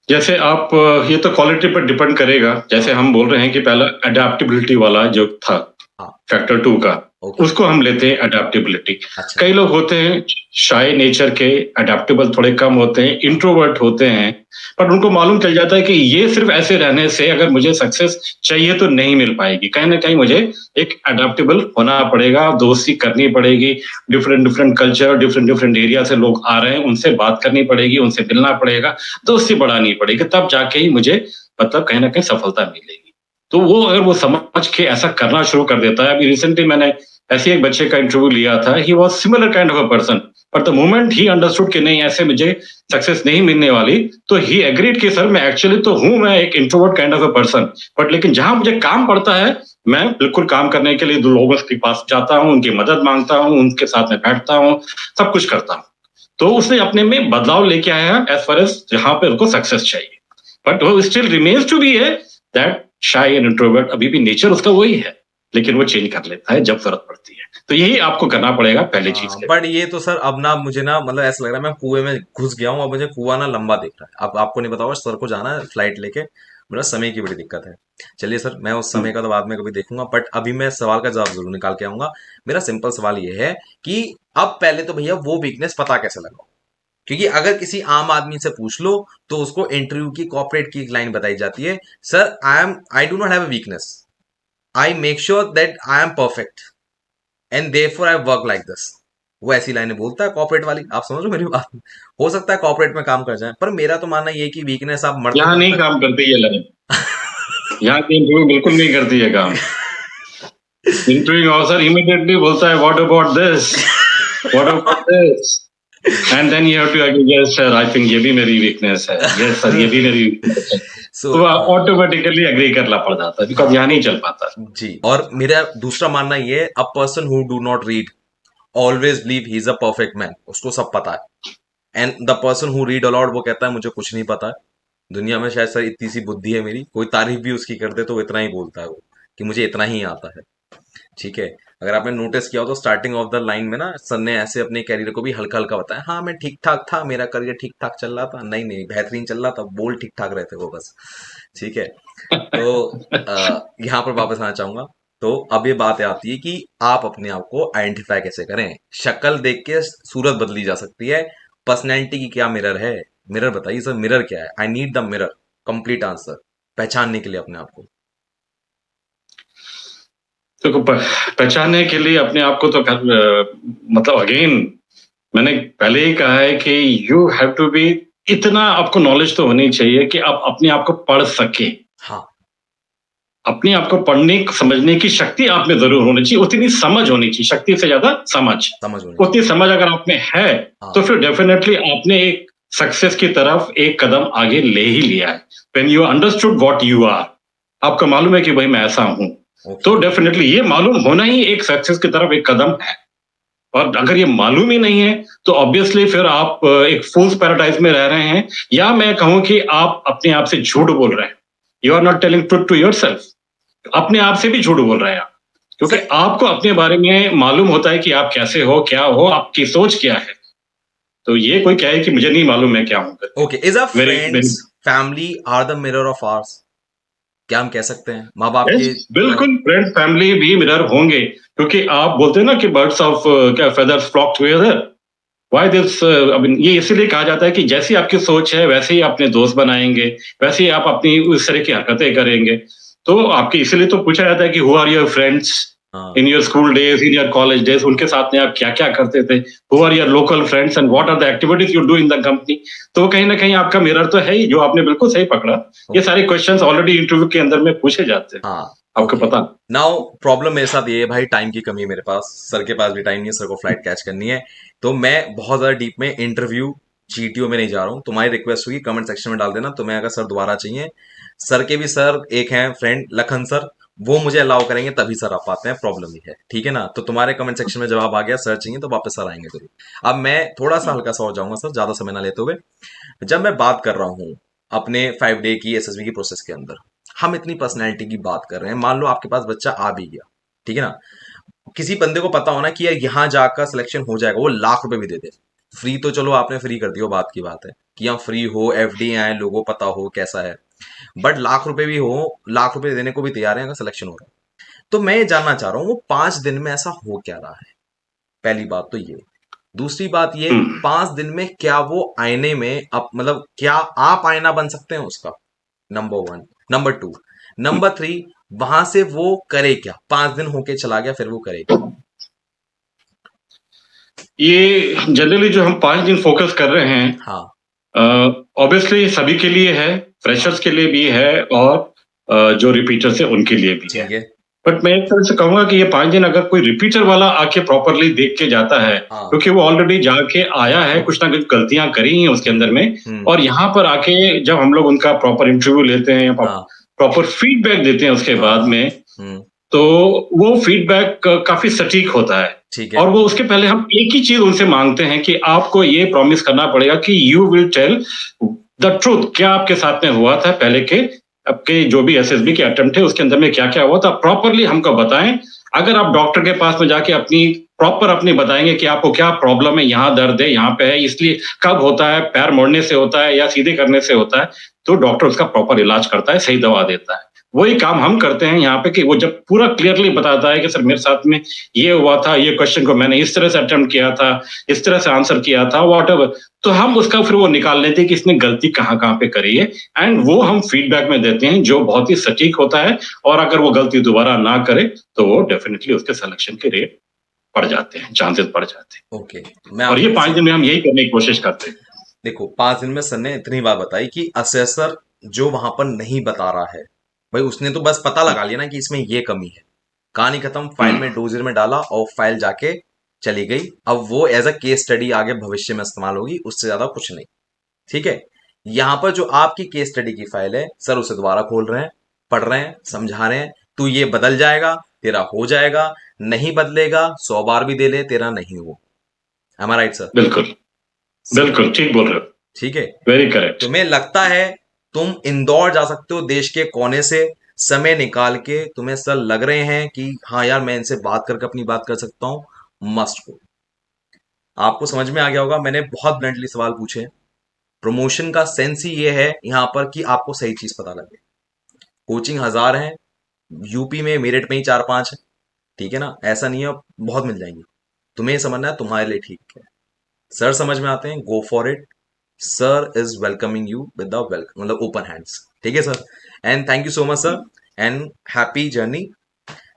Speaker 1: जैसे आप ये तो क्वालिटी पर डिपेंड करेगा। जैसे
Speaker 3: हाँ
Speaker 1: हम बोल रहे हैं कि पहला अडेप्टेबिलिटी वाला जो था,
Speaker 3: हाँ।
Speaker 1: फैक्टर 2 का,
Speaker 3: ओके।
Speaker 1: उसको हम लेते हैं अडेप्टेबिलिटी।
Speaker 3: अच्छा।
Speaker 1: कई लोग होते हैं शाय नेचर के, अडेप्टेबल थोड़े कम होते हैं,
Speaker 3: हाँ
Speaker 1: इंट्रोवर्ट होते हैं, पर उनको मालूम चल जाता है कि ये सिर्फ ऐसे रहने से अगर मुझे सक्सेस चाहिए तो नहीं मिल पाएगी, कहीं ना कहीं मुझे एक अडेप्टेबल होना पड़ेगा, दोस्ती करनी पड़ेगी, different different culture, different different area से लोग आ रहे हैं, उनसे बात करनी पड़ेगी, उनसे मिलना पड़ेगा, दोस्ती बढ़ानी पड़ेगी, तब जाके ही मुझे मतलब कहीं ना कहीं सफलता मिलेगी। तो वो अगर वो समझ के ऐसा करना शुरू कर देता है। अभी रिसेंटली मैंने ऐसे एक बच्चे का इंटरव्यू लिया था, he was similar kind of a person, but the moment he understood कि नहीं ऐसे मुझे सक्सेस नहीं मिलने वाली, तो ही एग्रीड कि सर मैं एक्चुअली तो हूं, मैं एक introvert kind of a person, but लेकिन जहां मुझे काम पड़ता है मैं बिल्कुल काम करने के लिए दो लोगों के पास जाता हूं, उनकी मदद मांगता हूं, उनके साथ में बैठता हूं, सब कुछ करता हूं। तो उसने अपने में बदलाव लेके आया है एज फार एज जहां पे उनको सक्सेस चाहिए, बट वो स्टिल रिमेन्स टू बी है दैट शाय एंड इंट्रोवर्ट, अभी भी नेचर उसका वही है, लेकिन वो चेंज कर लेता है जब जरूरत पड़ती है। तो यही आपको करना पड़ेगा पहली चीज के लिए।
Speaker 3: बट ये तो सर अब ना मुझे ना मतलब ऐसा लग रहा है मैं कुएं में घुस गया हूँ, अब मुझे कुआं ना लंबा दिख रहा है। अब आपको नहीं बताओ, सर को जाना है फ्लाइट लेके, मेरा समय की बड़ी दिक्कत है। चलिए सर, मैं उस समय
Speaker 1: हम्म,
Speaker 3: का तो बाद में कभी देखूंगा, बट अभी मैं सवाल का जवाब जरूर निकाल के आऊंगा। मेरा सिंपल सवाल ये है कि अब पहले तो भैया वो वीकनेस पता कैसे लगाओ, क्योंकि अगर किसी आम आदमी से पूछ लो तो उसको इंटरव्यू की कॉर्पोरेट की एक लाइन बताई जाती है, sir I do not have a weakness, I make sure that I am perfect and therefore I work like this. वो ऐसी लाइनें बोलता है कॉर्पोरेट वाली, आप समझ रहे हो मेरी बात। हो सकता है कॉर्पोरेट में काम कर जाए, पर मेरा तो मानना ये है कि वीकनेस आप मरते
Speaker 1: यहाँ
Speaker 3: दम
Speaker 1: नहीं
Speaker 3: तक।
Speaker 1: काम करती ये लाइन, यहाँ की इंटरव्यू बिल्कुल नहीं करती है काम। इंटरव्यू ऑफिसर इमीडिएटली बोलता है what about this, what about this, and then you have to, yes sir I think ये भी मेरी वीकनेस है, यस सर ये भी मेरी वीकनेस है।
Speaker 3: सो
Speaker 1: तो ऑटोमेटिकली एग्री करना पड़ जाता है, बिकॉज
Speaker 3: हाँ
Speaker 1: यहाँ नहीं चल पाता।
Speaker 3: जी। और मेरा दूसरा मानना ये है, a person who do not read always believe he is a perfect man, उसको सब पता है। And the person who read a lot वो कहता है मुझे कुछ नहीं पता है। दुनिया में शायद सर इतनी सी बुद्धि है मेरी, कोई तारीफ भी उसकी कर दे तो वो इतना ही बोलता है वो, कि मुझे इतना ही आता है। ठीक है। अगर आपने नोटिस किया हो तो स्टार्टिंग ऑफ द लाइन में ना सर ने ऐसे अपने कैरियर को भी हल्का हल्का बताया, हाँ मैं ठीक ठाक था, मेरा करियर ठीक ठाक चल रहा था, नहीं नहीं बेहतरीन चल रहा था, बोल ठीक ठाक रहते वो बस। ठीक है। तो यहाँ पर वापस आना चाहूंगा। तो अब ये बात आती है कि आप अपने आप को आइडेंटिफाई कैसे करें। शक्ल देख के सूरत बदली जा सकती है, पर्सनैलिटी की क्या मिरर है? मिरर बताइए सर, मिरर क्या है? I need the mirror, complete answer पहचानने के लिए अपने आप को।
Speaker 1: तो पहचानने के लिए अपने आप को तो मतलब अगेन मैंने पहले ही कहा है कि यू हैव टू बी, इतना आपको नॉलेज तो होनी चाहिए कि आप अपने आप को पढ़ सके।
Speaker 3: हाँ।
Speaker 1: अपने आप को पढ़ने समझने की शक्ति आप में जरूर होनी चाहिए, उतनी समझ होनी चाहिए, शक्ति से ज्यादा समझ।
Speaker 3: समझ होनी
Speaker 1: उतनी
Speaker 3: चाहिए।
Speaker 1: समझ अगर आप में है
Speaker 3: हाँ।
Speaker 1: तो फिर डेफिनेटली आपने एक सक्सेस की तरफ एक कदम आगे ले ही लिया है। When you understood what you are, आपको मालूम है कि भाई मैं ऐसा हूं, तो
Speaker 3: ओके।
Speaker 1: डेफिनेटली ये मालूम होना ही एक सक्सेस की तरफ एक कदम है। और अगर ये मालूम ही नहीं है तो ऑब्वियसली फिर आप एक फूल्स पैराडाइज में रह रहे हैं, या मैं कहूं कि आप अपने आप से झूठ बोल रहे हैं। You are not telling truth to yourself, अपने आप से भी झूठ बोल रहे हैं आप, क्योंकि
Speaker 3: सर
Speaker 1: आपको अपने बारे में मालूम होता है कि आप कैसे हो, क्या हो, आपकी सोच क्या है। तो ये कोई कहे कि मुझे नहीं मालूम मैं क्या हूं करके,
Speaker 3: ओके, इज अ
Speaker 1: मेरी
Speaker 3: फ्रेंड्स
Speaker 1: मेरी
Speaker 3: family are the mirror of ours, क्या हम कह सकते हैं माँ बाप
Speaker 1: यस
Speaker 3: के?
Speaker 1: बिल्कुल, फ्रेंड फैमिली भी मिरर होंगे, क्योंकि आप बोलते हैं ना कि बर्ड्स ऑफ क्या feathers flock together. Why this, ये इसीलिए कहा जाता है कि जैसी आपकी सोच है वैसे ही अपने दोस्त बनाएंगे, वैसे ही आप अपनी उस तरह की हरकतें करेंगे। तो आपके इसीलिए तो पूछा जाता है कि हु आर योर फ्रेंड्स
Speaker 3: हाँ
Speaker 1: in your school days, in your college days, उनके साथ में आप क्या क्या करते थे, who are your local friends and what are the activities you do in the company. तो कहीं ना कहीं आपका मिरर तो है ही, जो आपने बिल्कुल सही पकड़ा। ये
Speaker 3: ओके।
Speaker 1: सारे क्वेश्चंस ऑलरेडी इंटरव्यू के अंदर में पूछे जाते हैं,
Speaker 3: हाँ
Speaker 1: आपको
Speaker 3: ओके।
Speaker 1: पता।
Speaker 3: नाउ प्रॉब्लम मेरे साथ ये है भाई, टाइम की कमी है मेरे पास, सर के पास भी टाइम नहीं है, सर को फ्लाइट कैच करनी है। तो मैं बहुत ज्यादा डीप में इंटरव्यू जीटीओ में नहीं जा रहा हूँ। तुम्हारी रिक्वेस्ट हुई कमेंट सेक्शन में डाल देना, तुम्हें अगर सर दोबारा चाहिए। सर के भी सर एक हैं फ्रेंड लखन सर, वो मुझे अलाउ करेंगे तभी सर आप आते हैं, प्रॉब्लम ही है, ठीक है ना। तो तुम्हारे कमेंट सेक्शन में जवाब आ गया, सर चाहिए तो वापस सर आएंगे जरूर। अब मैं थोड़ा सा हल्का सा हो जाऊंगा सर, ज्यादा समय ना लेते हुए। जब मैं बात कर रहा हूँ अपने 5 डे की एसएसबी की प्रोसेस के अंदर, हम इतनी पर्सनैलिटी की बात कर रहे हैं, मान लो आपके पास बच्चा आ भी गया, ठीक है ना, किसी बंदे को पता होना कि यार यहाँ जाकर सिलेक्शन हो जाएगा, वो लाख रुपए भी दे दे, फ्री तो चलो आपने फ्री कर दिया, वो बात की बात है कि हम फ्री हो, एफडी आए, लोगों को पता हो कैसा है, बट लाख रुपए भी हो, लाख रुपए देने को भी तैयार है अगर सिलेक्शन हो रहा है। तो मैं ये जानना चाह रहा हूँ वो 5 दिन में ऐसा हो क्या रहा है, पहली बात तो ये। दूसरी बात ये,
Speaker 1: हम्म।
Speaker 3: 5 दिन में क्या वो आईने में अब मतलब क्या आप आईना बन सकते हैं उसका, नंबर 1। नंबर 2, नंबर 3, वहां से वो करे क्या, 5 दिन होके चला गया फिर वो करे क्या।
Speaker 1: ये जनरली जो हम 5 दिन फोकस कर रहे हैं,
Speaker 3: हाँ
Speaker 1: ऑब्वियसली सभी के लिए है, फ्रेशर्स के लिए भी है, और जो रिपीटर्स है उनके लिए भी है।
Speaker 3: ठीक है।
Speaker 1: बट मैं एक तरह से कहूंगा कि ये 5 दिन अगर कोई रिपीटर वाला आके प्रॉपरली देख के जाता है,
Speaker 3: हाँ।
Speaker 1: क्योंकि वो ऑलरेडी जाके आया है, कुछ ना कुछ गलतियां करी हैं उसके अंदर में, और यहाँ पर आके जब हम लोग उनका प्रॉपर इंटरव्यू लेते हैं,
Speaker 3: हाँ
Speaker 1: प्रॉपर फीडबैक देते हैं उसके
Speaker 3: हाँ
Speaker 1: बाद
Speaker 3: हाँ।
Speaker 1: में,
Speaker 3: हम्म।
Speaker 1: तो वो फीडबैक काफी सटीक होता है।
Speaker 3: ठीक है।
Speaker 1: और वो उसके पहले हम एक ही चीज उनसे मांगते हैं कि आपको ये प्रॉमिस करना पड़ेगा कि you will tell the truth, क्या आपके साथ में हुआ था पहले के आपके जो भी एसएसबी के अटेम्प्ट है उसके अंदर में क्या क्या हुआ था, प्रॉपरली हमको बताएं। अगर आप डॉक्टर के पास में जाके अपनी प्रॉपर अपनी बताएंगे कि आपको क्या प्रॉब्लम है, यहाँ दर्द है, यहाँ पे है, इसलिए कब होता है, पैर मोड़ने से होता है या सीधे करने से होता है, तो डॉक्टर उसका प्रॉपर इलाज करता है, सही दवा देता है। वही काम हम करते हैं यहाँ पे कि वो जब पूरा क्लियरली बताता है कि सर मेरे साथ में ये हुआ था, ये क्वेश्चन को मैंने इस तरह से अटेम्प्ट किया था, इस तरह से आंसर किया था, व्हाटएवर, तो हम उसका फिर वो निकाल लेते हैं कि इसने गलती कहाँ कहाँ पे करी है, एंड वो हम फीडबैक में देते हैं जो बहुत ही सटीक होता है। और अगर वो गलती दोबारा ना करे तो वो डेफिनेटली उसके सिलेक्शन के रेट बढ़ जाते हैं, चांसेस बढ़ जाते हैं।
Speaker 3: ओके, मैं
Speaker 1: और ये
Speaker 3: आपको
Speaker 1: 5 दिन में हम यही करने की कोशिश करते हैं।
Speaker 3: देखो 5 दिन में सर ने इतनी बात बताई कि असेसर जो वहां पर नहीं बता रहा है, भाई उसने तो बस पता लगा लिया ना कि इसमें ये कमी है, कहानी खत्म, फाइल में डोजर में डाला और फाइल जाके चली गई। अब वो एज अ केस स्टडी आगे भविष्य में इस्तेमाल होगी, उससे ज्यादा कुछ नहीं, ठीक है। यहां पर जो आपकी केस स्टडी की फाइल है, सर उसे दोबारा खोल रहे हैं, पढ़ रहे हैं, समझा रहे हैं, तू ये बदल जाएगा, तेरा हो जाएगा, नहीं बदलेगा 100 बार भी दे ले, तेरा नहीं हो। M I right sir?
Speaker 1: बिल्कुल, बिल्कुल ठीक बोल रहे हो,
Speaker 3: ठीक है।
Speaker 1: Very correct.
Speaker 3: तुम्हें लगता है तुम इंदौर जा सकते हो देश के कोने से, समय निकाल के, तुम्हें सर लग रहे हैं कि हाँ यार मैं इनसे बात करके अपनी बात कर सकता हूं, मस्ट गो। आपको समझ में आ गया होगा, मैंने बहुत ब्लंटली सवाल पूछे। प्रमोशन का सेंस ही ये है यहाँ पर कि आपको सही चीज पता लगे। कोचिंग 1000 है, यूपी में मेरिट में ही 4-5 है, ठीक है ना, ऐसा नहीं है, बहुत मिल जाएंगी। तुम्हें ये समझना है तुम्हारे लिए ठीक है, सर समझ में आते हैं, go for it. Sir is welcoming you with the welcome, मतलब ओपन हैंड्स, ठीक है sir. And thank you so much sir, and happy journey,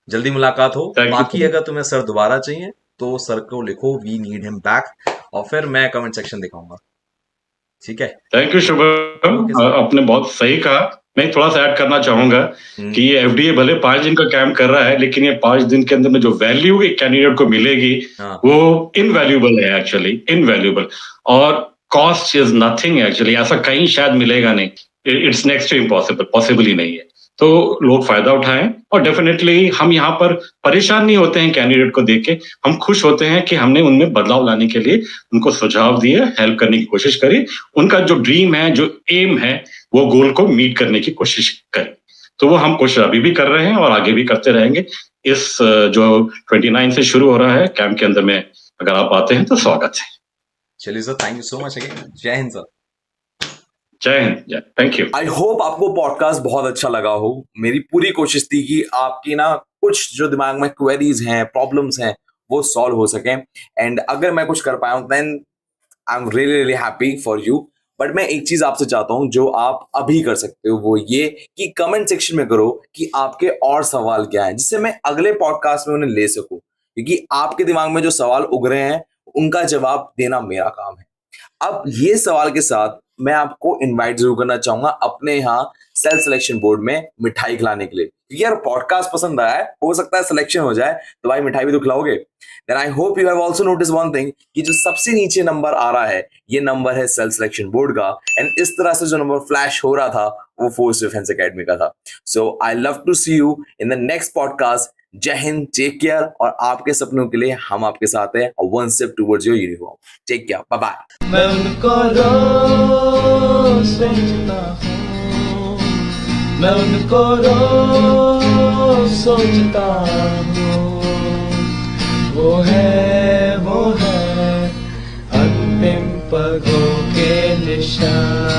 Speaker 3: जल्दी मुलाकात हो।
Speaker 1: थैंक यू
Speaker 3: बाकी
Speaker 1: सो
Speaker 3: अगर तुम्हें सर दोबारा चाहिए तो सर को लिखो वी नीड हिम बैक, और फिर मैं कमेंट सेक्शन दिखाऊंगा, ठीक है।
Speaker 1: Thank you Shubham,
Speaker 3: okay sir.
Speaker 1: आपने बहुत सही कहा। मैं थोड़ा सा ऐड करना चाहूंगा कि ये एफडीए भले 5 दिन का कैंप कर रहा है, लेकिन ये 5 दिन के अंदर में जो वैल्यू एक कैंडिडेट को मिलेगी
Speaker 3: हाँ
Speaker 1: वो इनवैल्यूएबल है, एक्चुअली इनवैल्यूएबल। और कॉस्ट इज नथिंग एक्चुअली, ऐसा कहीं शायद मिलेगा नहीं, it's next to impossible, possible ही नहीं है। तो लोग फायदा उठाएं, और डेफिनेटली हम यहाँ पर परेशान नहीं होते हैं कैंडिडेट को देख के, हम खुश होते हैं कि हमने उनमें बदलाव लाने के लिए उनको सुझाव दिए, हेल्प करने की कोशिश करी, उनका जो ड्रीम है, जो एम है, वो गोल को मीट करने की कोशिश करी। तो वो हम कोशिश अभी भी कर रहे हैं और आगे भी करते रहेंगे। इस जो 29 से शुरू हो रहा है कैंप के अंदर में, अगर आप आते हैं तो स्वागत है।
Speaker 3: चलिए sir, thank you so much again, जय हिंद सर।
Speaker 1: जय हिंद, जय, थैंक यू।
Speaker 2: आई होप आपको पॉडकास्ट बहुत अच्छा लगा हो। मेरी पूरी कोशिश थी कि आपकी ना कुछ जो दिमाग में क्वेरीज हैं, प्रॉब्लम्स हैं, वो सॉल्व हो सके। एंड अगर मैं कुछ कर पाया हूं then I am really really happy for you. But मैं एक चीज आपसे चाहता हूं जो आप अभी कर सकते हो, वो ये कि कमेंट सेक्शन में करो कि आपके और सवाल क्या है, जिससे मैं अगले पॉडकास्ट में उन्हें ले सकूं, क्योंकि आपके दिमाग में जो सवाल उग रहे हैं उनका जवाब देना मेरा काम है। अब ये सवाल के साथ मैं आपको इनवाइट जरूर करना चाहूंगा अपने यहाँ सेल्फ सिलेक्शन बोर्ड में मिठाई खिलाने के लिए, क्योंकि यार पॉडकास्ट पसंद आया है, हो सकता है सिलेक्शन हो जाए, तो भाई मिठाई भी तो खिलाओगे। Then I hope you have also notice one thing कि जो सबसे नीचे नंबर आ रहा है ये नंबर है सेल्फ सिलेक्शन बोर्ड का, एंड इस तरह से जो नंबर फ्लैश हो रहा था वो फोर्स डिफेंस एकेडमी का था। So I love to see you in the next podcast. जय हिंद, टेक केयर, और आपके सपनों के लिए हम आपके साथ हैं, one step towards your uniform. Take care, bye bye.
Speaker 4: मैं उनको रोज सोचता हूँ, मैं उनको रोज सोचता हूँ, वो है अंतिम पगों के निशान।